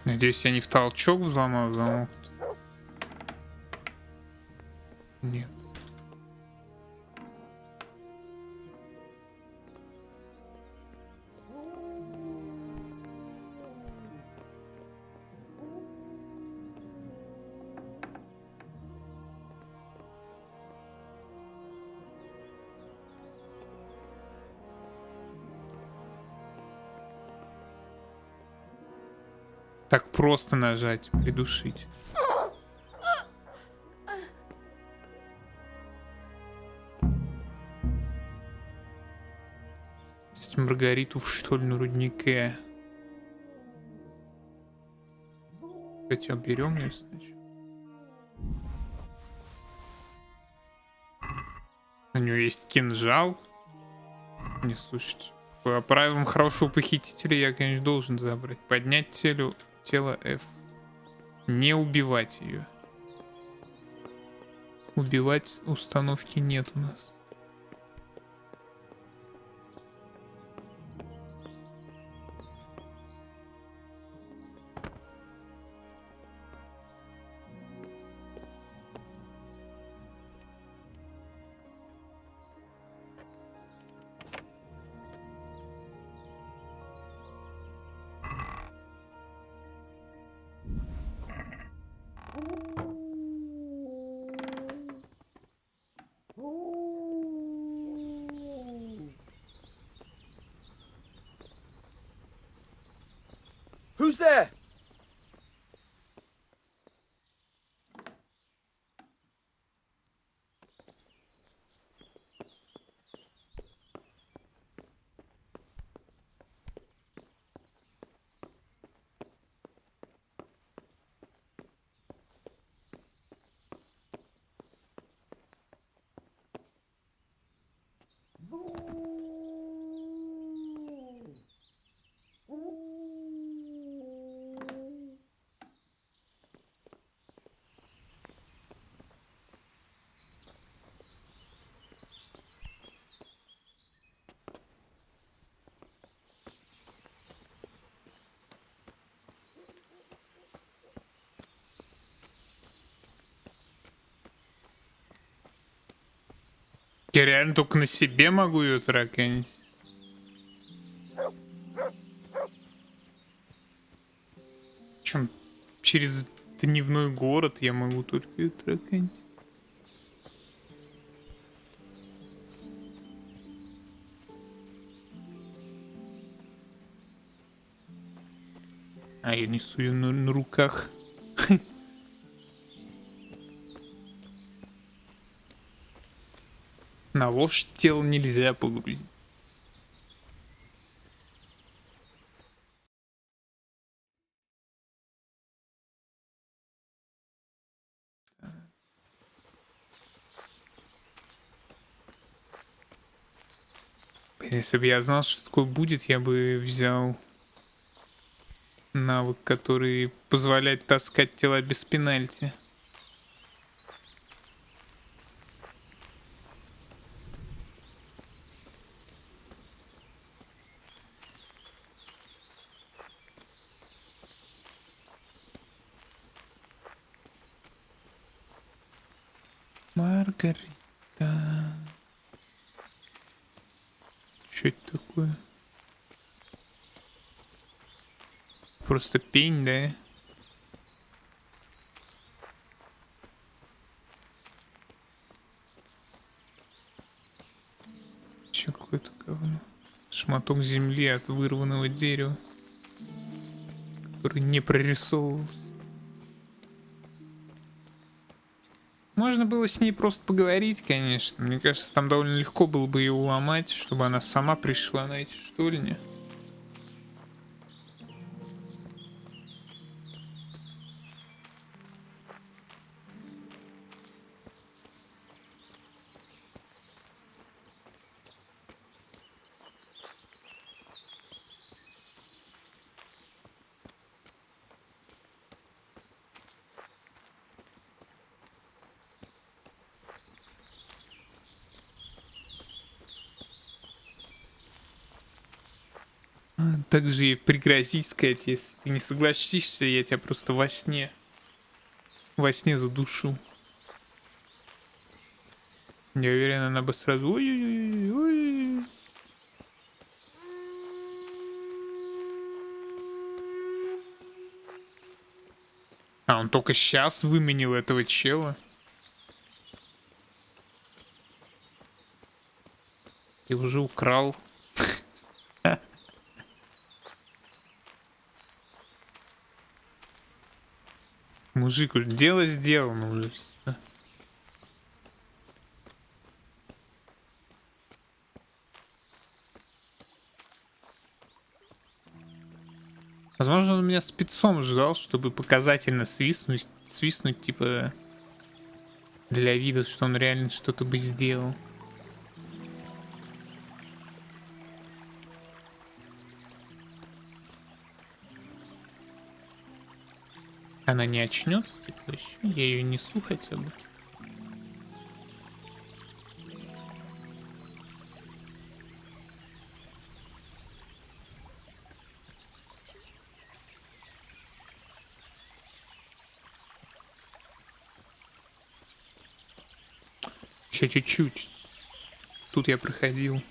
Надеюсь, я не в толчок взломал замок. Нет. Так просто нажать, придушить. Маргариту, что ли, на руднике. Хотя берем ее сначала. У нее есть кинжал. Не, слушайте. По правилам хорошего похитителя я, конечно, должен забрать. Поднять тело F. Не убивать ее. Убивать установки нет у нас. Who's there? Я реально только на себе могу ее тараканить. Чем через дневной город я могу только ее тараканить. А я несу ее на руках. На ложь тело нельзя погрузить. Если бы я знал, что такое будет, я бы взял навык, который позволяет таскать тела без пенальти. Маргарита. Что это такое? Просто пень, да? Еще какое-то говно. Шматок земли от вырванного дерева, который не прорисовывался. Можно было с ней просто поговорить, конечно. Мне кажется, там довольно легко было бы ее уломать, чтобы она сама пришла на эти штольни. Также и пригрозить, сказать, если ты не согласишься, я тебя просто во сне задушу. Я уверен, она бы сразу... Ой-ой-ой-ой. А он только сейчас выменил этого чела. Ты уже украл. Мужик, уже дело сделано уже. Возможно, он меня спецом ждал, чтобы показательно свистнуть, типа, для вида, что он реально что-то бы сделал. Она не очнется, типа, еще. Я ее несу хотя бы. Еще чуть-чуть. Тут я проходил.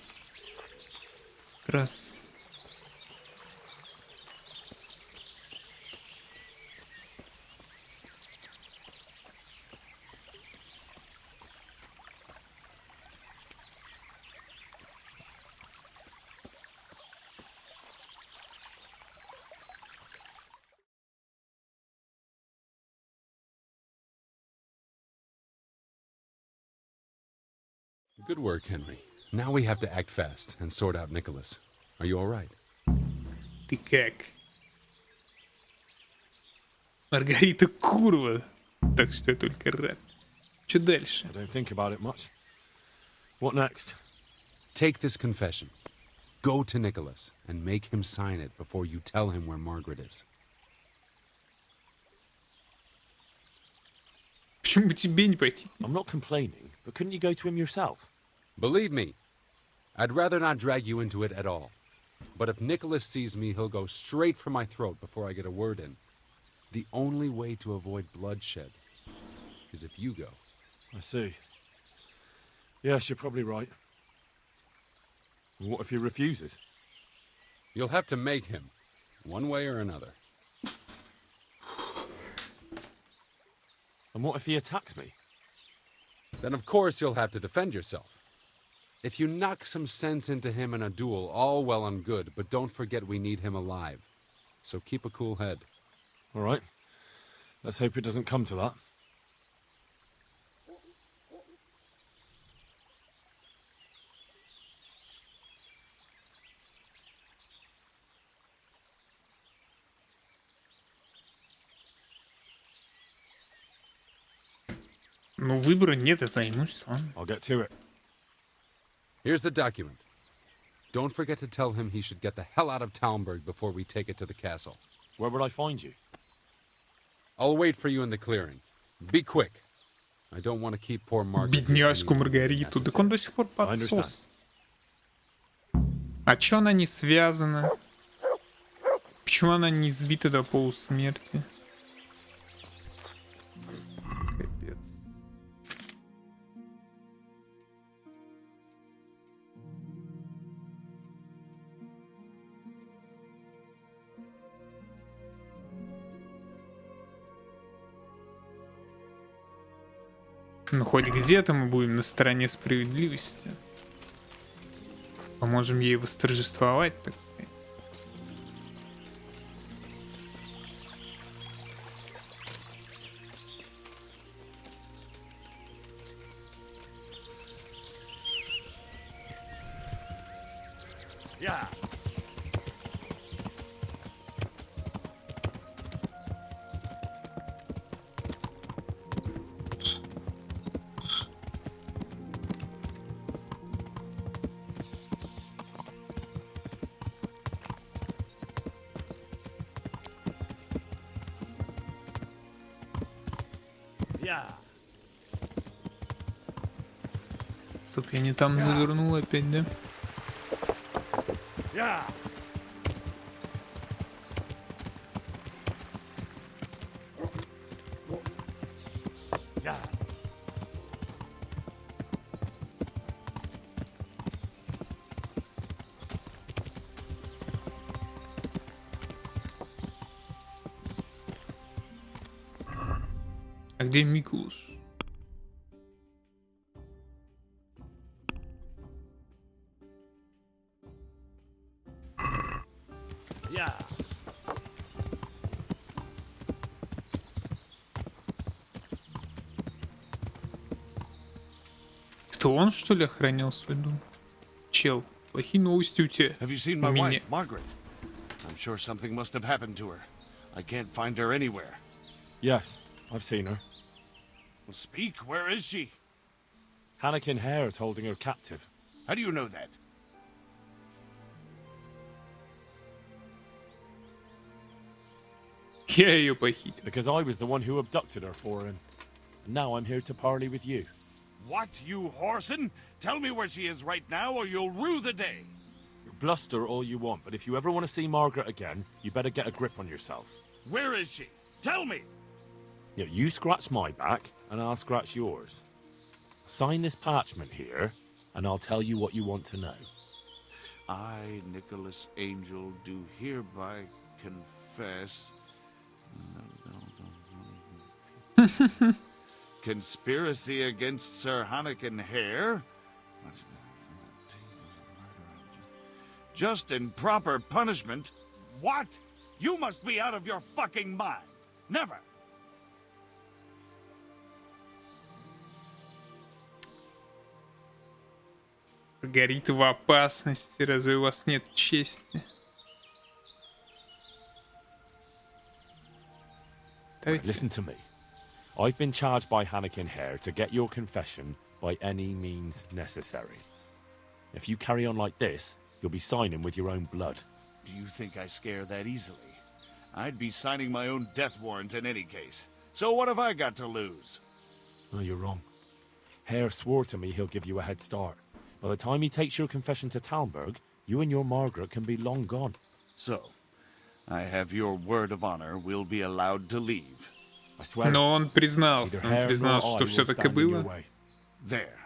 Раз. Good work, Henry. Now we have to act fast and sort out Nicholas. Are you all right? Ты как? Маргарита курва. Так что я только рад. Что дальше? I don't think about it much. What next? Take this confession. Go to Nicholas and make him sign it before you tell him where Margaret is. Почему бы тебе не пойти? I'm not complaining, but couldn't you go to him yourself? Believe me, I'd rather not drag you into it at all. But if Nicholas sees me, he'll go straight for my throat before I get a word in. The only way to avoid bloodshed is if you go. I see. Yes, you're probably right. What if he refuses? You'll have to make him, one way or another. And what if he attacks me? Then of course you'll have to defend yourself. If you knock some sense into him in a duel, all well and good, but don't forget we need him alive. So keep a cool head. All right. Let's hope it doesn't come to that. Ну, выбора нет, я займусь, ладно. I'll get to it. Here's the document. Don't forget to tell him he should get the hell out of Talmberg before we take it to the castle. Where would I find you? I'll wait for you in the clearing. Be quick. I don't want to keep poor Margaret. Бедняжку Маргариту. Так он до сих пор подсос. А чё она не связана? Почему она не сбита до полусмерти? Капец. Ну, хоть где-то мы будем на стороне справедливости. Поможем ей восторжествовать, так сказать. Yeah. Yeah. Стоп, я не там завернул опять, да? Yeah. Yeah. А где Микулуш? Yeah. Это он, что ли, охранял свой дом? Чел, плохие новости у тебя. Have you seen my wife, Margaret? I'm sure something must have happened to her. I can't find her anywhere. Yes, I've seen her. Well, speak. Where is she? Hannikin Hare is holding her captive. How do you know that? Я ее похитил. Because I was the one who abducted her for him. And now I'm here to parley with you. What, you whoreson? Tell me where she is right now, or you'll rue the day. You bluster all you want, but if you ever want to see Margaret again, you better get a grip on yourself. Where is she? Tell me. You scratch my back, and I'll scratch yours. Sign this parchment here, and I'll tell you what you want to know. I, Nicholas Angel, do hereby confess... conspiracy against Sir Hannikin Hare? Just in proper punishment? What? You must be out of your fucking mind. Never. Горит в опасности, разве у вас нет чести? Listen to me. I've been charged by Hannikin Hare to get your confession by any means necessary. If you carry on like this, you'll be signing with your own blood. Do you think I scare that easily? I'd be signing my own death warrant in any case. So what have I got to lose? No, you're wrong. Hare swore to me he'll give you a head start. By the time he takes your confession to Talmberg, you and your Margaret can be long gone. So, I have your word of honor we'll be allowed to leave. Но он признался, что все так и было. There.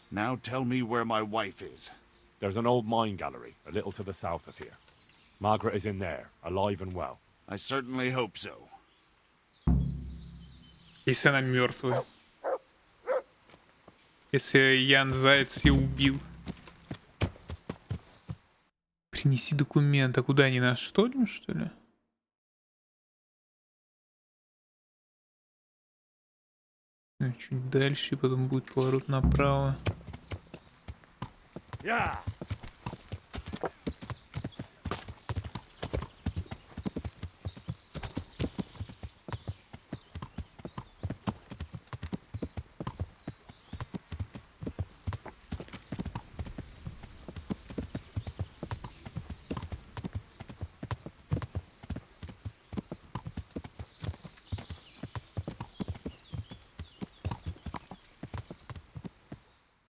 Now tell me where my wife is. There's an old mine gallery, a little to the south of here. Margaret is in there, alive and well. I certainly hope so. Если она мертвая. Если Ян Заяц ее убил. Принеси документ. А куда они, нас что ли? Чуть дальше, и потом будет поворот направо. Yeah.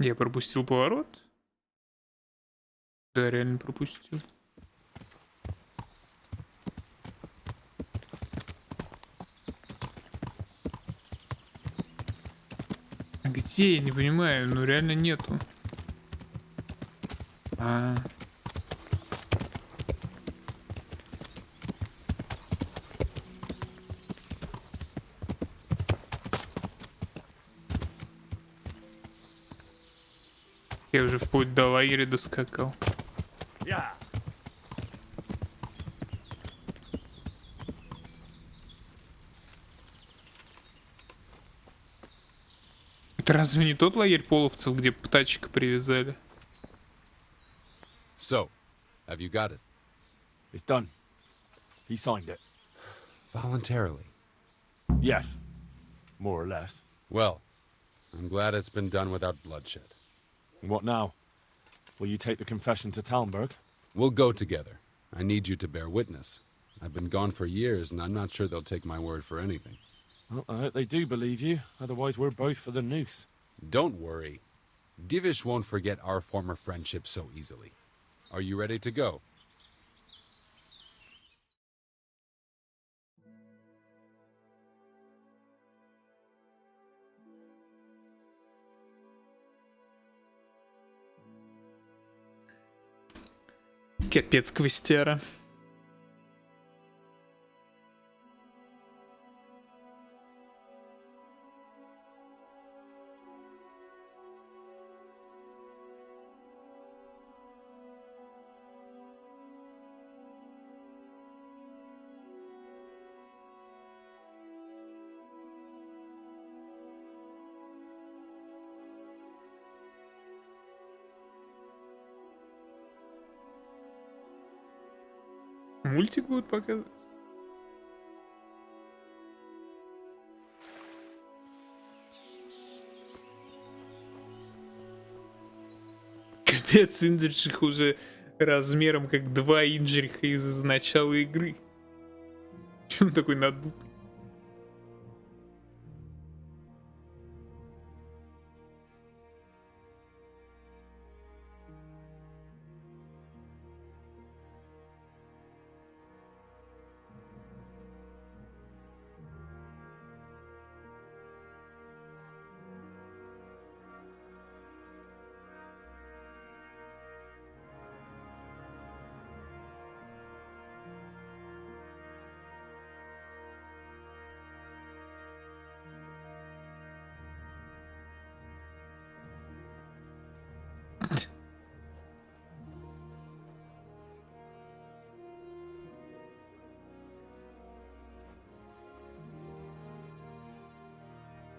Я пропустил поворот? Да, реально пропустил. А где? Я не понимаю, ну реально нету. Я уже вплоть до лагеря доскакал. Yeah. Это разве не тот лагерь половцев, где птачка привязали? So, Have you got it? It's done. He signed it. Voluntarily? Yes. More or less. Well, I'm glad it's been done without bloodshed. What now? Will you take the confession to Talmberg? We'll go together. I need you to bear witness. I've been gone for years, and I'm not sure they'll take my word for anything. Well, I hope they do believe you. Otherwise, we're both for the noose. Don't worry. Divish won't forget our former friendship so easily. Are you ready to go? Капец, квестера. Мультик будут показывать? Капец, инджерих уже размером как 2 инджериха из начала игры. Чё он такой надутый?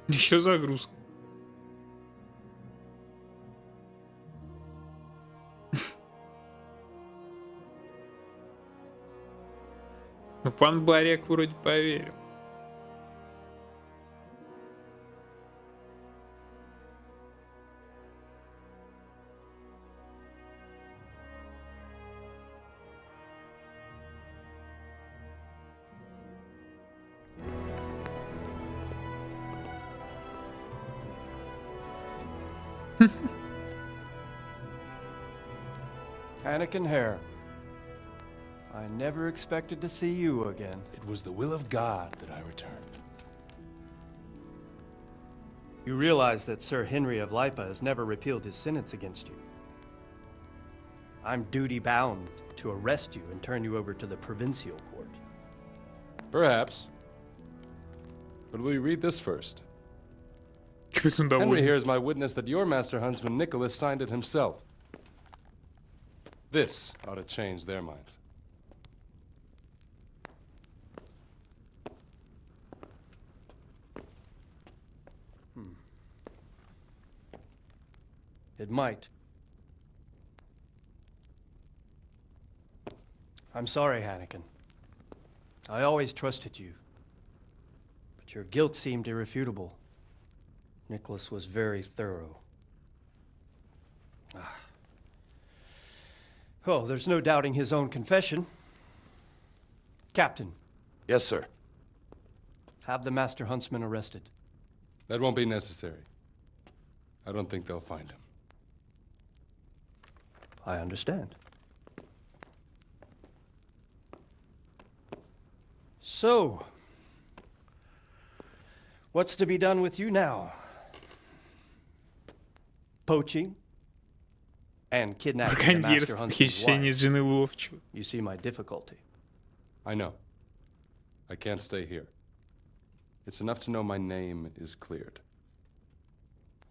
Еще загрузка. Ну, пан Баряк вроде поверил. Anakin Hare, I never expected to see you again. It was the will of God that I returned. You realize that Sir Henry of Lipa has never repealed his sentence against you. I'm duty-bound to arrest you and turn you over to the provincial court. Perhaps. But will you read this first? Henry here is my witness that your master huntsman Nicholas signed it himself. This ought to change their minds. It might. I'm sorry, Anakin. I always trusted you. But your guilt seemed irrefutable. Nicholas was very thorough. Oh, there's no doubting his own confession. Captain. Yes, sir. Have the Master Huntsman arrested. That won't be necessary. I don't think they'll find him. I understand. So, what's to be done with you now? Poaching and kidnapping the Master Huntsman's wife. You see my difficulty. I know. I can't stay here. It's enough to know my name is cleared.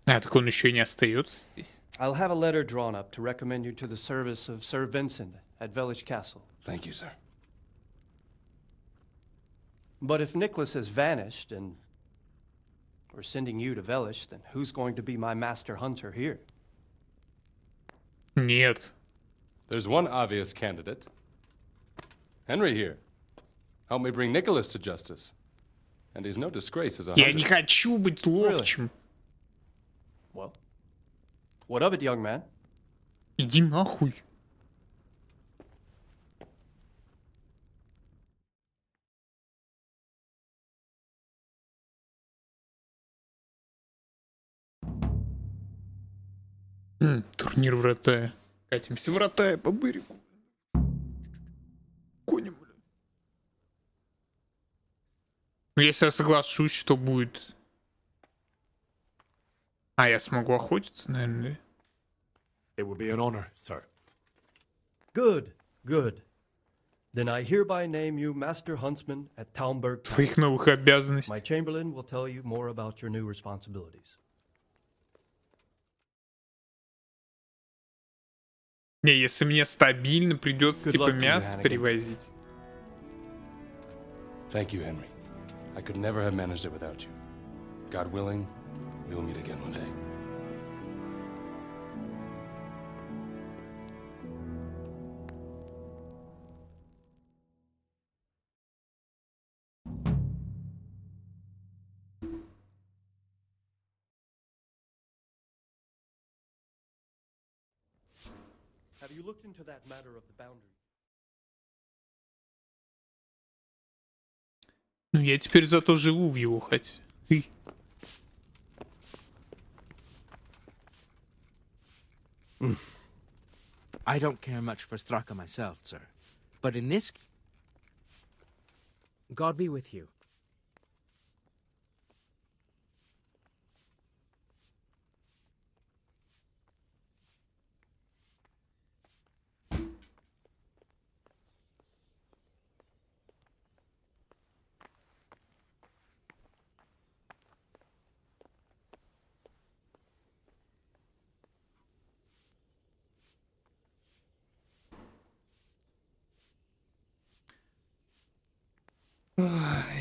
А, так он еще не остается здесь. I'll have a letter drawn up to recommend you to the service of Sir Vincent at Vellish Castle. Thank you, sir. But if Nicholas has vanished and we're sending you to Vellish, then who's going to be my master hunter here? Нет. There's one obvious candidate. Henry here. Help me bring Nicholas to justice. And he's no disgrace as a Я hunter. не хочу быть ловчим. Well, what of it, young man? Иди нахуй. Турнир вратая. Катимся вратая по берегу. Конем, бля. Ну, если я соглашусь, что будет... А, я смогу охотиться, наверное, да? It would be an honor, sir. Good, good. Then I hereby name you Master Huntsman at Talmberg. Твоих новых обязанностей. My Chamberlain will tell you more about your new responsibilities. Не, если мне стабильно придется Good типа luck to you, мясо Hannigan. перевозить. Thank you, Henry. I could never have managed it without you. God willing, we will meet again one day. Have you looked into that matter of the boundary? Ну, я теперь зато живу в его хате. I don't care much for Straka myself, sir. But in this... God be with you.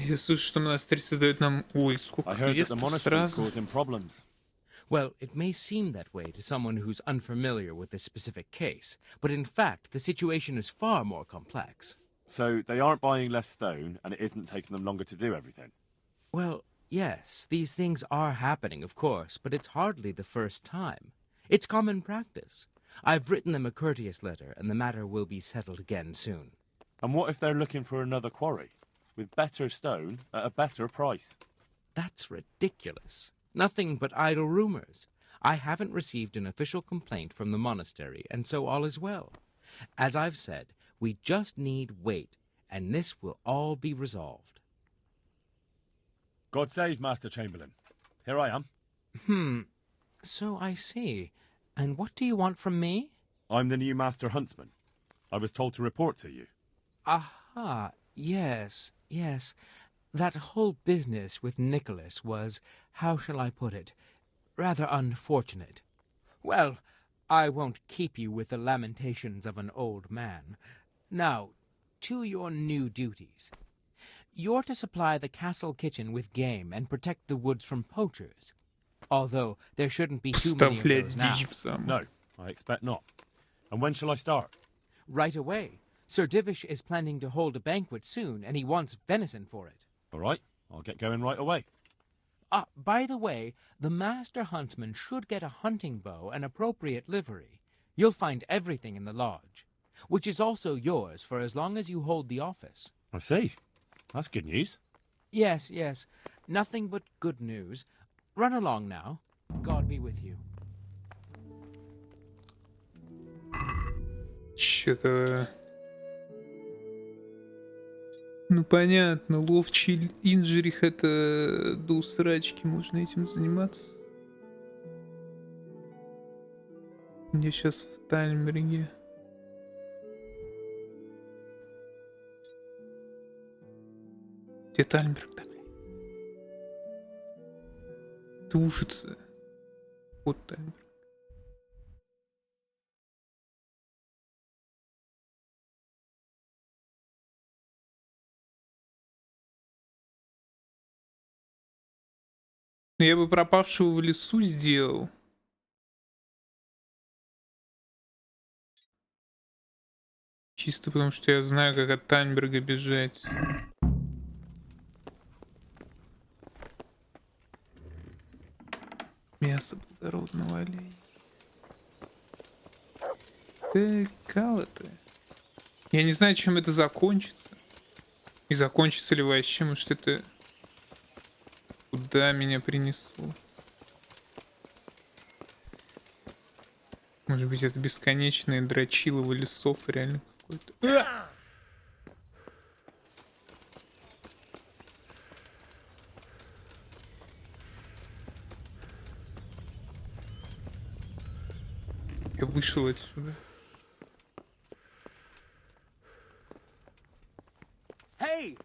Я слышу, что монастырь создает нам... Ой, сколько квестов сразу. Well, it may seem that way to someone who's unfamiliar with this specific case, but in fact, the situation is far more complex. So they aren't buying less stone, and it isn't taking them longer to do everything? Well, yes, these things are happening, of course, but it's hardly the first time. It's common practice. I've written them a courteous letter, and the matter will be settled again soon. And what if they're looking for another quarry? With better stone at a better price? That's ridiculous. Nothing but idle rumors. I haven't received an official complaint from the monastery, and so all is well. As I've said, we just need wait, and this will all be resolved. God save Master Chamberlain. Here I am. So I see. And what do you want from me? I'm the new Master Huntsman. I was told to report to you. Aha, yes. That whole business with Nicholas was, how shall I put it, rather unfortunate. Well, I won't keep you with the lamentations of an old man. Now, to your new duties. You're to supply the castle kitchen with game and protect the woods from poachers. Although there shouldn't be too many of those now. No, I expect not. And when shall I start? Right away. Sir Divish is planning to hold a banquet soon, and he wants venison for it. All right, I'll get going right away. By the way, the Master Huntsman should get a hunting bow and appropriate livery. You'll find everything in the lodge, which is also yours for as long as you hold the office. I see. That's good news. Yes. Nothing but good news. Run along now. God be with you. Что-то... Ну понятно, ловчий инжерих это до усрачки, можно этим заниматься. Я сейчас в Тальмберге. Где Тальмберг-то, блин? Ты ужится. Вот Тальмберг. Но я бы пропавшего в лесу сделал. Чисто потому, что я знаю, как от Таймберга бежать. Мясо благородного оленя. Ты кала-то. Я не знаю, чем это закончится. И закончится ли вообще, может это... Куда меня принесло? Может быть, это бесконечное дрочилово лесов реально какой-то. Я вышел отсюда. Hey!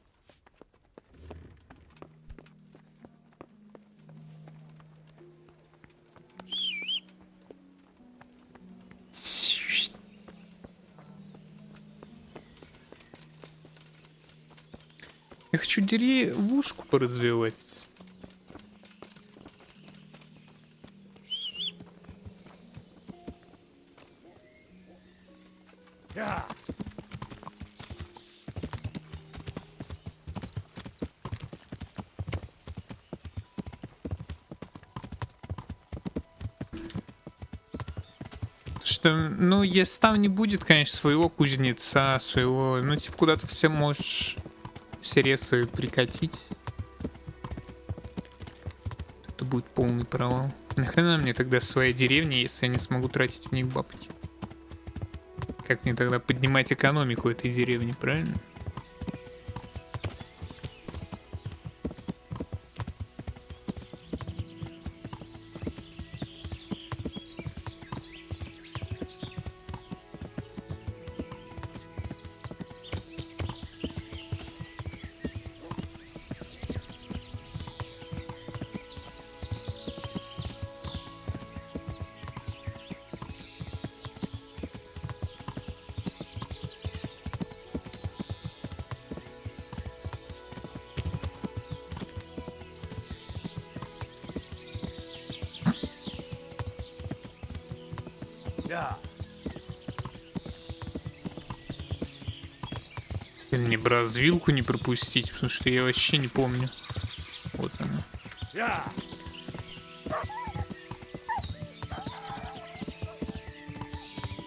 Я хочу деревушку поразвивать. Что, ну, если там не будет, конечно, своего кузнеца, своего, ну, типа, куда-то все можешь все ресы прикатить. Это будет полный провал. Нахрена мне тогда своя деревня, если я не смогу тратить в них бабки? Как мне тогда поднимать экономику этой деревни, правильно? Мне бы развилку не пропустить, потому что я вообще не помню. Вот она.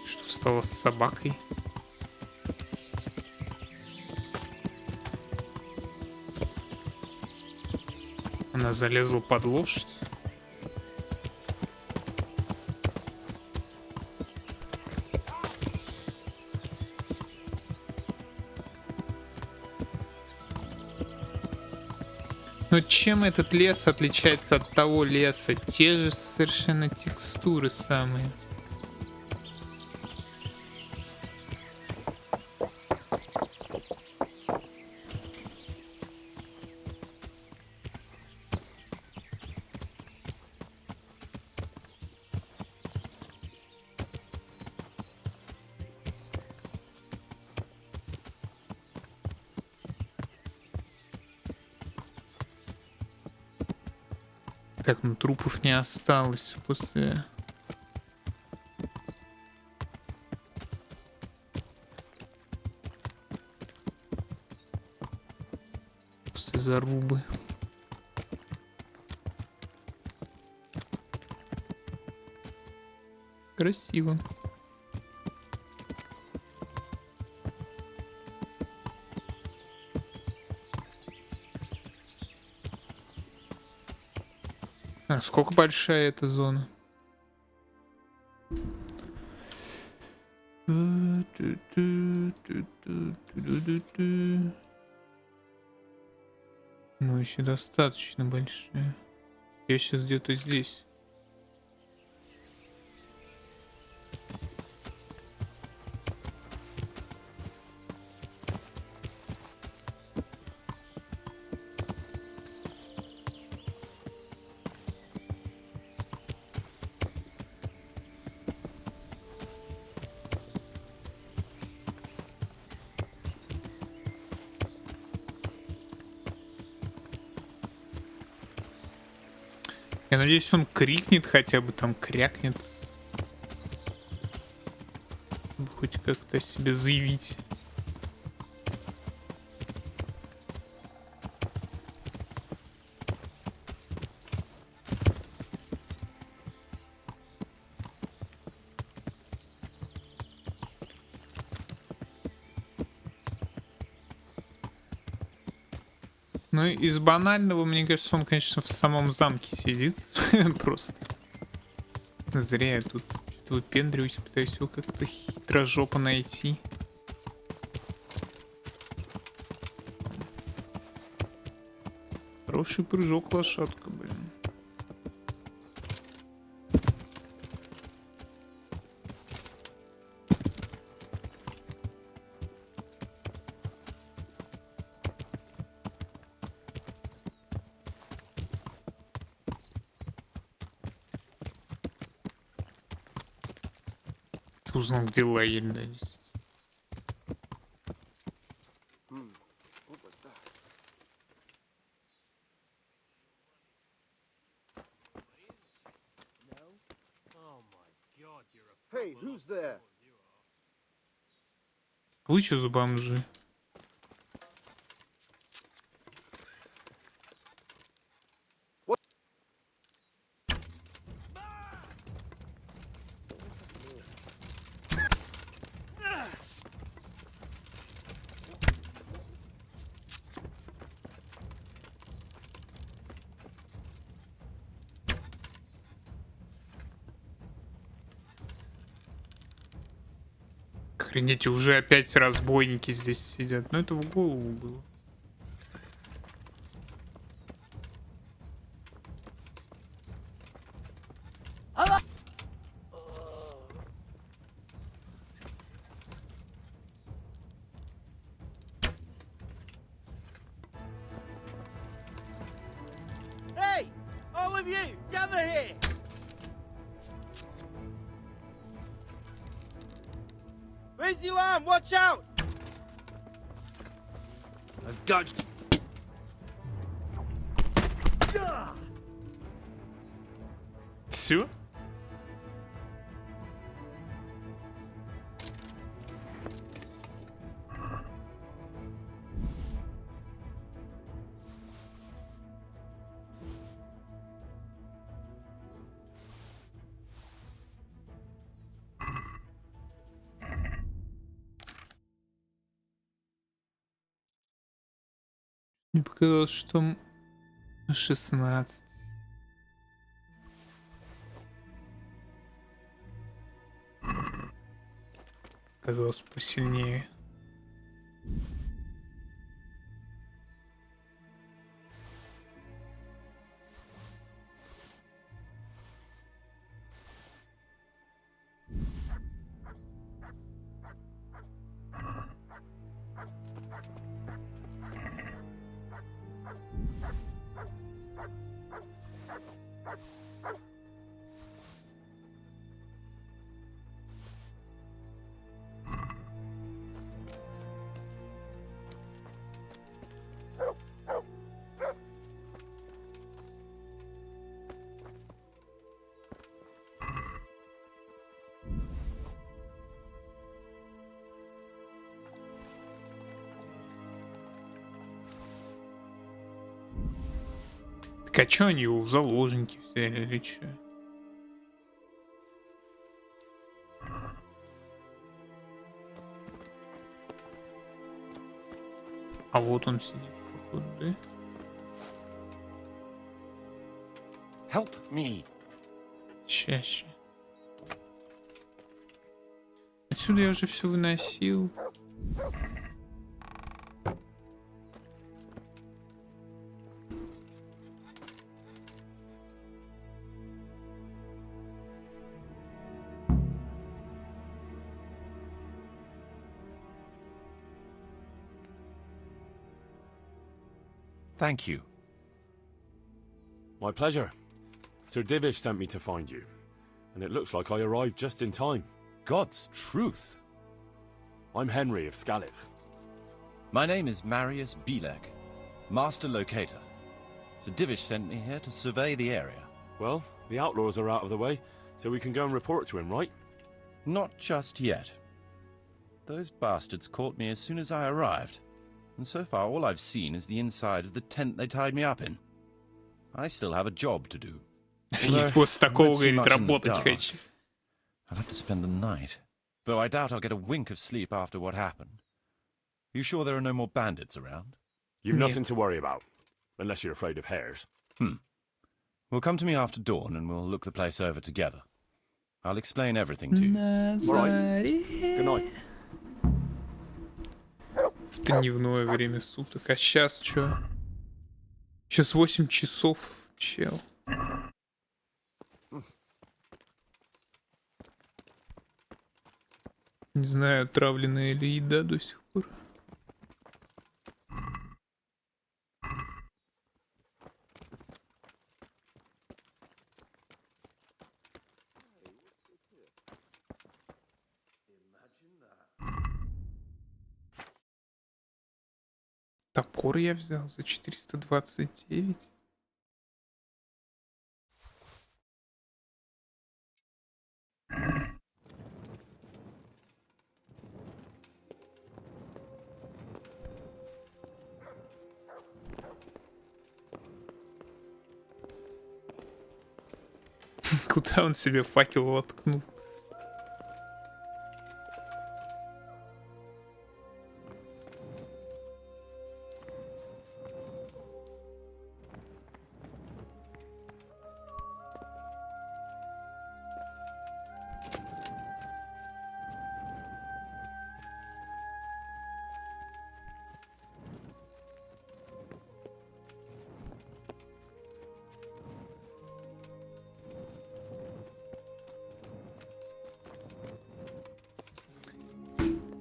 Что стало с собакой? Она залезла под лошадь. Но чем этот лес отличается от того леса? Те же совершенно текстуры самые. Так, ну трупов не осталось после зарубы. Красиво. А сколько большая эта зона? Ну, еще достаточно большая. Я сейчас где-то здесь. Я надеюсь, он крикнет хотя бы, там крякнет. Было хоть как-то себе заявить. Ну, из банального, мне кажется, он, конечно, в самом замке сидит. Просто. Зря я тут что-то выпендриваюсь, пытаюсь его как-то хитро жопо найти. Хороший прыжок, лошадка, блин. Узнал, где лагерь, да. Hey, who's there? Вы что за бомжи? Охренеть, уже опять разбойники здесь сидят. Ну это в голову было. Hey! All of you, gather here! Where's your lamb? Watch out! I've got... Все? Мне показалось, что 16. Казалось посильнее. Так а чё они его в заложники взяли или чё? А вот он сидит, походу, да? Help me. Чаще. Отсюда я уже все выносил. Thank you. My pleasure. Sir Divish sent me to find you, and it looks like I arrived just in time. God's truth. I'm Henry of Scalith. My name is Marius Belek, Master Locator. Sir Divish sent me here to survey the area. Well, the outlaws are out of the way, so we can go and report to him, right? Not just yet. Those bastards caught me as soon as I arrived. And so far all I've seen is the inside of the tent they tied me up in. I still have a job to do. Я после такого, говорит, работать хочу. I'll have to spend the night. Though I doubt I'll get a wink of sleep after what happened. You sure there are no more bandits around? You've nothing to worry about. Unless you're afraid of hares. Well, come to me after dawn and we'll look the place over together. I'll explain everything to you. All right. Good night. В дневное время суток. А сейчас что? Сейчас 8 часов, чел. Не знаю, отравленная ли еда до сих пор. Топор я взял за 429. Куда он себе факел воткнул?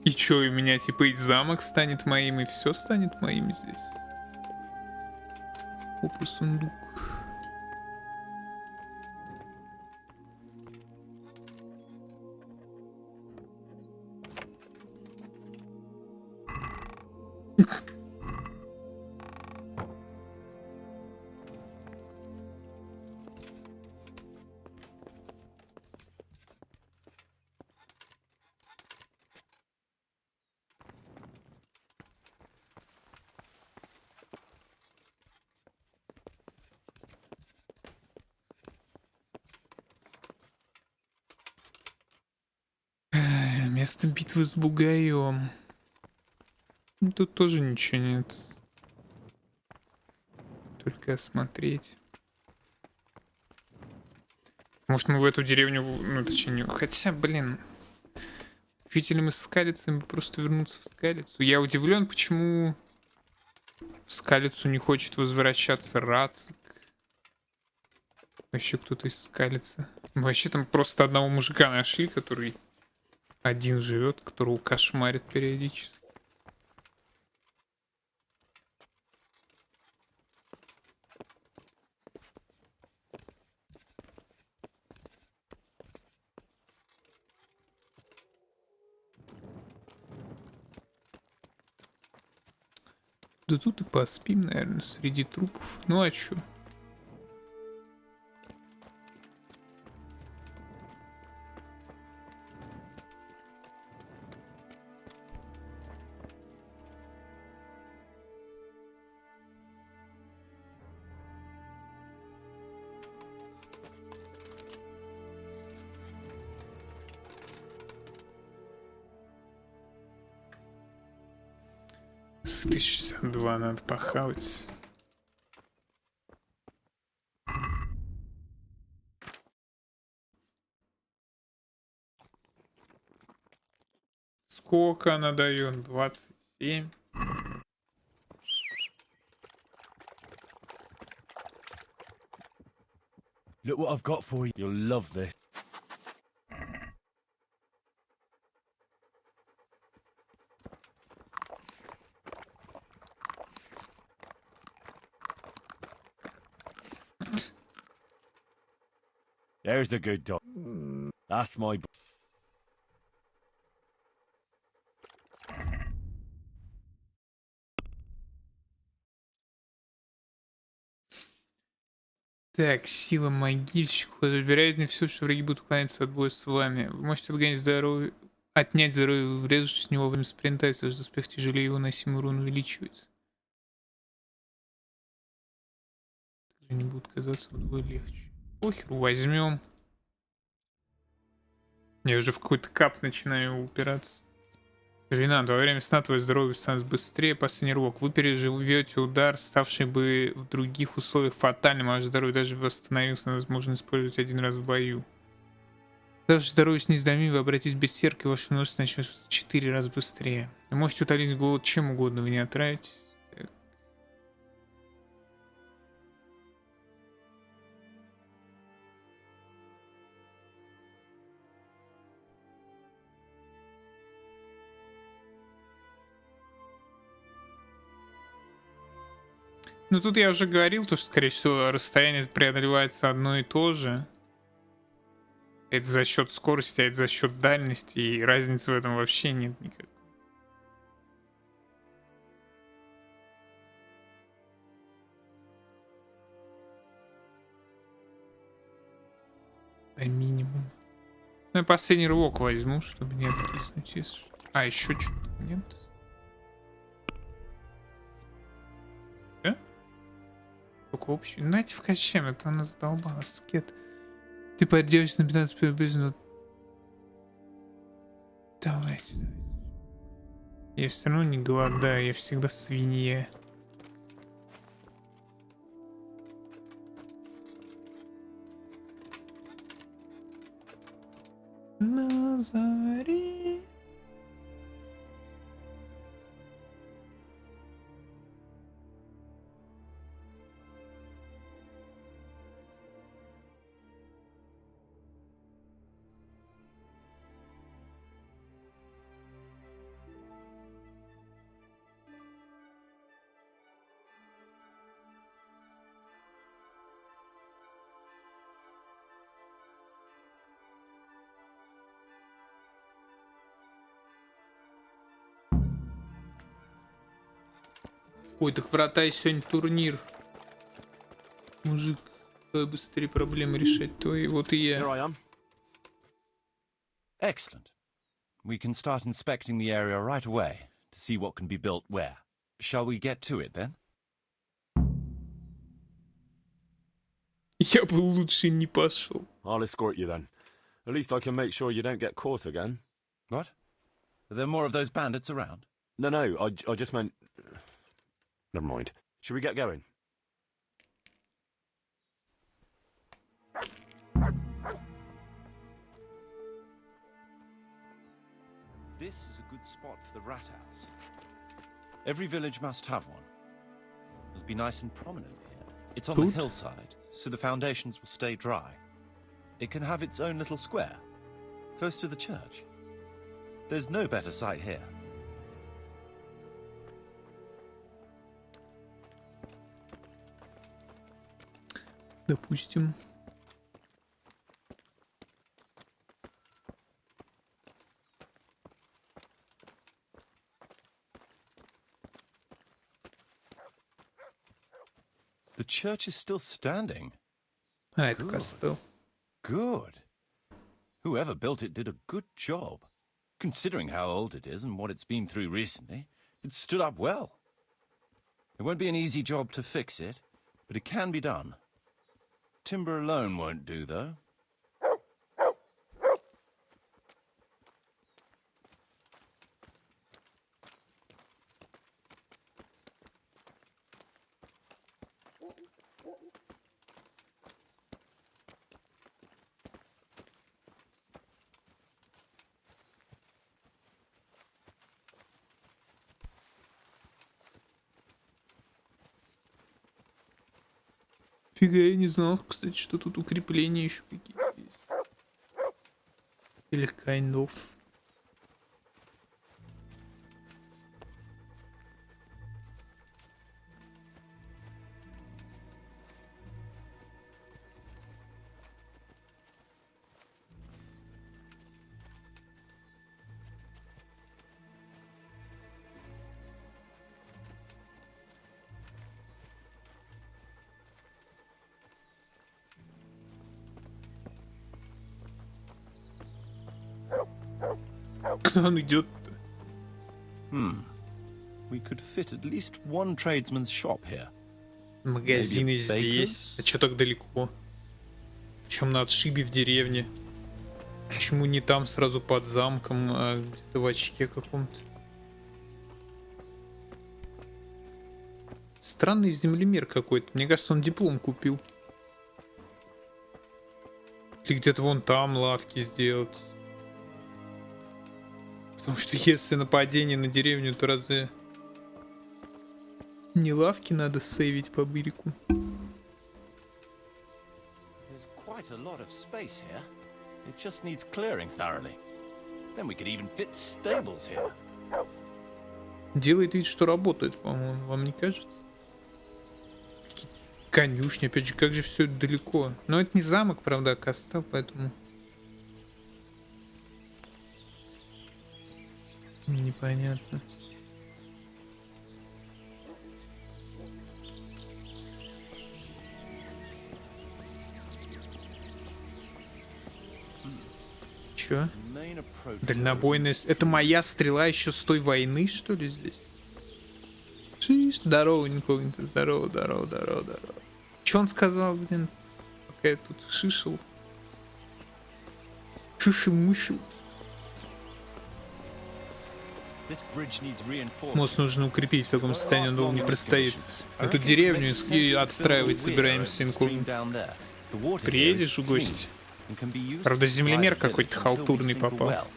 И чё, у меня типа и замок станет моим, и все станет моим здесь. Опа, сундук. Место битвы с бугаем. Тут тоже ничего нет. Только осмотреть. Может, мы в эту деревню, ну точнее, хотя, блин, жителям из Скалицы просто вернуться в Скалицу. Я удивлен, почему в Скалицу не хочет возвращаться Рацик. Вообще кто-то из Скалицы. Вообще там просто одного мужика нашли, который один живет, которого кошмарит периодически. Да тут и поспим, наверное, среди трупов. Ну а чё? С 1062 надо похавать. Сколько она дает? 27. Look what I've got for you. You'll love this. There's the good dog. That's my... Так, сила могильщика. Вероятнее все, что враги будут уклоняться от боя с вами. Вы можете выгонять здоровье Отнять здоровье, врезавшись в него во время спринта, если успех тяжелее, его носимый урон увеличивается. Также не будут казаться вдвое легче. Похеру, возьмем. Я уже в какой-то кап начинаю упираться. Ренат, во время сна твое здоровье становится быстрее. Последний рывок. Вы переживете удар, ставший бы в других условиях фатальным, а ваше здоровье даже восстановился, возможно использовать один раз в бою. Ваше здоровье снизу до ми, вы обратитесь в берсерк, и ваш нос начнется в 4 раза быстрее. Вы можете утолить голод чем угодно, вы не отравитесь. Так. Ну тут я уже говорил, то, что скорее всего расстояние преодолевается одно и то же. Это за счет скорости, а это за счет дальности, и разницы в этом вообще нет никакой. Да минимум. Ну и последний рывок возьму, чтобы не откиснуть. Если... А, еще что-то нет. Только общий. Знаете, вкачаем, это она задолбала, скет. Ты поддержишь на 15 приблизительно. Давайте. Я все равно не голодаю, я всегда свинья. На заре. Ой, так врата и сегодня турнир. Мужик, давай быстрее проблемы решать твои, вот и я. Excellent. We can start inspecting the area right away to see what can be built where. Shall we get to it then? Я бы лучше не пошел. I'll escort you then. At least I can make sure you don't get caught again. What? Are there more of those bandits around? No, I just meant... Never mind. Should we get going? This is a good spot for the rat house. Every village must have one. It'll be nice and prominent here. It's on the hillside, so the foundations will stay dry. It can have its own little square, close to the church. There's no better site here. Допустим. The church is still standing. А, это костел. Good. Whoever built it did a good job. Considering how old it is and what it's been through recently, it stood up well. It won't be an easy job to fix it, but it can be done. Timber alone won't do, though. Фига, я не знал, кстати, что тут укрепления еще какие-то есть. Или kind of. Куда он идет? We could fit at least one tradesman's shop here. Магазины здесь. А чё так далеко? Причем на отшибе в деревне. Почему не там сразу под замком, а где-то в очке каком-то? Странный землемер какой-то. Мне кажется, он диплом купил. Или где-то вон там лавки сделать. Потому что если нападение на деревню, то разве не лавки надо сейвить по бырику? There's quite a lot of space here. It just needs clearing thoroughly. Then we could even fit stables here. Делает вид, что работает, по-моему. Вам не кажется? Конюшня, опять же, как же все это далеко. Но это не замок, правда, а костел, поэтому... Непонятно. Чё? Дальнобойная... Это моя стрела еще с той войны, что ли, здесь? Шиш, здорово, инкогнито, здорово. Чё он сказал, блин? Пока я тут шишел. Шишел-мышел. Мост нужно укрепить, в таком состоянии он долго не простоит. Эту деревню и отстраивать собираемся инкогнито. Приедешь в гости? Правда, землемер какой-то халтурный попался.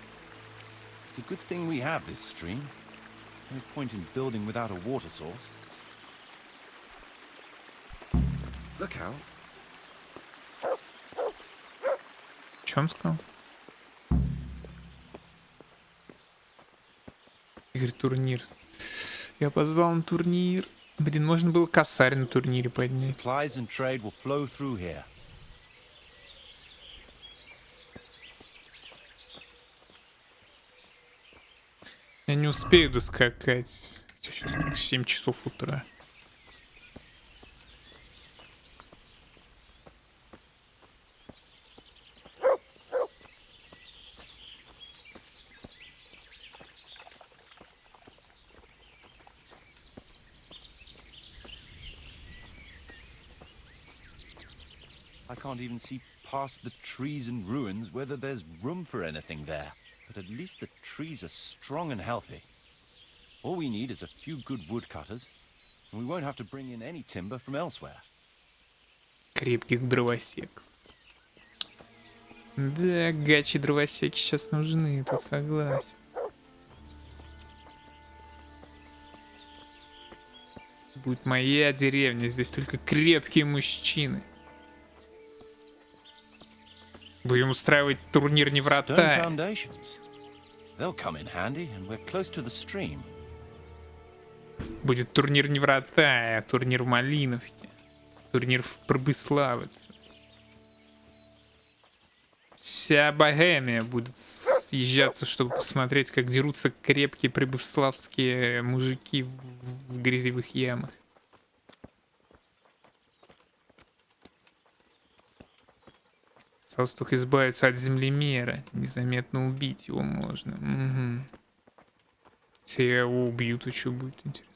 Чё он сказал? Игорь, турнир. Я опоздал на турнир. Блин, можно было косарь на турнире поднять. Я не успею доскакать. Сейчас только 7 часов утра. I can't even see past the trees and ruins whether there's room for anything there. But at least the trees are strong and healthy. All we need is a few good woodcutters, and we won't have to bring in any timber from elsewhere. Крепких дровосек. Да, гачи дровосеки сейчас нужны, тут согласен. Будет моя деревня, здесь только крепкие мужчины. Будем устраивать турнир не врата. Будет турнир не врата, а турнир в Малиновке. Турнир в Пробыславце. Вся Богемия будет съезжаться, чтобы посмотреть, как дерутся крепкие прибыславские мужики в грязевых ямах. Осталось только избавиться от землемера. Незаметно убить его можно. Угу. Если я его убью, то что будет, интересно?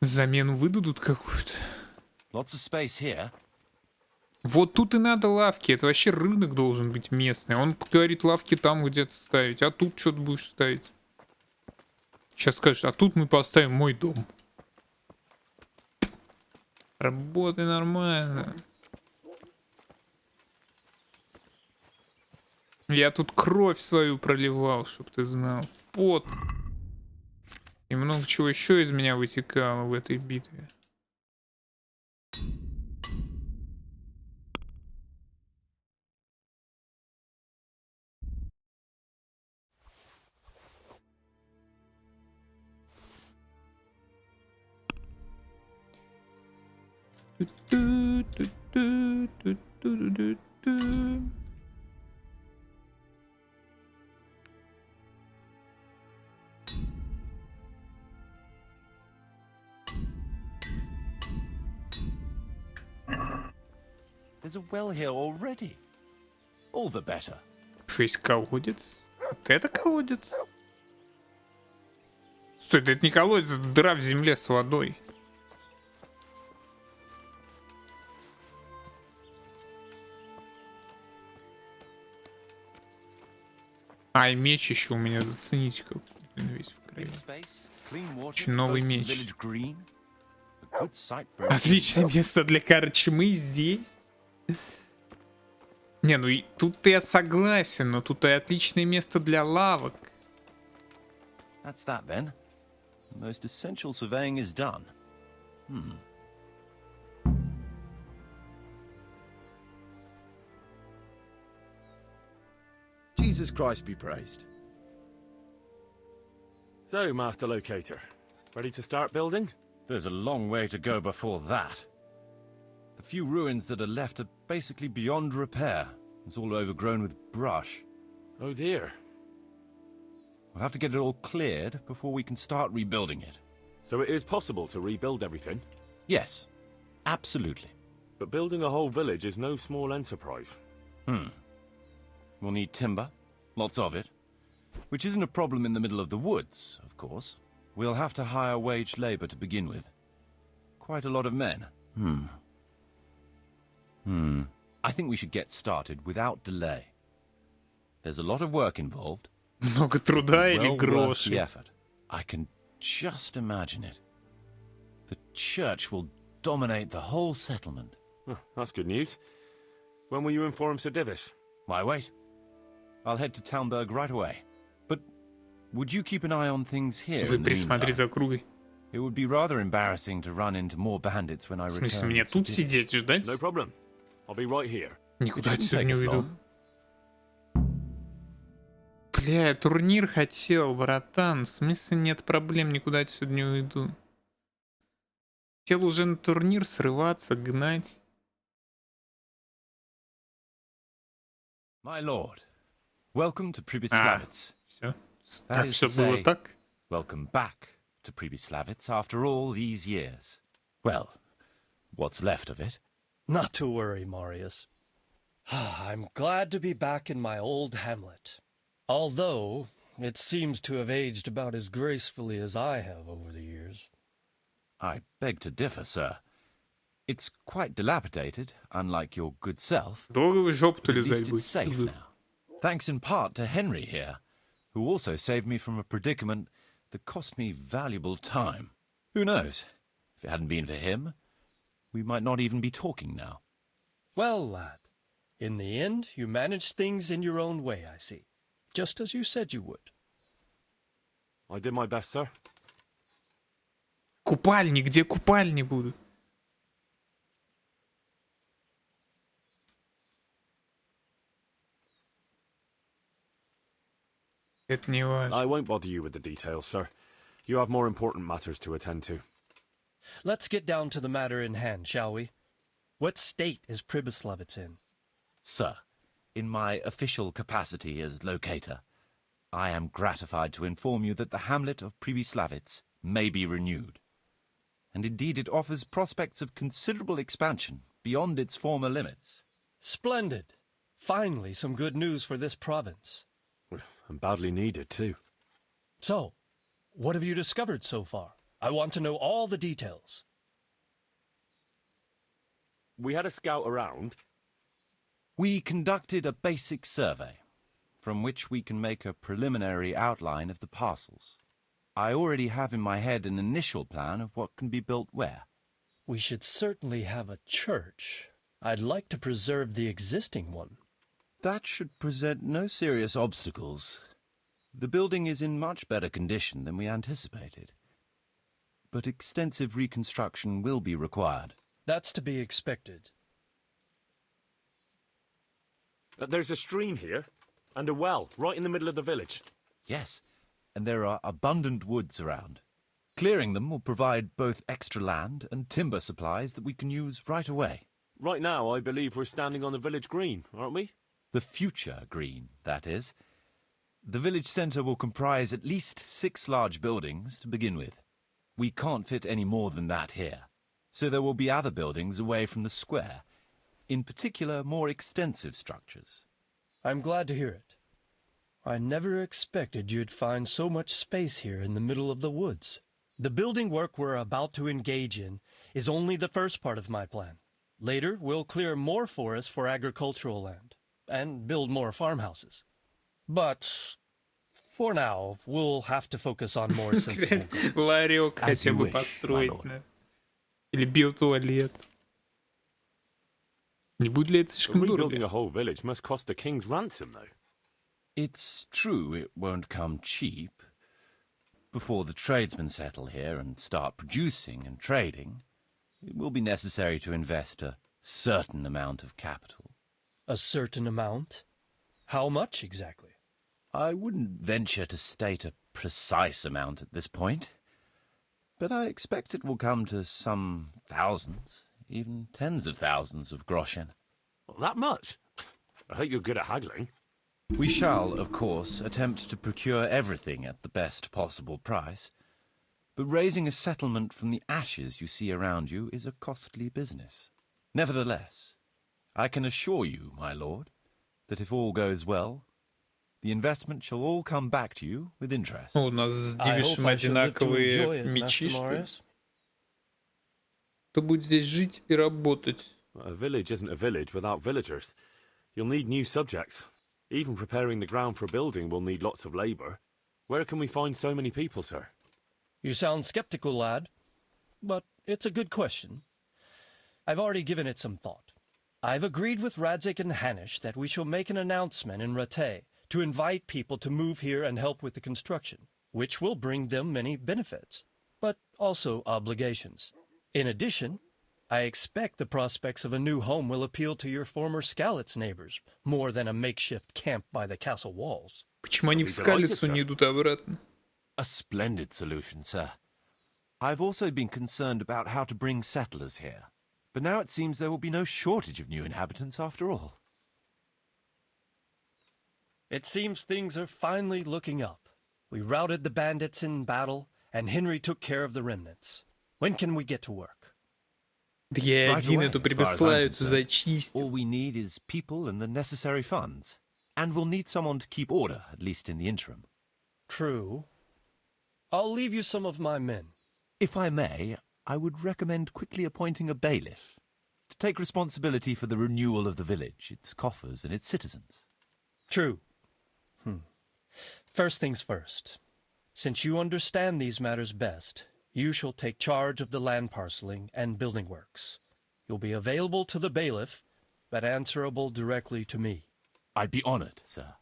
Замену выдадут какую-то? Вот тут и надо лавки. Это вообще рынок должен быть местный. Он говорит, лавки там где-то ставить. А тут что ты будешь ставить? Сейчас скажешь, а тут мы поставим мой дом. Работай нормально. Я тут кровь свою проливал, чтоб ты знал. Пот. И много чего еще из меня вытекало в этой битве. There's a well here already. All the better. Что есть колодец? Вот это колодец? Стой, да это не колодец, это дыра в земле с водой. А, и меч еще у меня, зацените, как весь в крови. Очень новый меч. Отличное место для корчмы здесь. Не, ну и тут я согласен, но тут и отличное место для лавок. That's that then. Most essential surveying is done. Jesus Christ be praised. So, Master Locator, ready to start building? There's a long way to go before that. The few ruins that are left are basically beyond repair. It's all overgrown with brush. Oh dear. We'll have to get it all cleared before we can start rebuilding it. So it is possible to rebuild everything? Yes, absolutely. But building a whole village is no small enterprise. We'll need timber, lots of it, which isn't a problem in the middle of the woods, of course. We'll have to hire wage labor to begin with. Quite a lot of men. I think we should get started without delay. There's a lot of work involved. Много труда или Well worth the гроши? effort. I can just imagine it. The church will dominate the whole settlement. Oh, that's good news. When will you inform Sir Divish? Why wait? I'll head to Talmberg right away. But would you keep an eye on things here Вы in the присмотри за meantime? округой. It would be rather embarrassing to run into more bandits when I В return. смысле, мне тут сидеть, ждать? No problem. I'll be right here. Никуда It shouldn't отсюда take не us уйду. long. Бля, я турнир хотел, братан. В смысле нет проблем, никуда отсюда не уйду. Хотел уже на турнир срываться, гнать. My lord, welcome to Pribyslavitz. Все. That Так is все to было say, так. welcome back to Pribyslavitz after all these years. Well, what's left of it. Not to worry, Marius. I'm glad to be back in my old hamlet. Although, it seems to have aged about as gracefully as I have over the years. I beg to differ, sir. It's quite dilapidated, unlike your good self. Долго вы жопу-то But at лизать least it's safe будете? now. Thanks in part to Henry here, who also saved me from a predicament that cost me valuable time. Who knows? If it hadn't been for him, we might not even be talking now. Well, lad, in the end, you managed things in your own way, I see. Just as you said you would. I did my best, sir. Купальни, где купальни будут? Это не важно. I won't bother you with the details, sir. You have more important matters to attend to. Let's get down to the matter in hand, shall we? What state is Pribyslavitz in? Sir, in my official capacity as locator, I am gratified to inform you that the hamlet of Pribyslavitz may be renewed. And indeed it offers prospects of considerable expansion beyond its former limits. Splendid. Finally, some good news for this province. And badly needed, too. So, what have you discovered so far? I want to know all the details. We had a scout around. We conducted a basic survey, from which we can make a preliminary outline of the parcels. I already have in my head an initial plan of what can be built where. We should certainly have a church. I'd like to preserve the existing one. That should present no serious obstacles. The building is in much better condition than we anticipated. But extensive reconstruction will be required. That's to be expected. There's a stream here, and a well, right in the middle of the village. Yes, and there are abundant woods around. Clearing them will provide both extra land and timber supplies that we can use right away. Right now, I believe we're standing on the village green, aren't we? The future green, that is. The village centre will comprise at least 6 large buildings to begin with. We can't fit any more than that here, so there will be other buildings away from the square, in particular more extensive structures. I'm glad to hear it. I never expected you'd find so much space here in the middle of the woods. The building work we're about to engage in is only the first part of my plan. Later, we'll clear more forests for agricultural land and build more farmhouses. But for now, we'll have to focus on more sensible goals. Ларек хотя бы построить, да. Или биотуалет. Не будет ли это слишком дорого? Rebuilding a whole village must cost a king's ransom, though. It's true it won't come cheap. Before the tradesmen settle here and start producing and trading, it will be necessary to invest a certain amount of capital. A certain amount? How much exactly? I wouldn't venture to state a precise amount at this point, but I expect it will come to some thousands, even tens of thousands of groschen. That much? I hope you're good at haggling. We shall, of course, attempt to procure everything at the best possible price, but raising a settlement from the ashes you see around you is a costly business. Nevertheless, I can assure you, my lord, that if all goes well, the investment shall all come back to you with interest. У нас с Дивишем одинаковые мечи, что ли? Кто будет здесь жить и работать? A village isn't a village without villagers. You'll need new subjects. Even preparing the ground for a building will need lots of labour. Where can we find so many people, sir? You sound skeptical, lad, but it's a good question. I've already given it some thought. I've agreed with Radzik and Hanish that we shall make an announcement in Rattay to invite people to move here and help with the construction, which will bring them many benefits, but also obligations. In addition, I expect the prospects of a new home will appeal to your former Skalitz neighbors more than a makeshift camp by the castle walls. Почему они в Скалицу не идут обратно? A splendid solution, sir. I've also been concerned about how to bring settlers here, but now it seems there will be no shortage of new inhabitants after all. It seems things are finally looking up. We routed the bandits in battle, and Henry took care of the remnants. When can we get to work? Я один эту прибеславицу зачистил. All we need is people and the necessary funds. And we'll need someone to keep order, at least in the interim. True. I'll leave you some of my men. If I may, I would recommend quickly appointing a bailiff to take responsibility for the renewal of the village, its coffers and its citizens. True. First things first. Since you understand these matters best, you shall take charge of the land parceling and building works. You'll be available to the bailiff, but answerable directly to me. I'd be honored, sir.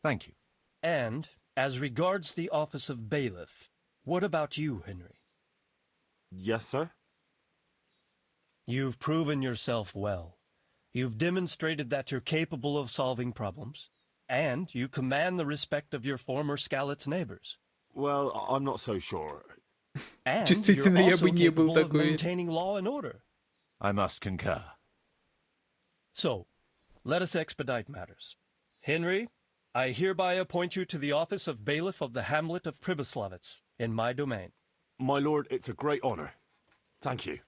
Thank you. And, as regards the office of bailiff, what about you, Henry? Yes, sir? You've proven yourself well. You've demonstrated that you're capable of solving problems, and you command the respect of your former Skalitz neighbors. Well, I'm not so sure. And you're also capable of maintaining law and order. I must concur. So, let us expedite matters. Henry, I hereby appoint you to the office of bailiff of the hamlet of Pribyslavitz, in my domain. My lord, it's a great honor. Thank you.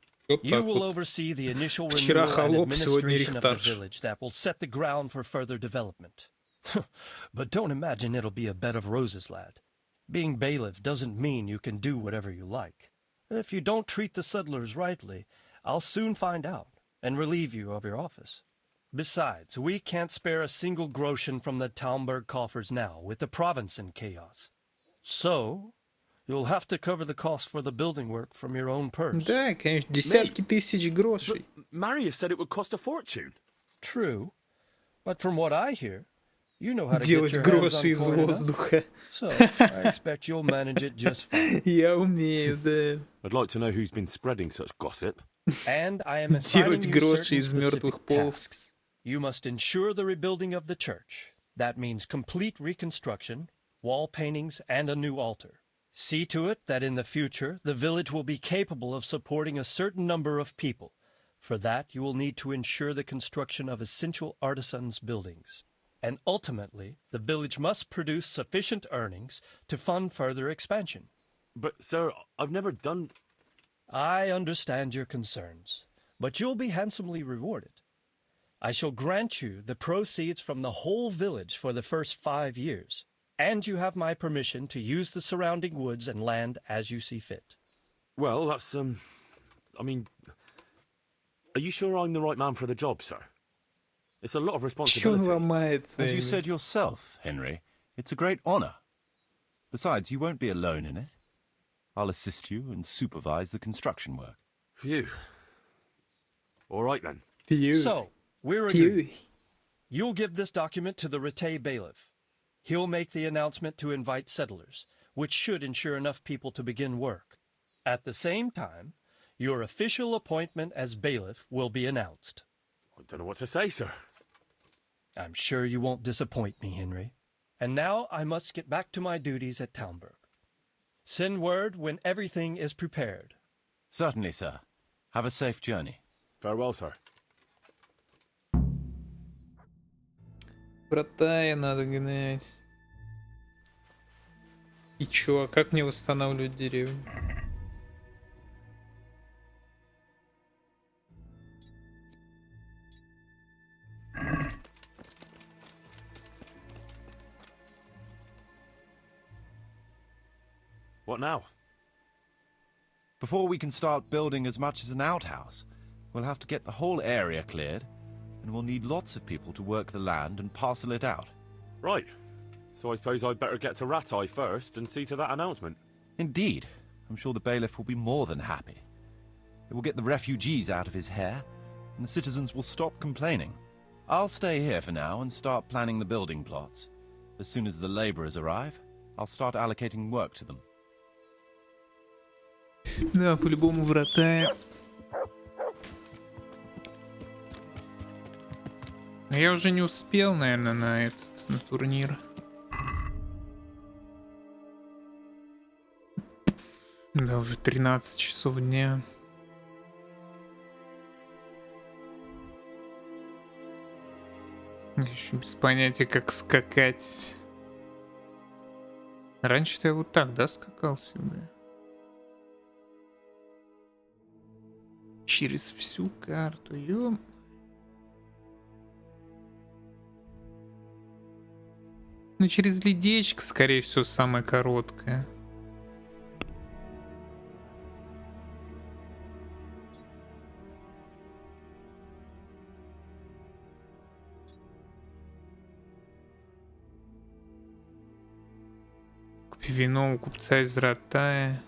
You will oversee the initial renewal and administration of the village that will set the ground for further development. But don't imagine it'll be a bed of roses, lad. Being bailiff doesn't mean you can do whatever you like. If you don't treat the settlers rightly, I'll soon find out and relieve you of your office. Besides, we can't spare a single groschen from the Talmberg coffers now, with the province in chaos. So, you'll have to cover the cost for the building work from your own purse. Да, конечно, десятки тысяч грошей. Marius said it would cost a fortune. True, but from what I hear, you know how to Делать get your hands гроши из on coin воздуха. So, I expect you'll manage it just fine. Я умею, да. I'd like to know who's been spreading such gossip. And I am assigning Делать you гроши certain из мертвых specific полов. tasks. You must ensure the rebuilding of the church. That means complete reconstruction, wall paintings, and a new altar. See to it that in the future, the village will be capable of supporting a certain number of people. For that, you will need to ensure the construction of essential artisans' buildings. And ultimately, the village must produce sufficient earnings to fund further expansion. But, sir, I've never done... I understand your concerns, but you'll be handsomely rewarded. I shall grant you the proceeds from the whole village for the first 5 years, and you have my permission to use the surrounding woods and land as you see fit. Well, that's, I mean, are you sure I'm the right man for the job, sir? It's a lot of responsibility. As you said yourself, Henry, it's a great honor. Besides, you won't be alone in it. I'll assist you and supervise the construction work. Phew. All right, then. So, we're agreed. You'll give this document to the Rete bailiff. He'll make the announcement to invite settlers, which should ensure enough people to begin work. At the same time, your official appointment as bailiff will be announced. I don't know what to say, sir. I'm sure you won't disappoint me, Henry. And now I must get back to my duties at Talmberg. Send word when everything is prepared. Certainly, sir. Have a safe journey. Farewell, sir. Братая надо гнать. И чё, а как мне восстанавливать деревню? What now? Before we can start building as much as an outhouse, we'll have to get the whole area cleared, and we'll need lots of people to work the land and parcel it out. Right. So I suppose I'd better get to Ratai first and see to that announcement. Indeed. I'm sure the bailiff will be more than happy. It will get the refugees out of his hair, and the citizens will stop complaining. I'll stay here for now and start planning the building plots. As soon as the laborers arrive, I'll start allocating work to them. Да, по-любому врата. Я уже не успел, наверное, на турнир. Да, уже 13 часов дня. Еще без понятия, как скакать. Раньше-то я вот так, да, скакал сюда? Через всю карту, ё. Ну, через ледечко, скорее всего, самое короткое. Купи вино у купца из Ратая.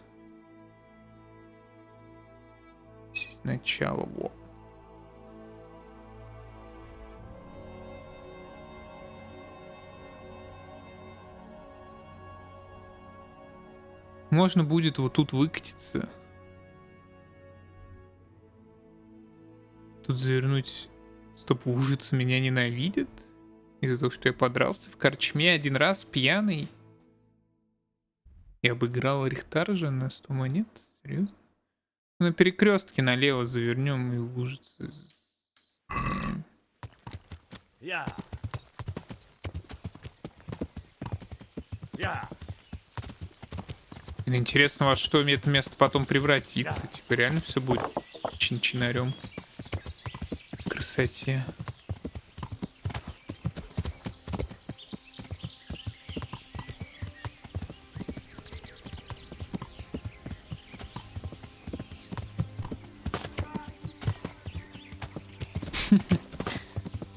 Начало. Во. Можно будет вот тут выкатиться. Тут завернуть. Стоп, ужица меня ненавидят? Из-за того, что я подрался в корчме один раз пьяный. И обыграл Рихтаржа на 100 монет? Серьезно? На перекрестке налево завернем и в ужице. Интересно, во что это место потом превратится. Типа реально все будет чин-чинарем. Красоте.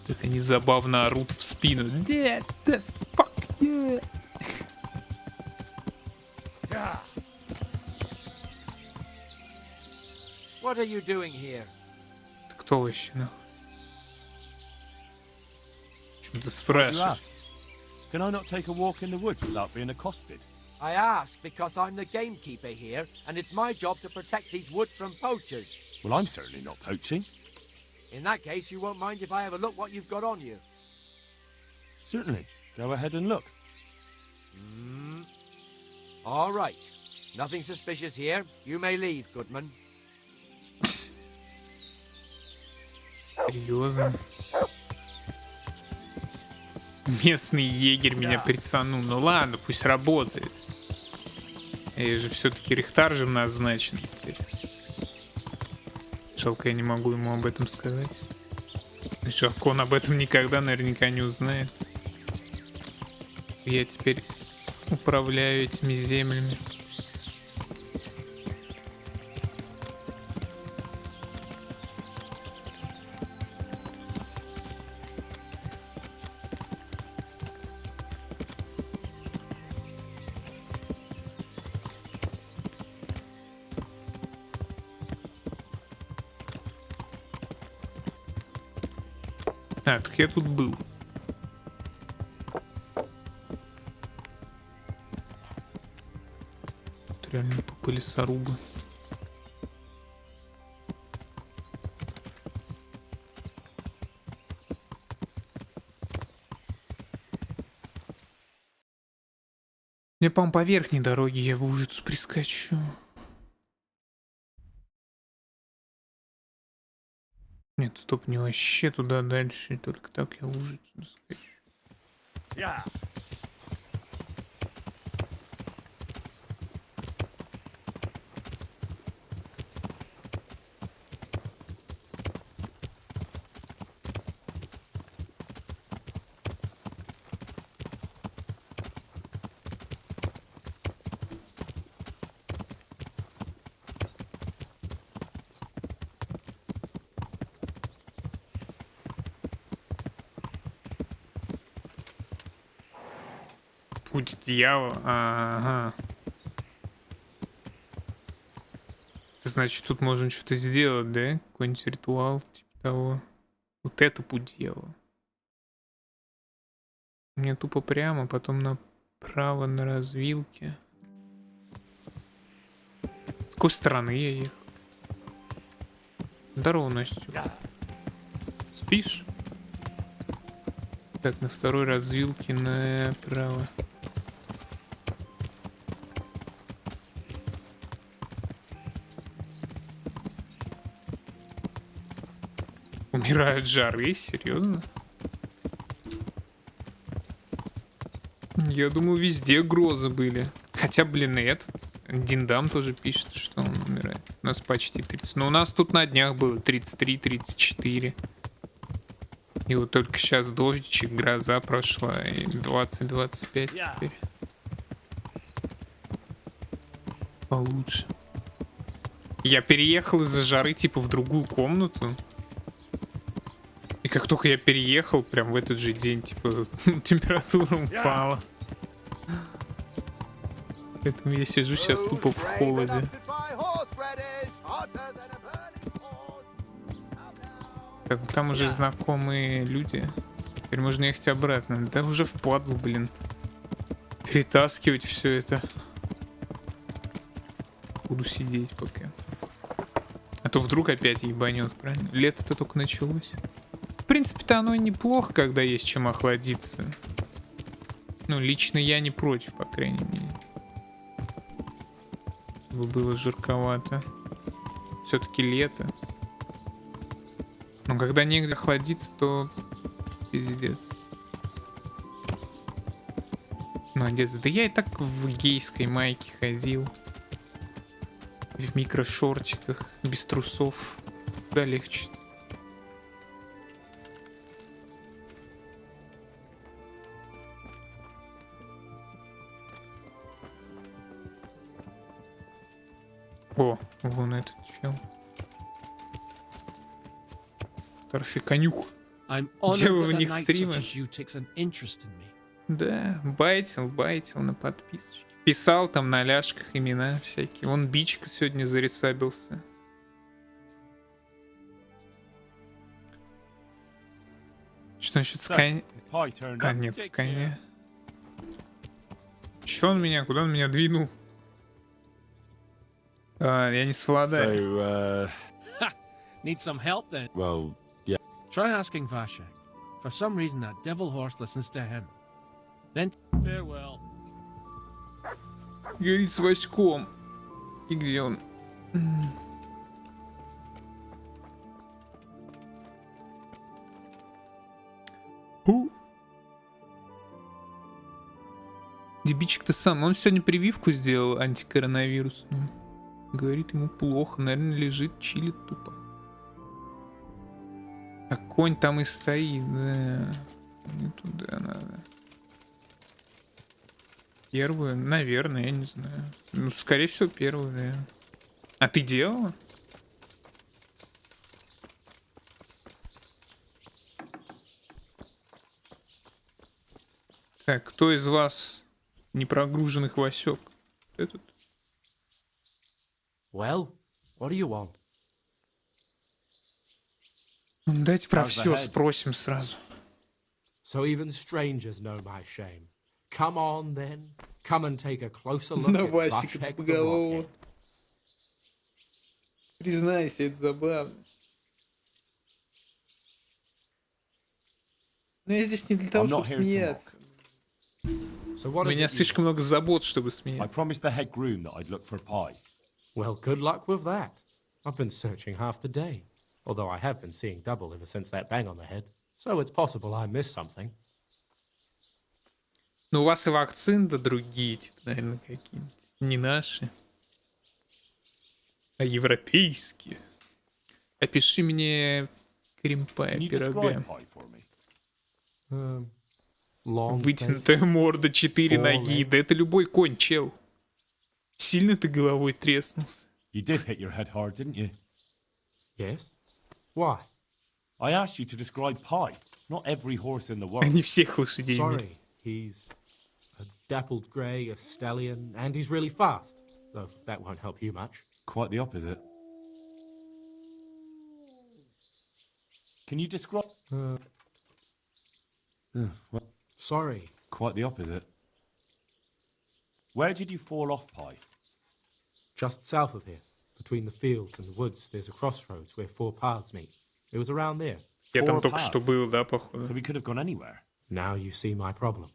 Так они забавно орут в спину. Dead the fuck yeah. What are you doing here? Ты кто вообще, ну? Чем ты спрашиваешь? Can I not take a walk in the woods without being accosted? I ask because I'm the gamekeeper here, and it's my job to protect these woods from poachers. Well, I'm certainly not poaching. In that case, you won't mind if I have a look what you've got on you. Certainly. Go ahead and look. All right. Nothing suspicious here. You may leave, Goodman. Серьезно? Местный егерь меня присанул. Ну ладно, пусть работает. Я же все-таки Рихтаржем назначен теперь. Жалко, я не могу ему об этом сказать. Жалко, он об этом никогда наверняка не узнает. Я теперь управляю этими землями. А, так я тут был. Тут реально тупо лесорубы. Мне, по-моему, по верхней дороге я в Ужицу прискочу. Нет, стоп, не вообще туда дальше, только так я уже сюда скачу. Путь дьявола. Ага. Это значит, тут можно что-то сделать, да? Какой-нибудь ритуал, типа того. Вот это путь дьявола. Мне тупо прямо, потом направо на развилке. С какой стороны я ехал? Здорово, Настя. Спишь? Так, на второй развилке направо. Умирают жары? Серьезно? Я думал, везде грозы были. Хотя, блин, и этот Диндам тоже пишет, что он умирает. У нас почти 30. Но у нас тут на днях было 33-34. И вот только сейчас дождичек, гроза прошла. И 20-25 теперь. Получше. Я переехал из-за жары типа в другую комнату. И как только я переехал, прям в этот же день, типа, температура упала. Поэтому я сижу сейчас тупо в холоде. Так, там уже знакомые люди. Теперь можно ехать обратно. Да уже впадлу, блин. Перетаскивать все это. Буду сидеть пока. А то вдруг опять ебанет, правильно? Лето-то только началось. В принципе-то оно и неплохо, когда есть чем охладиться. Ну, лично я не против, по крайней мере. Чтобы было жарковато. Все-таки лето. Но когда негде охладиться, то пиздец. Молодец. Да я и так в гейской майке ходил. В микрошортиках, без трусов. Да, легче. О, вон этот чел. Старший конюх. Делал в них стримы. Да, байтил на подписочке. Писал там на ляжках имена всякие. Вон бичка сегодня зарисабился. Что насчет коня? А, нет, коня. Чё он меня? Куда он меня двинул? Я не совладаю. Need some help then? Well, yeah. Try asking Vashek. For some reason, that devil horse listens to him. Then farewell. Говорит с Васьком. И где он? Дебичек-то сам. Он сегодня прививку сделал антикоронавирусную. Говорит, ему плохо. Наверное, лежит, чилит тупо. А конь там и стоит, да. Не туда надо. Первую? Наверное, я не знаю. Ну, скорее всего, первую, да. А ты делала? Так, кто из вас непрогруженных Васек? Этот? Well, what do you want? Дайте про How's the все head? спросим сразу. So even strangers know my shame. Come on, then. Come and take a closer look На at Васика Vashek the поголового. Rocket. Признайся, это забавно. Но я здесь не для того, чтобы смеяться. So У what is меня it you слишком много забот, чтобы I смеяться. promised the head groom that I'd look for a pie. Well, good luck with that. I've been searching half the day. Although I have been seeing double ever since that bang on the head. So it's possible I missed something. Но у вас и вакцины-то другие, типа, наверное, какие-нибудь. Не наши, а европейские. Опиши мне крем-пай, Can you пирога. describe pie for me? Long Вытянутая морда, 4 four ноги. legs. Да это любой конь, чел. Сильно ты головой треснулся? You did hit your head hard, didn't you? Yes? Why? I asked you to describe pie. Not every horse in the world. Они всех лошадей имели. Sorry, he's a dappled grey, a stallion, and he's really fast. Though that won't help you much. Quite the opposite. Can you describe? Well, Sorry. quite the opposite. Where did you fall off, Pie? Just south of here, between the fields and the woods, there's a crossroads where 4 paths meet. It was around there. Я там Four только что paths. был, да, походу. So we could have gone anywhere. Now you see my problem.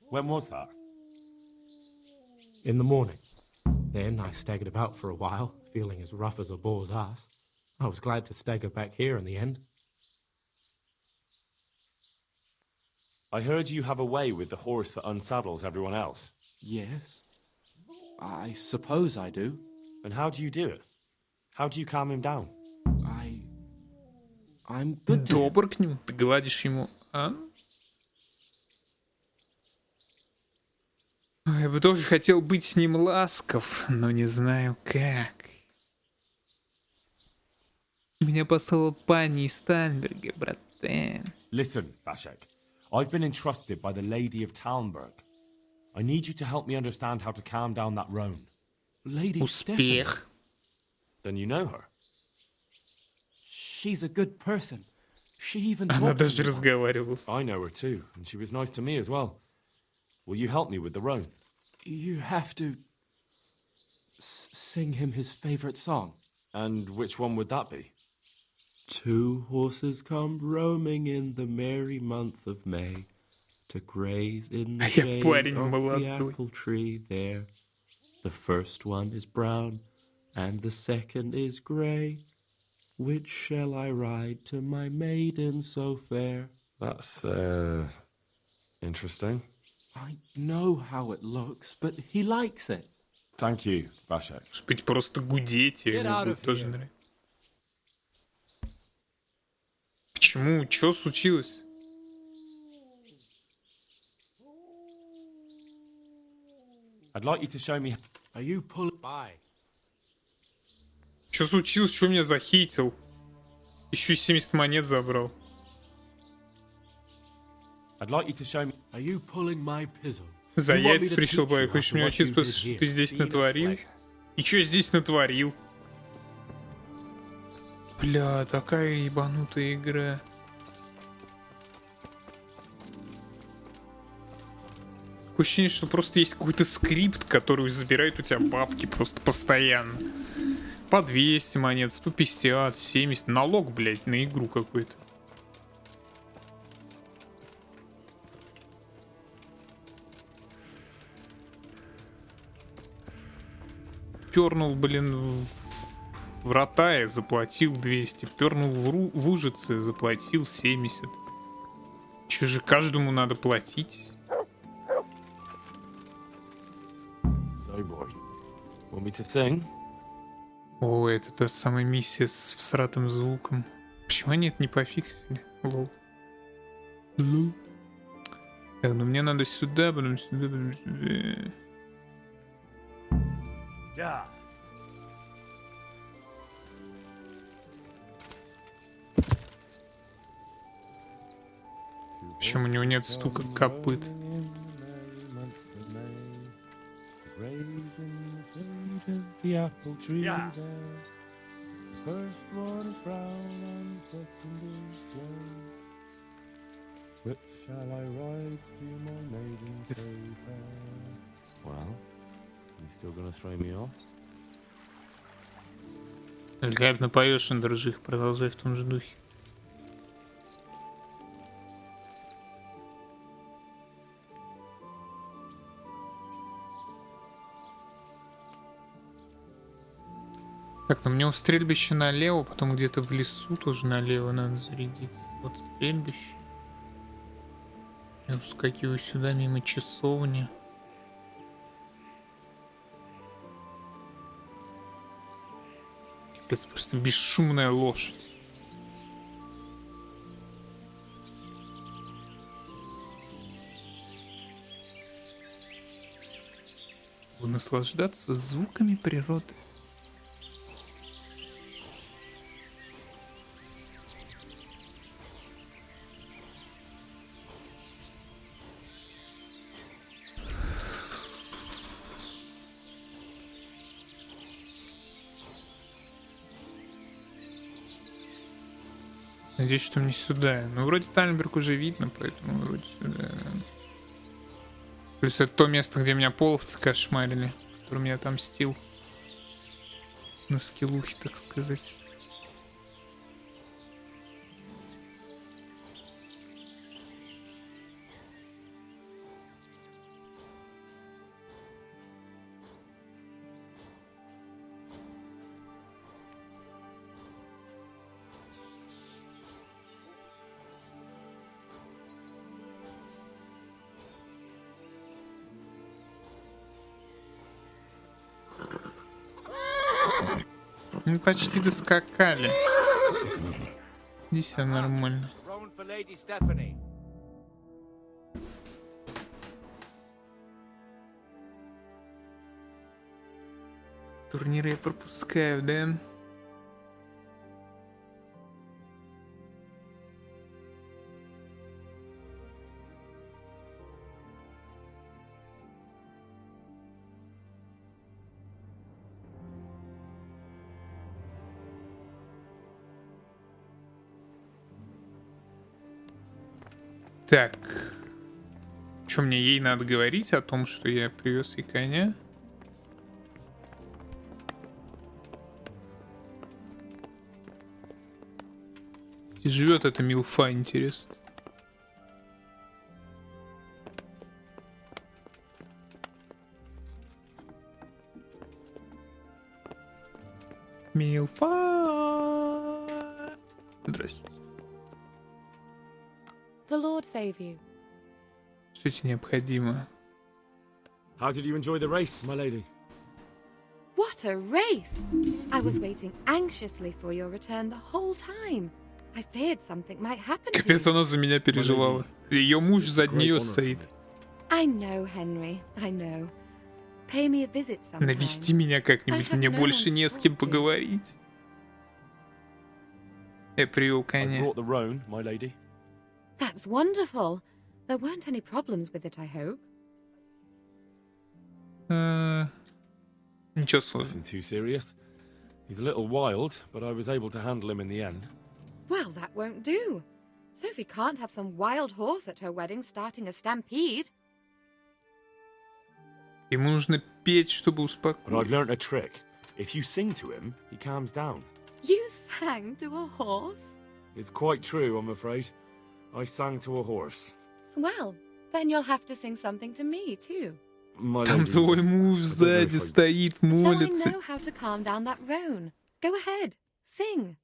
When was that? In the morning. Then I staggered about for a while, feeling as rough as a boar's ass. I was glad to stagger back here in the end. I heard you have a way with the horse that unsaddles everyone else. Yes. I suppose I do. And how do you do it? How do you calm him down? I'm good to him. Добр к нему, ты гладишь ему, а? Ой, я бы тоже хотел быть с ним ласков, но не знаю как. Меня послала пани из Тальберга, братан. Listen, Vashek. I've been entrusted by the Lady of Talmberg. I need you to help me understand how to calm down that roan. Lady Успех. Then you know her. She's a good person. She even Она talked to даже me once. разговаривала. I know her too, and she was nice to me as well. Will you help me with the roan? You have to sing him his favorite song. And which one would that be? 2 horses come roaming in the merry month of May to graze in the Я shade парень of the молодой. apple tree there. The first one is brown and the second is grey. Which shall I ride to my maiden so fair? That's, interesting. I know how it looks, but he likes it. Thank you, Vashek. Может быть, просто гудеть, и Get ему out будет of тоже here. нравится. Почему? Что случилось? I'd like you to show me... Are you pulling by? Что случилось? Что меня захейтил? Еще 70 монет забрал. I'd like you to show me... Are you pulling my pizzle? За You want me яйца to пришел, teach бай. you Хочешь after меня what учить you после, did что here? ты здесь Been a натворил? pleasure. И что я здесь натворил? Бля, такая ебанутая игра. Такое ощущение, что просто есть какой-то скрипт, который забирает у тебя бабки просто постоянно. По 200 монет, 150, 70. Налог, блядь, на игру какой-то. Пернул, блин, в Ротае, заплатил 200. Пернул в Ужице, заплатил 70. Че же каждому надо платить? So, boy. Want me to sing? О, это та самая миссия с всратым звуком. Почему они это не пофиксили? Лол. Так, ну мне надо сюда, потом сюда, потом сюда. Да. Почему у него нет стука копыт? Yeah. First one is brown and second is gray. Which shall I ride to my maiden so fair? Well, you still gonna throw me off? Великолепно поешь, Андрюжих, продолжай в том же духе. Так, ну мне у стрельбища налево, потом где-то в лесу тоже налево надо зарядиться. Вот стрельбище. Я ускакиваю сюда мимо часовни. Капец, просто бесшумная лошадь. Чтобы наслаждаться звуками природы. Надеюсь, что мне сюда. Ну, вроде Тальнберг уже видно, поэтому вроде сюда. Плюс это то место, где меня половцы кошмарили, который меня отомстил. На скиллухе, так сказать. Мы почти доскакали. Здесь все нормально. Турниры я пропускаю, да? Так, что мне ей надо говорить о том, что я привез ей коня? Где живет эта милфа, интересно? Милфа! Здравствуйте. The Lord save you. Что тебе необходимо? How did you enjoy the race, my lady? What a race! I was waiting anxiously for your return the whole time. I feared something might happen to Капец, you. она за меня переживала. Ее муж за нее стоит. I know, Henry. I know. Pay me a visit sometime. Навести меня как-нибудь, мне больше не с кем поговорить. Я привел коня. That's wonderful. There weren't any problems with it, I hope. Ничего сложного. Nothing too serious. He's a little wild, but I was able to handle him in the end. Well, that won't do. Sophie can't have some wild horse at her wedding starting a stampede. Ему нужно петь, чтобы успокоить. But I've learnt a trick. If you sing to him, he calms down. You sang to a horse? It's quite true, I'm afraid. I sang to a horse. Well, then you'll have to sing something to me, too. Там твой муж сзади стоит, молится. So I know how to calm down that roan. Go ahead, sing.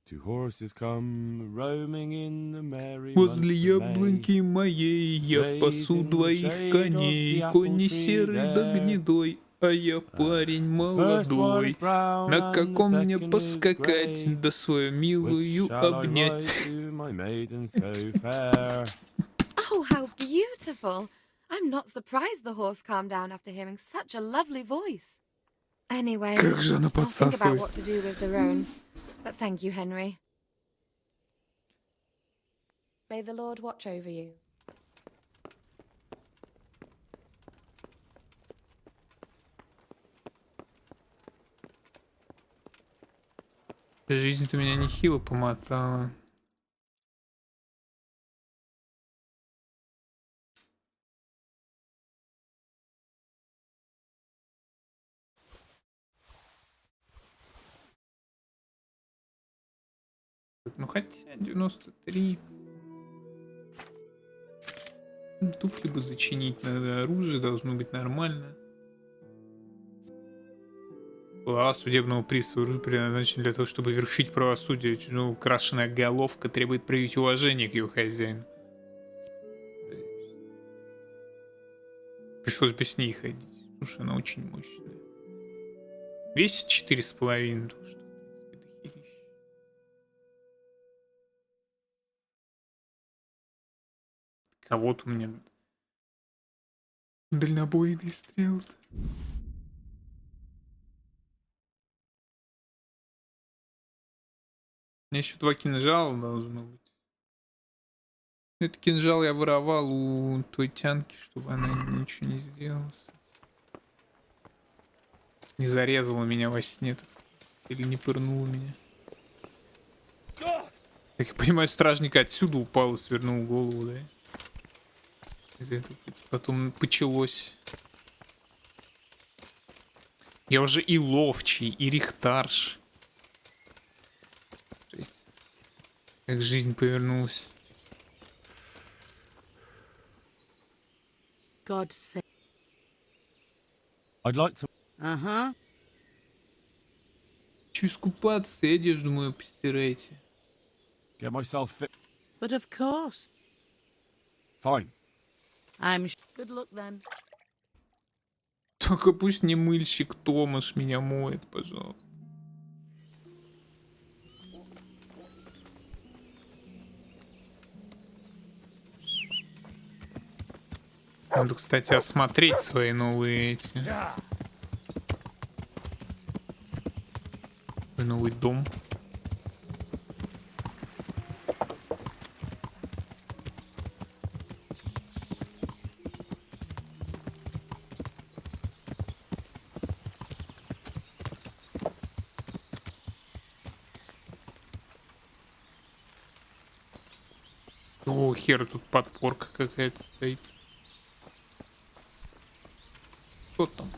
Two horses come roaming in the merry Возле яблоньки моей я пасу двоих коней, конь не серый да гнедой. А я парень молодой, на каком мне поскакать, да свою милую обнять. Oh, how beautiful! I'm not surprised the horse calmed down after hearing such a lovely voice. Anyway, Как же она I'll think about подсасывает. what to do with the roan. But thank you, Henry. May the Lord watch over you. Жизнь-то меня нехило помотала. Ну хотя 93. Туфли бы зачинить надо, оружие должно быть нормально. Глава судебного пристава предназначен для того, чтобы вершить правосудие. Ну, украшенная головка требует проявить уважение к его хозяину. Пришлось бы с ней ходить, потому что она очень мощная. Весит 4,5, так что, в принципе, это херища. Кого-то у меня дальнобойный стрел-то. У меня еще 2 кинжала должно быть. Этот кинжал я воровал у той тянки, чтобы она ничего не сделала. Не зарезала меня во сне тут. Или не пырнула меня. Как я понимаю, стражник отсюда упал и свернул голову, да? Из этого потом почалось. Я уже и ловчий, и рихтарш. Как жизнь повернулась. God save. I'd like to. Uh-huh. Хочу искупаться, и одежду мою постирайте. Get myself fit. But of course. Fine. I'm good luck then. Только пусть не мыльщик Томаш меня моет, пожалуйста. Надо, кстати, осмотреть свои новые эти. Свой новый дом. О, хер, тут подпорка какая-то стоит. Кто там?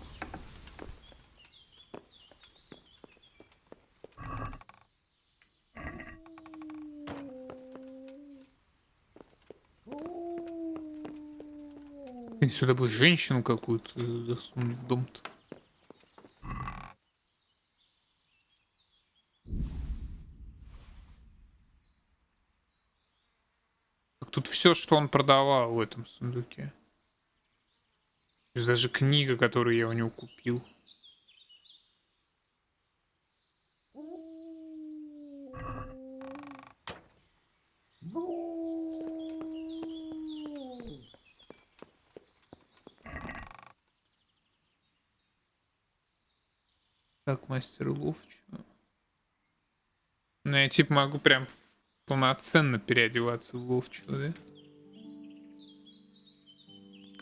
Сюда бы женщину какую-то засунуть в дом-то. Тут все, что он продавал в этом сундуке. То есть даже книга, которую я у него купил. Так, мастер ловчего. Ну, я типа могу прям полноценно переодеваться в ловчего, да?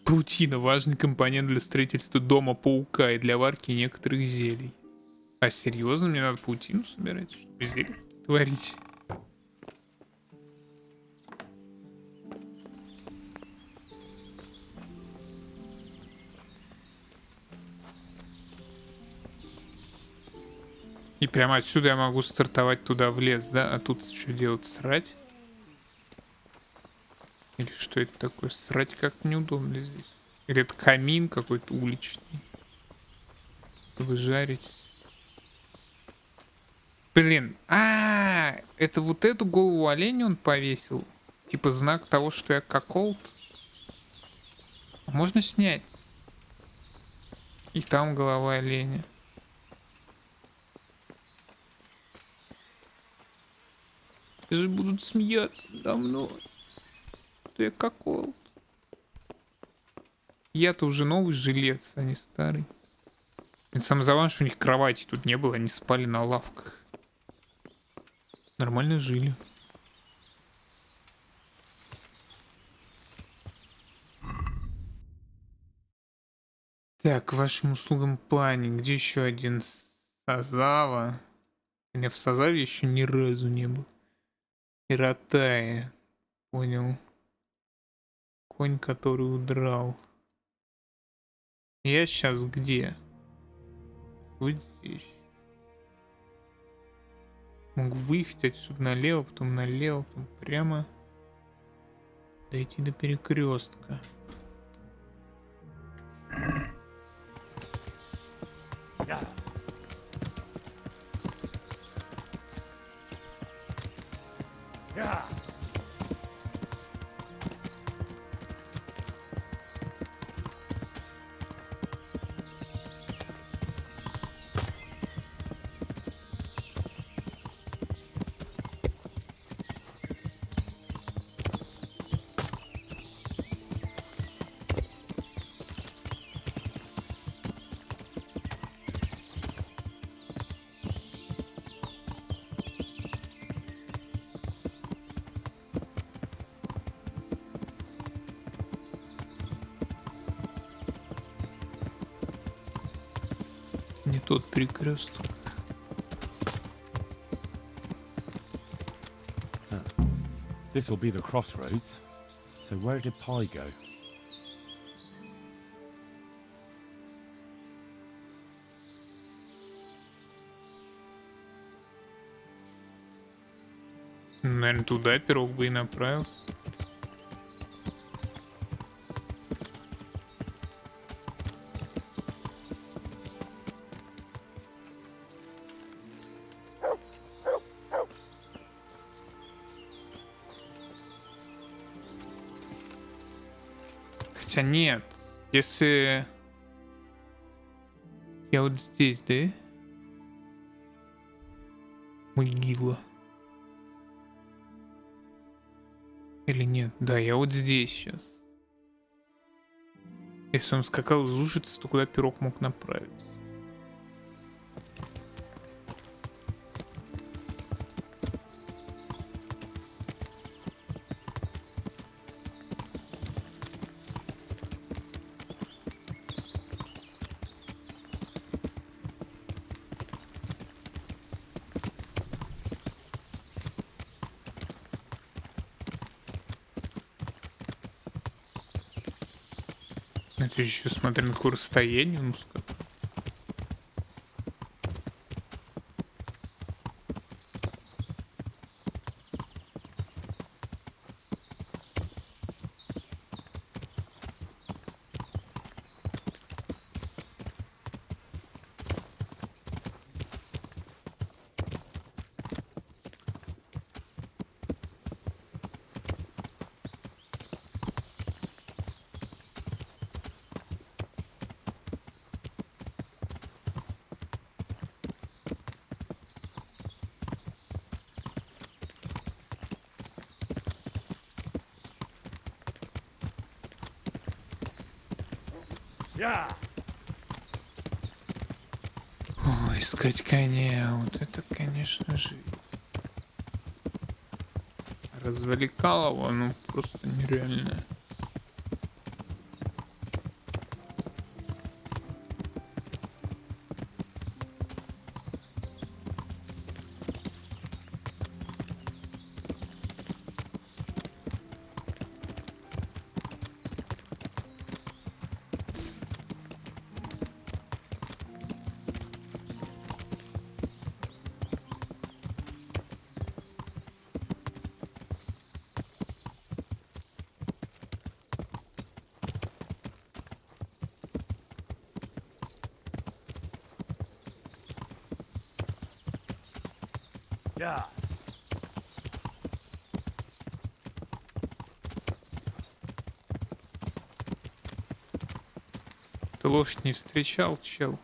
Паутина — важный компонент для строительства дома паука и для варки некоторых зелий. А серьезно, мне надо паутину собирать, чтобы зелье творить? И прямо отсюда я могу стартовать туда в лес, да? А тут что делать? Срать? Или что это такое? Срать как-то неудобно здесь. Или это камин какой-то уличный, чтобы жарить. Блин, это вот эту голову оленя он повесил. Типа знак того, что я коколд. Можно снять. И там голова оленя. Все же будут смеяться надо мной. Что я какой. Я-то уже новый жилец, а не старый. Это самое забавное, что у них кровати тут не было, они спали на лавках. Нормально жили. Так, к вашим услугам плане. Где еще один Сазава? Я в Сазаве еще ни разу не был. Иротая. Понял. Конь, который удрал. Я сейчас где? Вот здесь. Могу выехать отсюда налево, потом прямо. Дойти до перекрестка. Не тот перекресток. This will be the crossroads. So where did Pi go? Наверное, туда пирог бы и направился. Хотя нет, если я вот здесь, да? Могила. Или нет? Да, я вот здесь сейчас. Если он скакал из ужаса, то куда пирог мог направиться? Это еще смотри, на какое расстояние он скакал. Ой, искать коня, вот это, конечно же. Развлекалово, ну просто нереально. Ты лошадь не встречал, чел?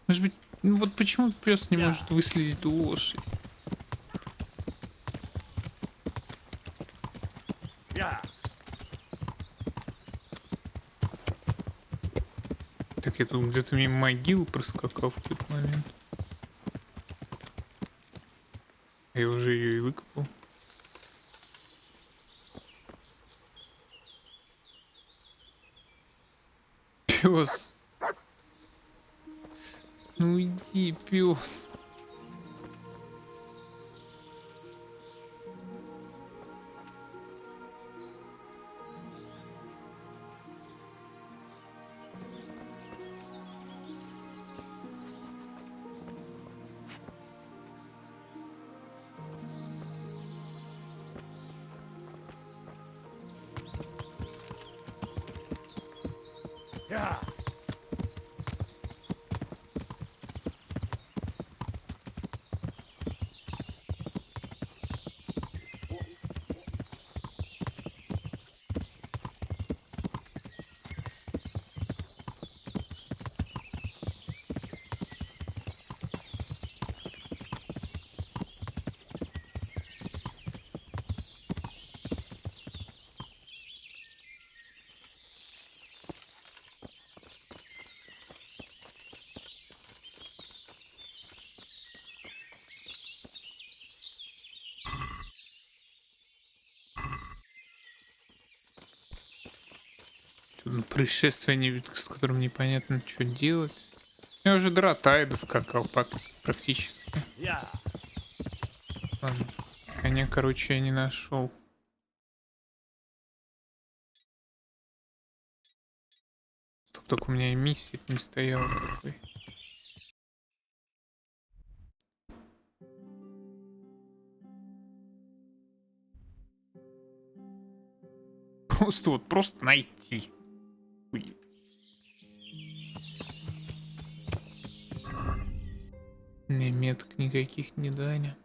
Может быть, ну вот почему пес не может выследить лошадь? Так я тут где-то мимо могил проскакал в какой-то момент. Я уже ее и выкопал. Пес. Ну иди, пес. Происшествие, с которым непонятно, что делать. Я уже до Ратая доскакал практически. Ладно. Коня, короче, я не нашел. Стоп, так у меня и миссия не стояла такой. Просто найти. Мне меток никаких не дали.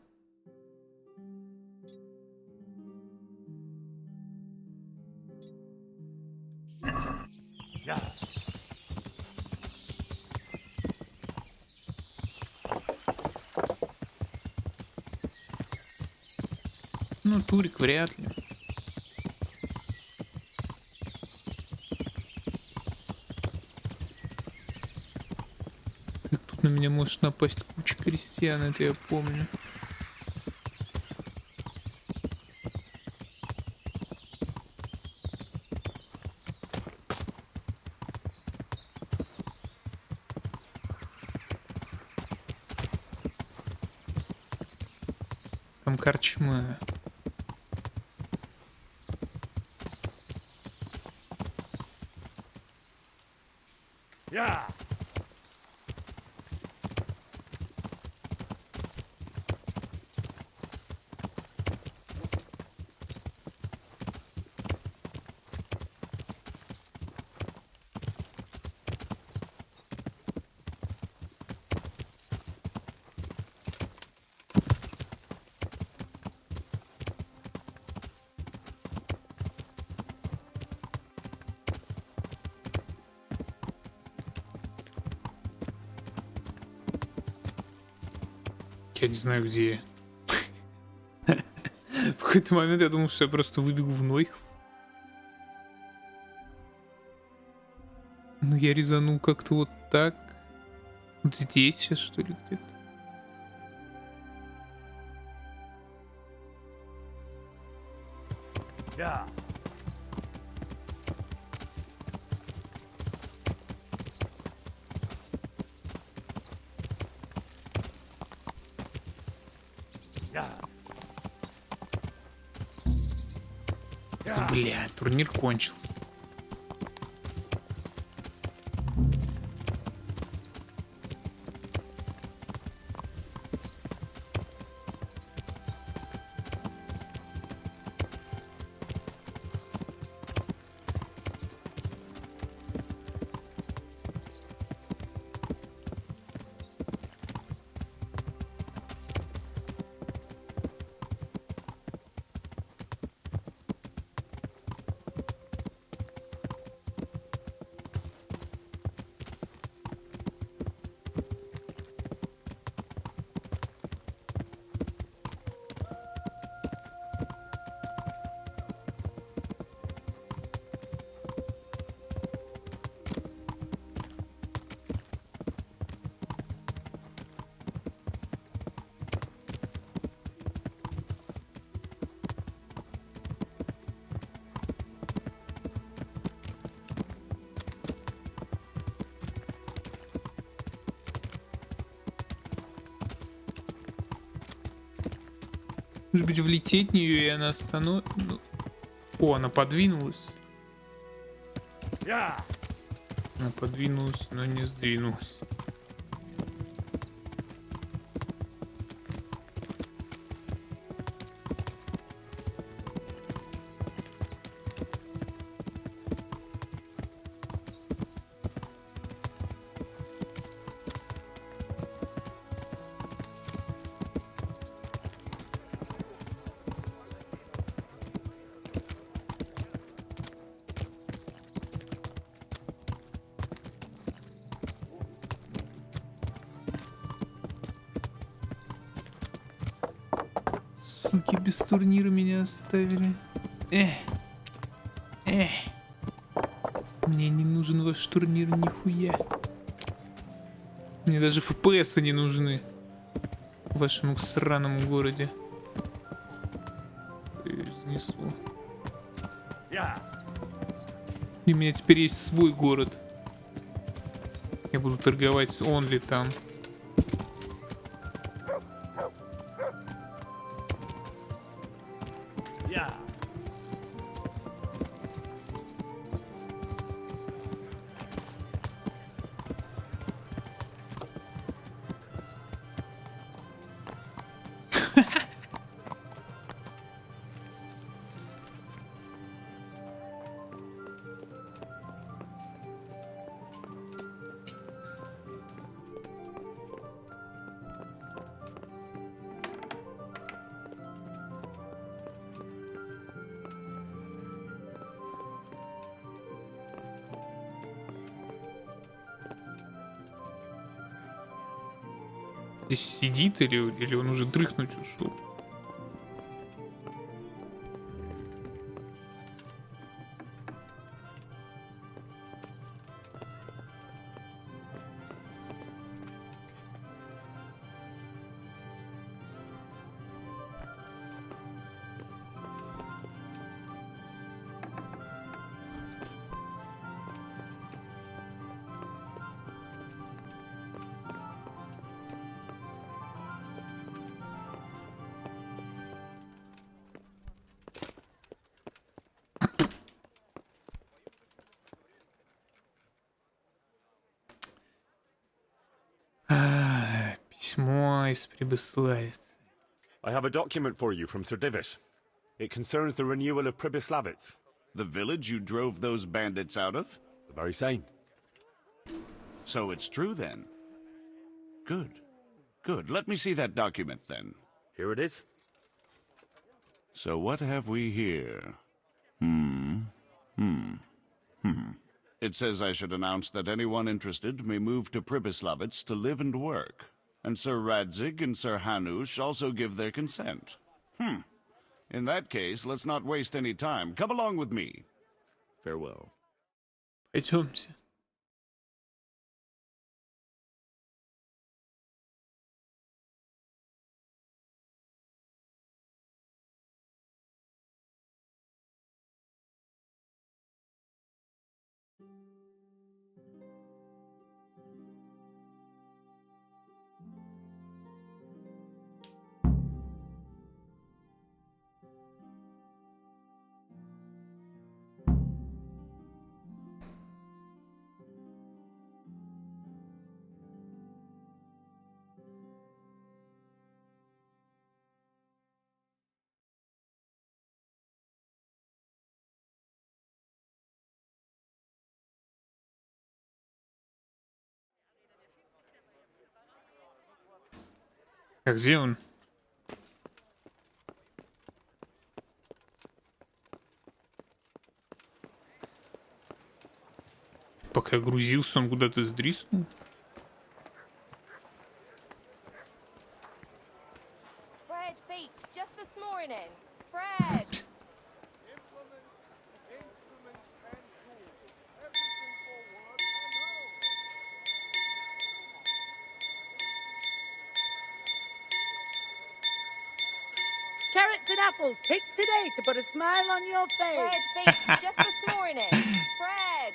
Ну, турик вряд ли. На меня может напасть куча крестьян, это я помню. Там корчма. Я не знаю, где я. В какой-то момент я думал, что я просто выбегу в Нойх. Но я резанул как-то вот так. Вот здесь сейчас, что ли, где-то. Бля, турнир кончился. Может быть, влететь в нее, и она остановит. Ну... О, она подвинулась. Она подвинулась, но не сдвинулась. Суки, без турнира меня оставили. Мне не нужен ваш турнир нихуя. Мне даже ФПС не нужны в вашем сраном городе. Изнесло. И у меня теперь есть свой город. Я буду торговать с Only там. Здесь сидит или он уже дрыхнуть ушел? Письмо из Прибыславицы. I have a document for you from Sir Divish. It concerns the renewal of Pribyslavitz. The village you drove those bandits out of? The very same. So it's true then. Good. Good. Let me see that document then. Here it is. So what have we here? It says I should announce that anyone interested may move to Pribyslavitz to live and work. And Sir Radzig and Sir Hanush also give their consent. In that case, let's not waste any time. Come along with me. Farewell. Пойдемте. А где он? Пока грузился, он куда-то сдриснул. Fred beat just this morning. Fred. Carrots and apples picked today to put a smile on your face. Fred beat just this morning. Fred.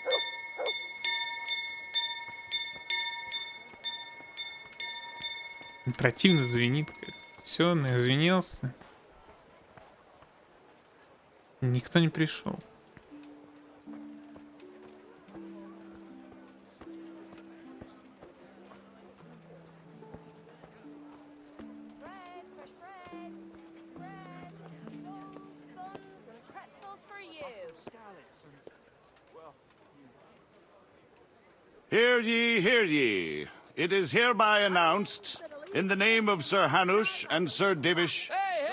Противно звенит как-то. Все, он извинился. Никто не пришел. Hear ye. It is hereby announced, in the name of Sir Hanush and Sir Divish,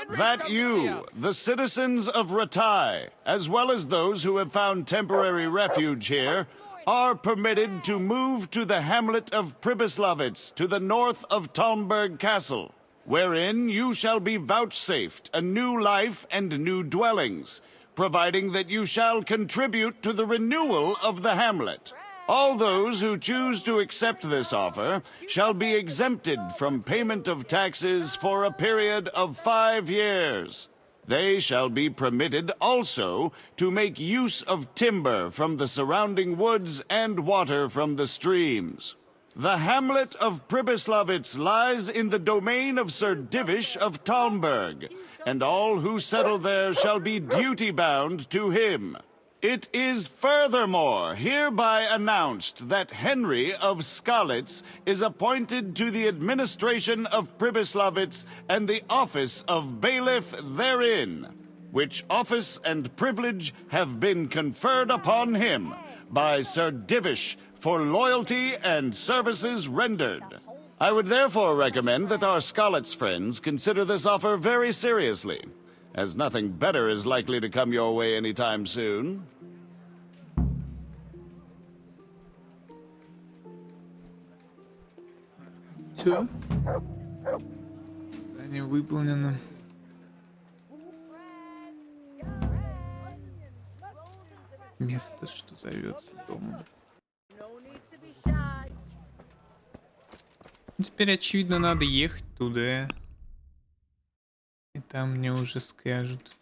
that you, the citizens of Ratai, as well as those who have found temporary refuge here, are permitted to move to the hamlet of Pribyslavitz to the north of Talmberg Castle, wherein you shall be vouchsafed a new life and new dwellings, providing that you shall contribute to the renewal of the hamlet. All those who choose to accept this offer shall be exempted from payment of taxes for a period of 5 years. They shall be permitted also to make use of timber from the surrounding woods and water from the streams. The hamlet of Pribyslavitz lies in the domain of Sir Divish of Talmberg, and all who settle there shall be duty-bound to him. It is furthermore hereby announced that Henry of Skalitz is appointed to the administration of Pribyslavitz and the office of bailiff therein, which office and privilege have been conferred upon him by Sir Divish for loyalty and services rendered. I would therefore recommend that our Skalitz friends consider this offer very seriously, as nothing better is likely to come your way anytime soon. Все. Задание выполнено. Место, что зовется домом. Теперь, очевидно, надо ехать туда. И там мне уже скажут.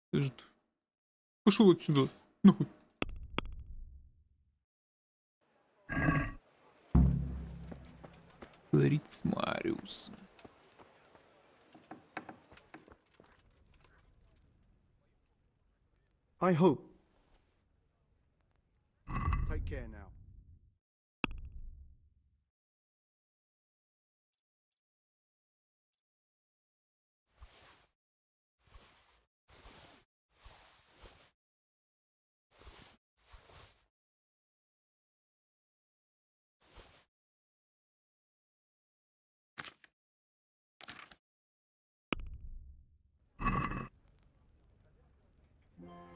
Скажут. Пошел отсюда. Нахуй. Говорит с Мариусом. I hope. Take care now.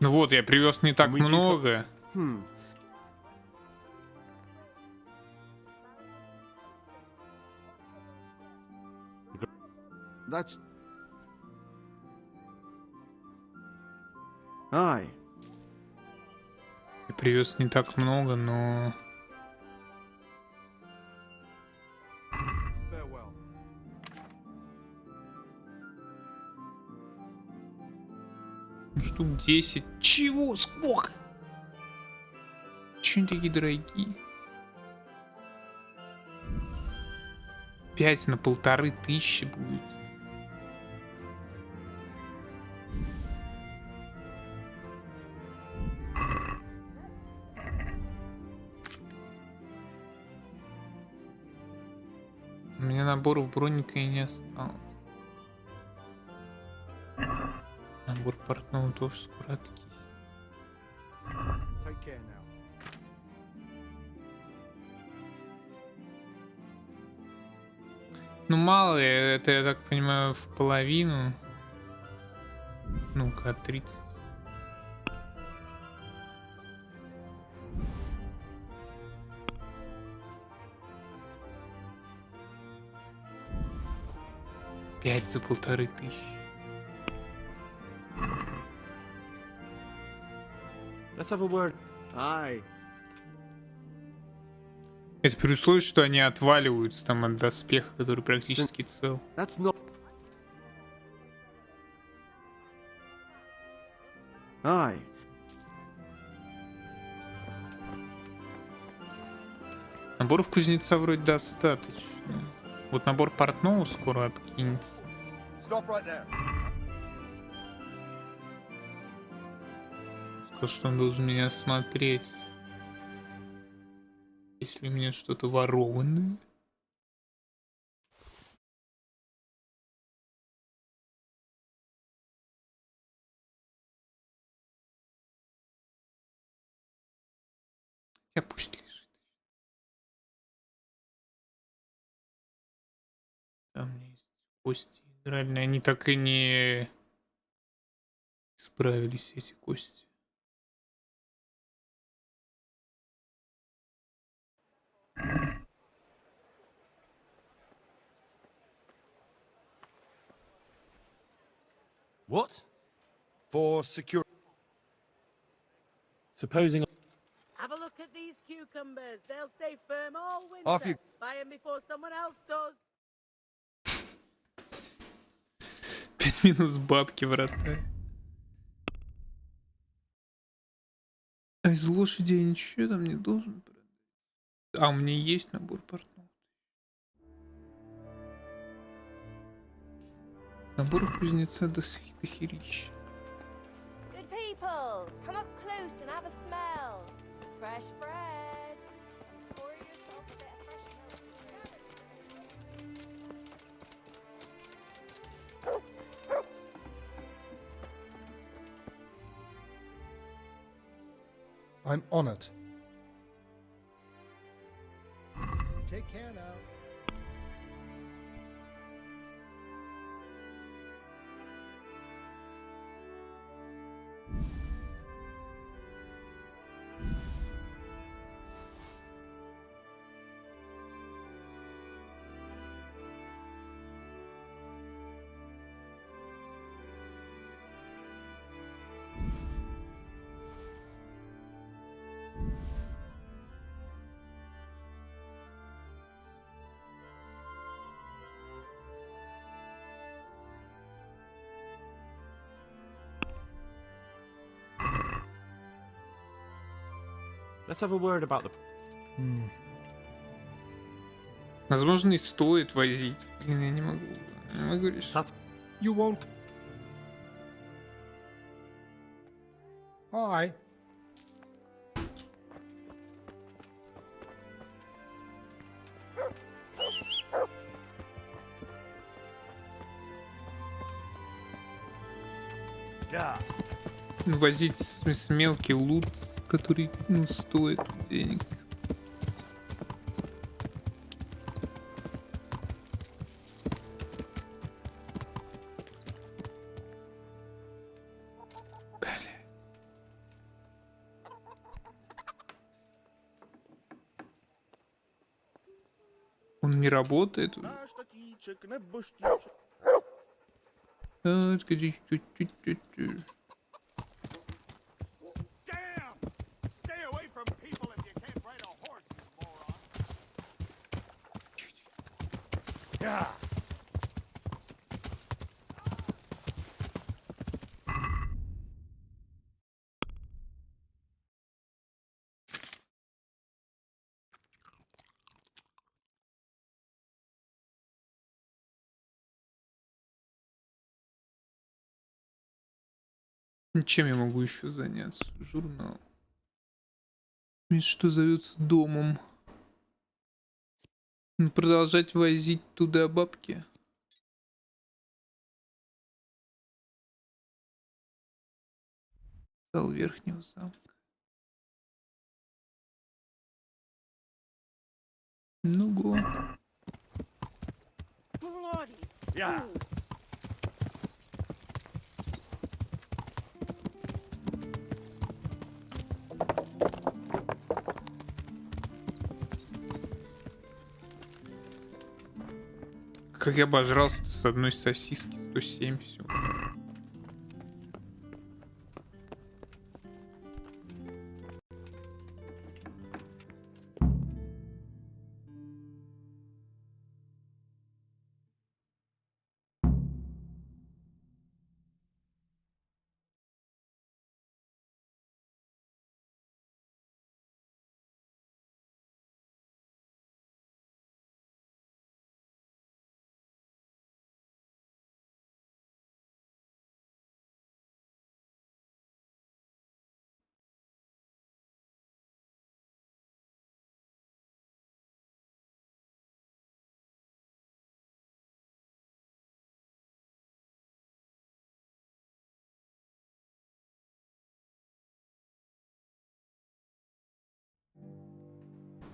Ну вот, я привез не так много. That's... Aye. Я привез не так много, но... Farewell. Штук 10. Чего? Сколько? Чего они такие дорогие? 5 на 1500 будет. У меня наборов броника и не осталось. Набор портного тоже скоро откис. Ну мало, это я так понимаю в половину. Ну-ка, 30. Пять за 1500. Let's have a word. Aye. Это при условии, что они отваливаются там от доспеха, который практически цел. That's not... Aye. Наборов кузнеца вроде достаточно. Вот набор портного скоро откинется. Stop right there. Сказал, что он должен меня осмотреть. Если у меня что-то ворованное. Я пусть лежит. Там есть кости игральные. Они так и не справились, эти кости. What? For security. Supposing... Have a look at these cucumbers. They'll stay firm all winter. Off you- Buy them before someone else does. 5 минус бабки, врата. А из лошади я ничего там не должен продать. А у меня есть набор портного. Набор кузнеца до херища. Good people, come up close and have a smell. Fresh bread. And pour yourself a bit of fresh milk. I'm honored. Take care now. Let's have a word about the... Возможно, и стоит возить. Блин, я не могу. Не могу решить. You won't. Hi. Возить в смысле, мелкий лут, который, ну, стоит денег. Он не работает уже. Чем я могу еще заняться? Журнал. Что зовется домом? Продолжать возить туда бабки. Зал верхнего замка. Ну го. Yeah. Как я обожрался с одной сосиски, 107 все.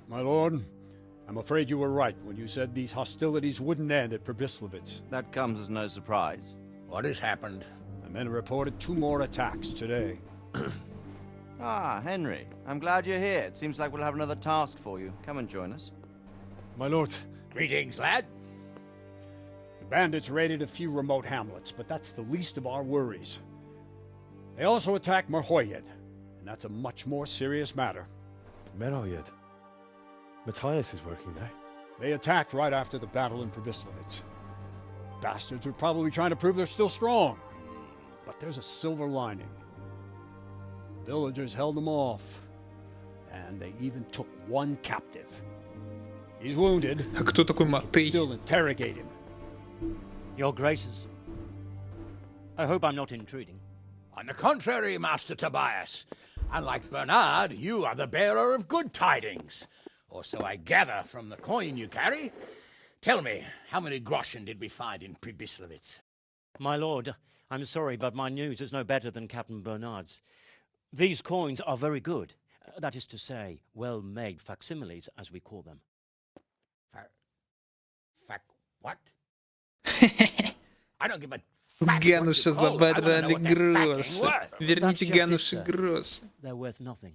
My lord, I'm afraid you were right when you said these hostilities wouldn't end at Pribyslavitz. That comes as no surprise. What has happened? The men reported 2 more attacks today. Ah, Henry. I'm glad you're here. It seems like we'll have another task for you. Come and join us. My lord. Greetings, lad. The bandits raided a few remote hamlets, but that's the least of our worries. They also attacked Merhoyed, and that's a much more serious matter. Merhoyed? Matthias is working there. They attacked right after the battle in Pribyslavitz. Bastards were probably trying to prove they're still strong. But there's a silver lining. The villagers held them off, and they even took 1 captive. He's wounded. А кто такой Матей? Still interrogate him. Your Graces, I hope I'm not intruding. On the contrary, Master Tobias. Unlike Bernard, you are the bearer of good tidings. Or so I gather from the coin you carry. Tell me, how many groschen did we find in Pribyslavitz? My lord, I'm sorry, but my news is no better than Captain Bernard's. These coins are very good. That is to say, well-made facsimiles, as we call them. What? I don't give a Гануша забрали гроши. Верните Гануше гроши. They're worth nothing.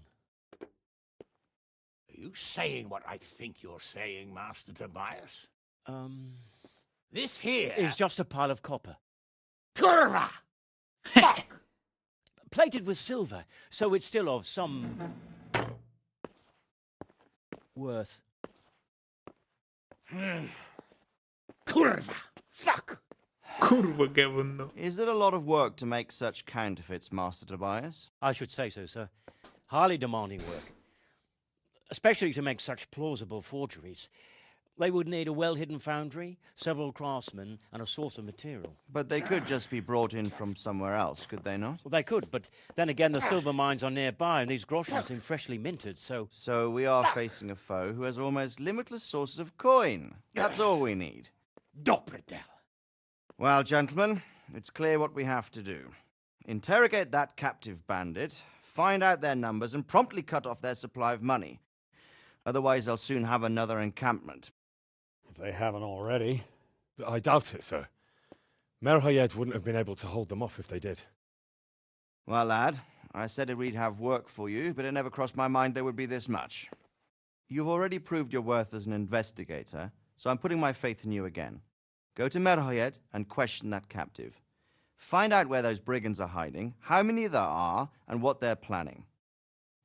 Are you saying what I think you're saying, Master Tobias? This here is just a pile of copper. Kurva! Fuck! Plated with silver, so it's still of some worth. Kurva! Fuck! Kurva говно. Is it a lot of work to make such counterfeits, Master Tobias? I should say so, sir. Highly demanding work. Especially to make such plausible forgeries. They would need a well-hidden foundry, several craftsmen, and a source of material. But they could just be brought in from somewhere else, could they not? Well, they could, but then again, the silver mines are nearby, and these groschen seem freshly minted, so... So we are facing a foe who has almost limitless sources of coin. That's all we need. Doppeltel. Well, gentlemen, it's clear what we have to do. Interrogate that captive bandit, find out their numbers, and promptly cut off their supply of money. Otherwise, they'll soon have another encampment. If they haven't already. I doubt it, sir. Merhoyed wouldn't have been able to hold them off if they did. Well, lad, I said we'd have work for you, but it never crossed my mind there would be this much. You've already proved your worth as an investigator, so I'm putting my faith in you again. Go to Merhoyed and question that captive. Find out where those brigands are hiding, how many there are, and what they're planning.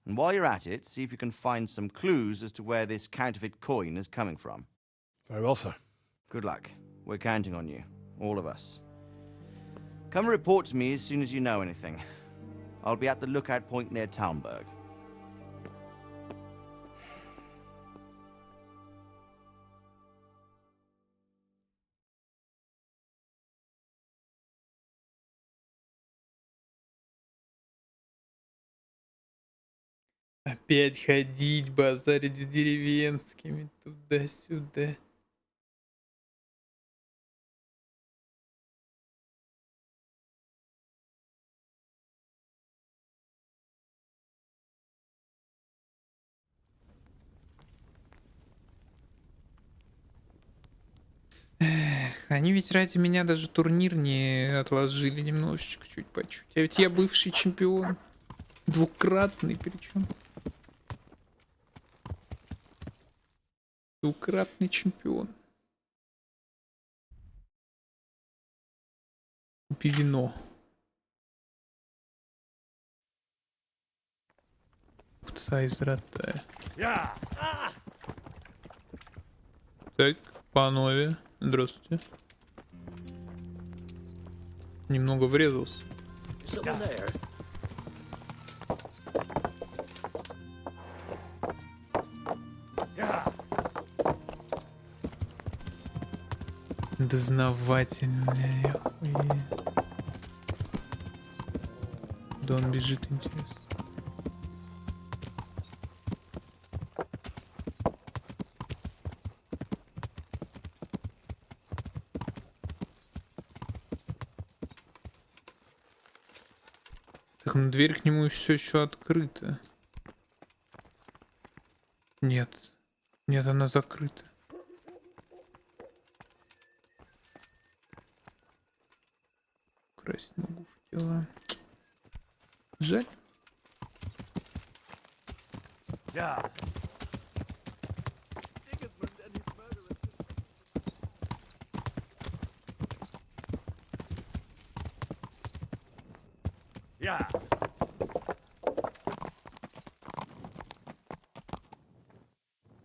And while you're at it, see if you can find some clues as to where this counterfeit coin is coming from. Very well, sir. Good luck. We're counting on you. All of us. Come report to me as soon as you know anything. I'll be at the lookout point near Talmberg. Опять ходить, базарить с деревенскими туда-сюда. Эх, они ведь ради меня даже турнир не отложили немножечко, чуть по чуть. А ведь я бывший чемпион. Двукратный причем. Двукратный чемпион. Купи вино. Купца из рота. Так, панове. Здравствуйте. Немного врезался. Дознавательная, я хуею. Да он бежит, интересно. Так, ну дверь к нему все еще открыта. Нет. Нет, она закрыта. Красть могу в дела. Жаль. Yeah. Yeah.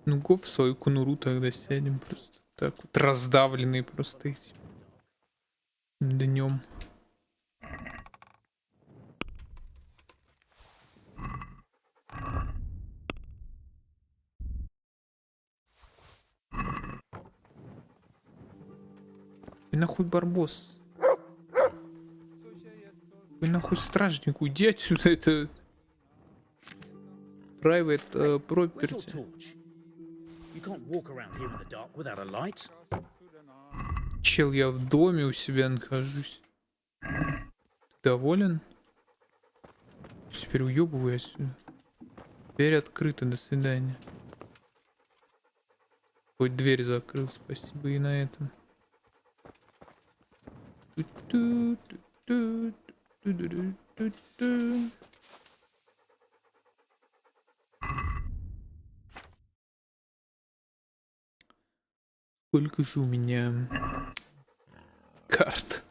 Ну, го в свою конуру тогда сядем просто. Так вот, раздавленный просто этим днем. И нахуй барбос? Вы нахуй стражник, уйди отсюда, это private property. You can't walk around here in the dark without a light. Чел, я в доме у себя нахожусь. Ты доволен? Теперь уебывай отсюда. Дверь открыта, до свидания. Хоть дверь закрыл, спасибо и на этом. Сколько же у меня карт?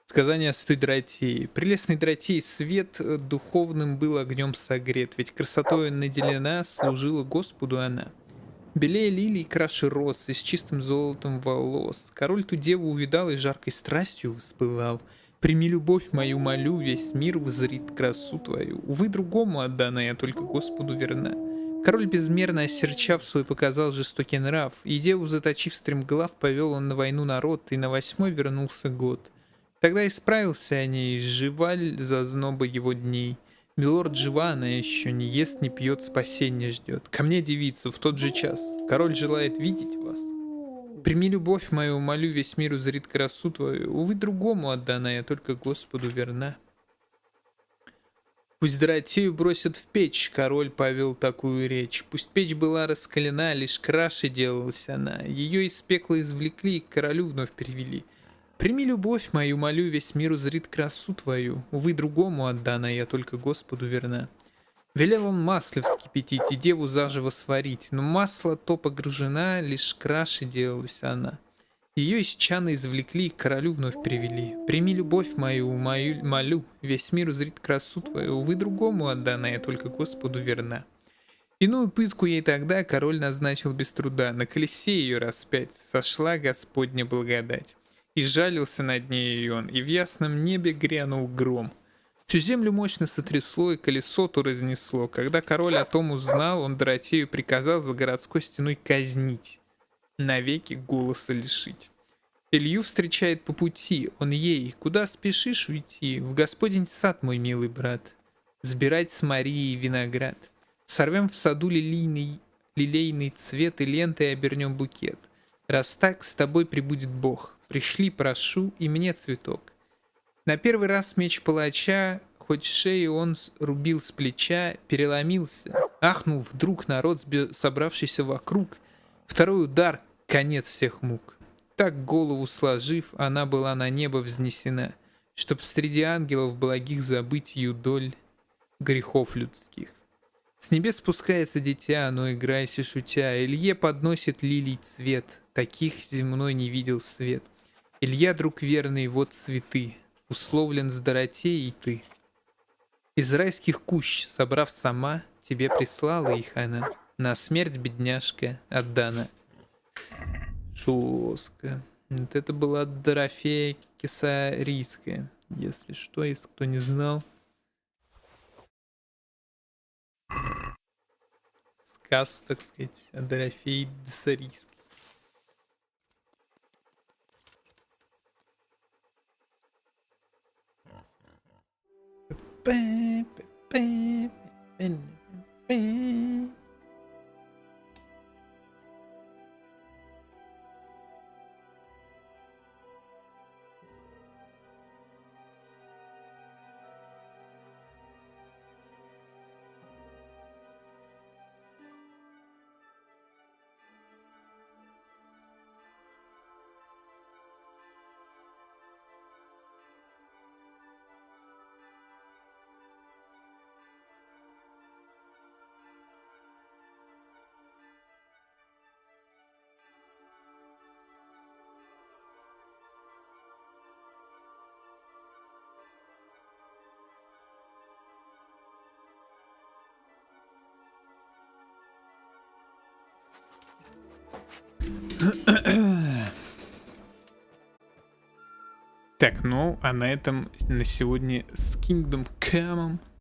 Сказание о святой Доротее. Прелестный Доротей свет духовным был огнем согрет, ведь красотой наделена, служила Господу она. Белее лилий, краше роз, и с чистым золотом волос. Король ту деву увидал и жаркой страстью воспылал. Прими любовь мою, молю, весь мир узрит красу твою. Увы, другому отдана, я только Господу верна. Король безмерно осерчав свой показал жестокий нрав, и деву заточив стремглав, повел он на войну народ, и на 8-й вернулся год. Тогда исправился о ней, живаль зазноба его дней. Милорд жива, она еще не ест, не пьет, спасения ждет. Ко мне девицу в тот же час, король желает видеть вас. Прими любовь мою, молю, весь мир узрит красу твою. Увы, другому отдана, я только Господу верна. Пусть Доротею бросят в печь, король повел такую речь. Пусть печь была раскалена, лишь краше делалась она. Ее из пекла извлекли, к королю вновь перевели. Прими любовь мою, молю, весь мир узрит красу твою. Увы, другому отдана, я только Господу верна. Велел он масло вскипятить и деву заживо сварить, но масло то погружена, лишь краше делалась она. Ее из чана извлекли, к королю вновь привели. Прими любовь мою, молю, весь мир узрит красу твою. Увы, другому отдана, я только Господу верна. Иную пытку ей тогда король назначил без труда. На колесе ее распять сошла Господня благодать. И жалился над ней он, и в ясном небе грянул гром. Всю землю мощно сотрясло, и колесо то разнесло. Когда король о том узнал, он Доротею приказал за городской стеной казнить, навеки голоса лишить. Илью встречает по пути, он ей: «Куда спешишь уйти? В Господень сад, мой милый брат, сбирать с Марией виноград. Сорвем в саду лилейный цвет и лентой обернем букет. Раз так, с тобой прибудет Бог. Пришли, прошу, и мне цветок». На первый раз меч палача, хоть шею он рубил с плеча, переломился. Ахнул вдруг народ, собравшийся вокруг. Второй удар — конец всех мук. Так, голову сложив, она была на небо взнесена, чтоб среди ангелов благих забыть ее доль грехов людских. С небес спускается дитя, но играясь и шутя, Илье подносит лилий цвет, таких земной не видел свет. Илья, друг верный, вот цветы, условлен с Доротеей ты. Из райских кущ, собрав сама, тебе прислала их она, на смерть, бедняжка, отдана. Жестко. Вот это была Дорофея Кесарийская, если что, если кто не знал. Сказ, так сказать, о Дорофее Кесарийской. Так, ну, а на этом на сегодня с Kingdom Come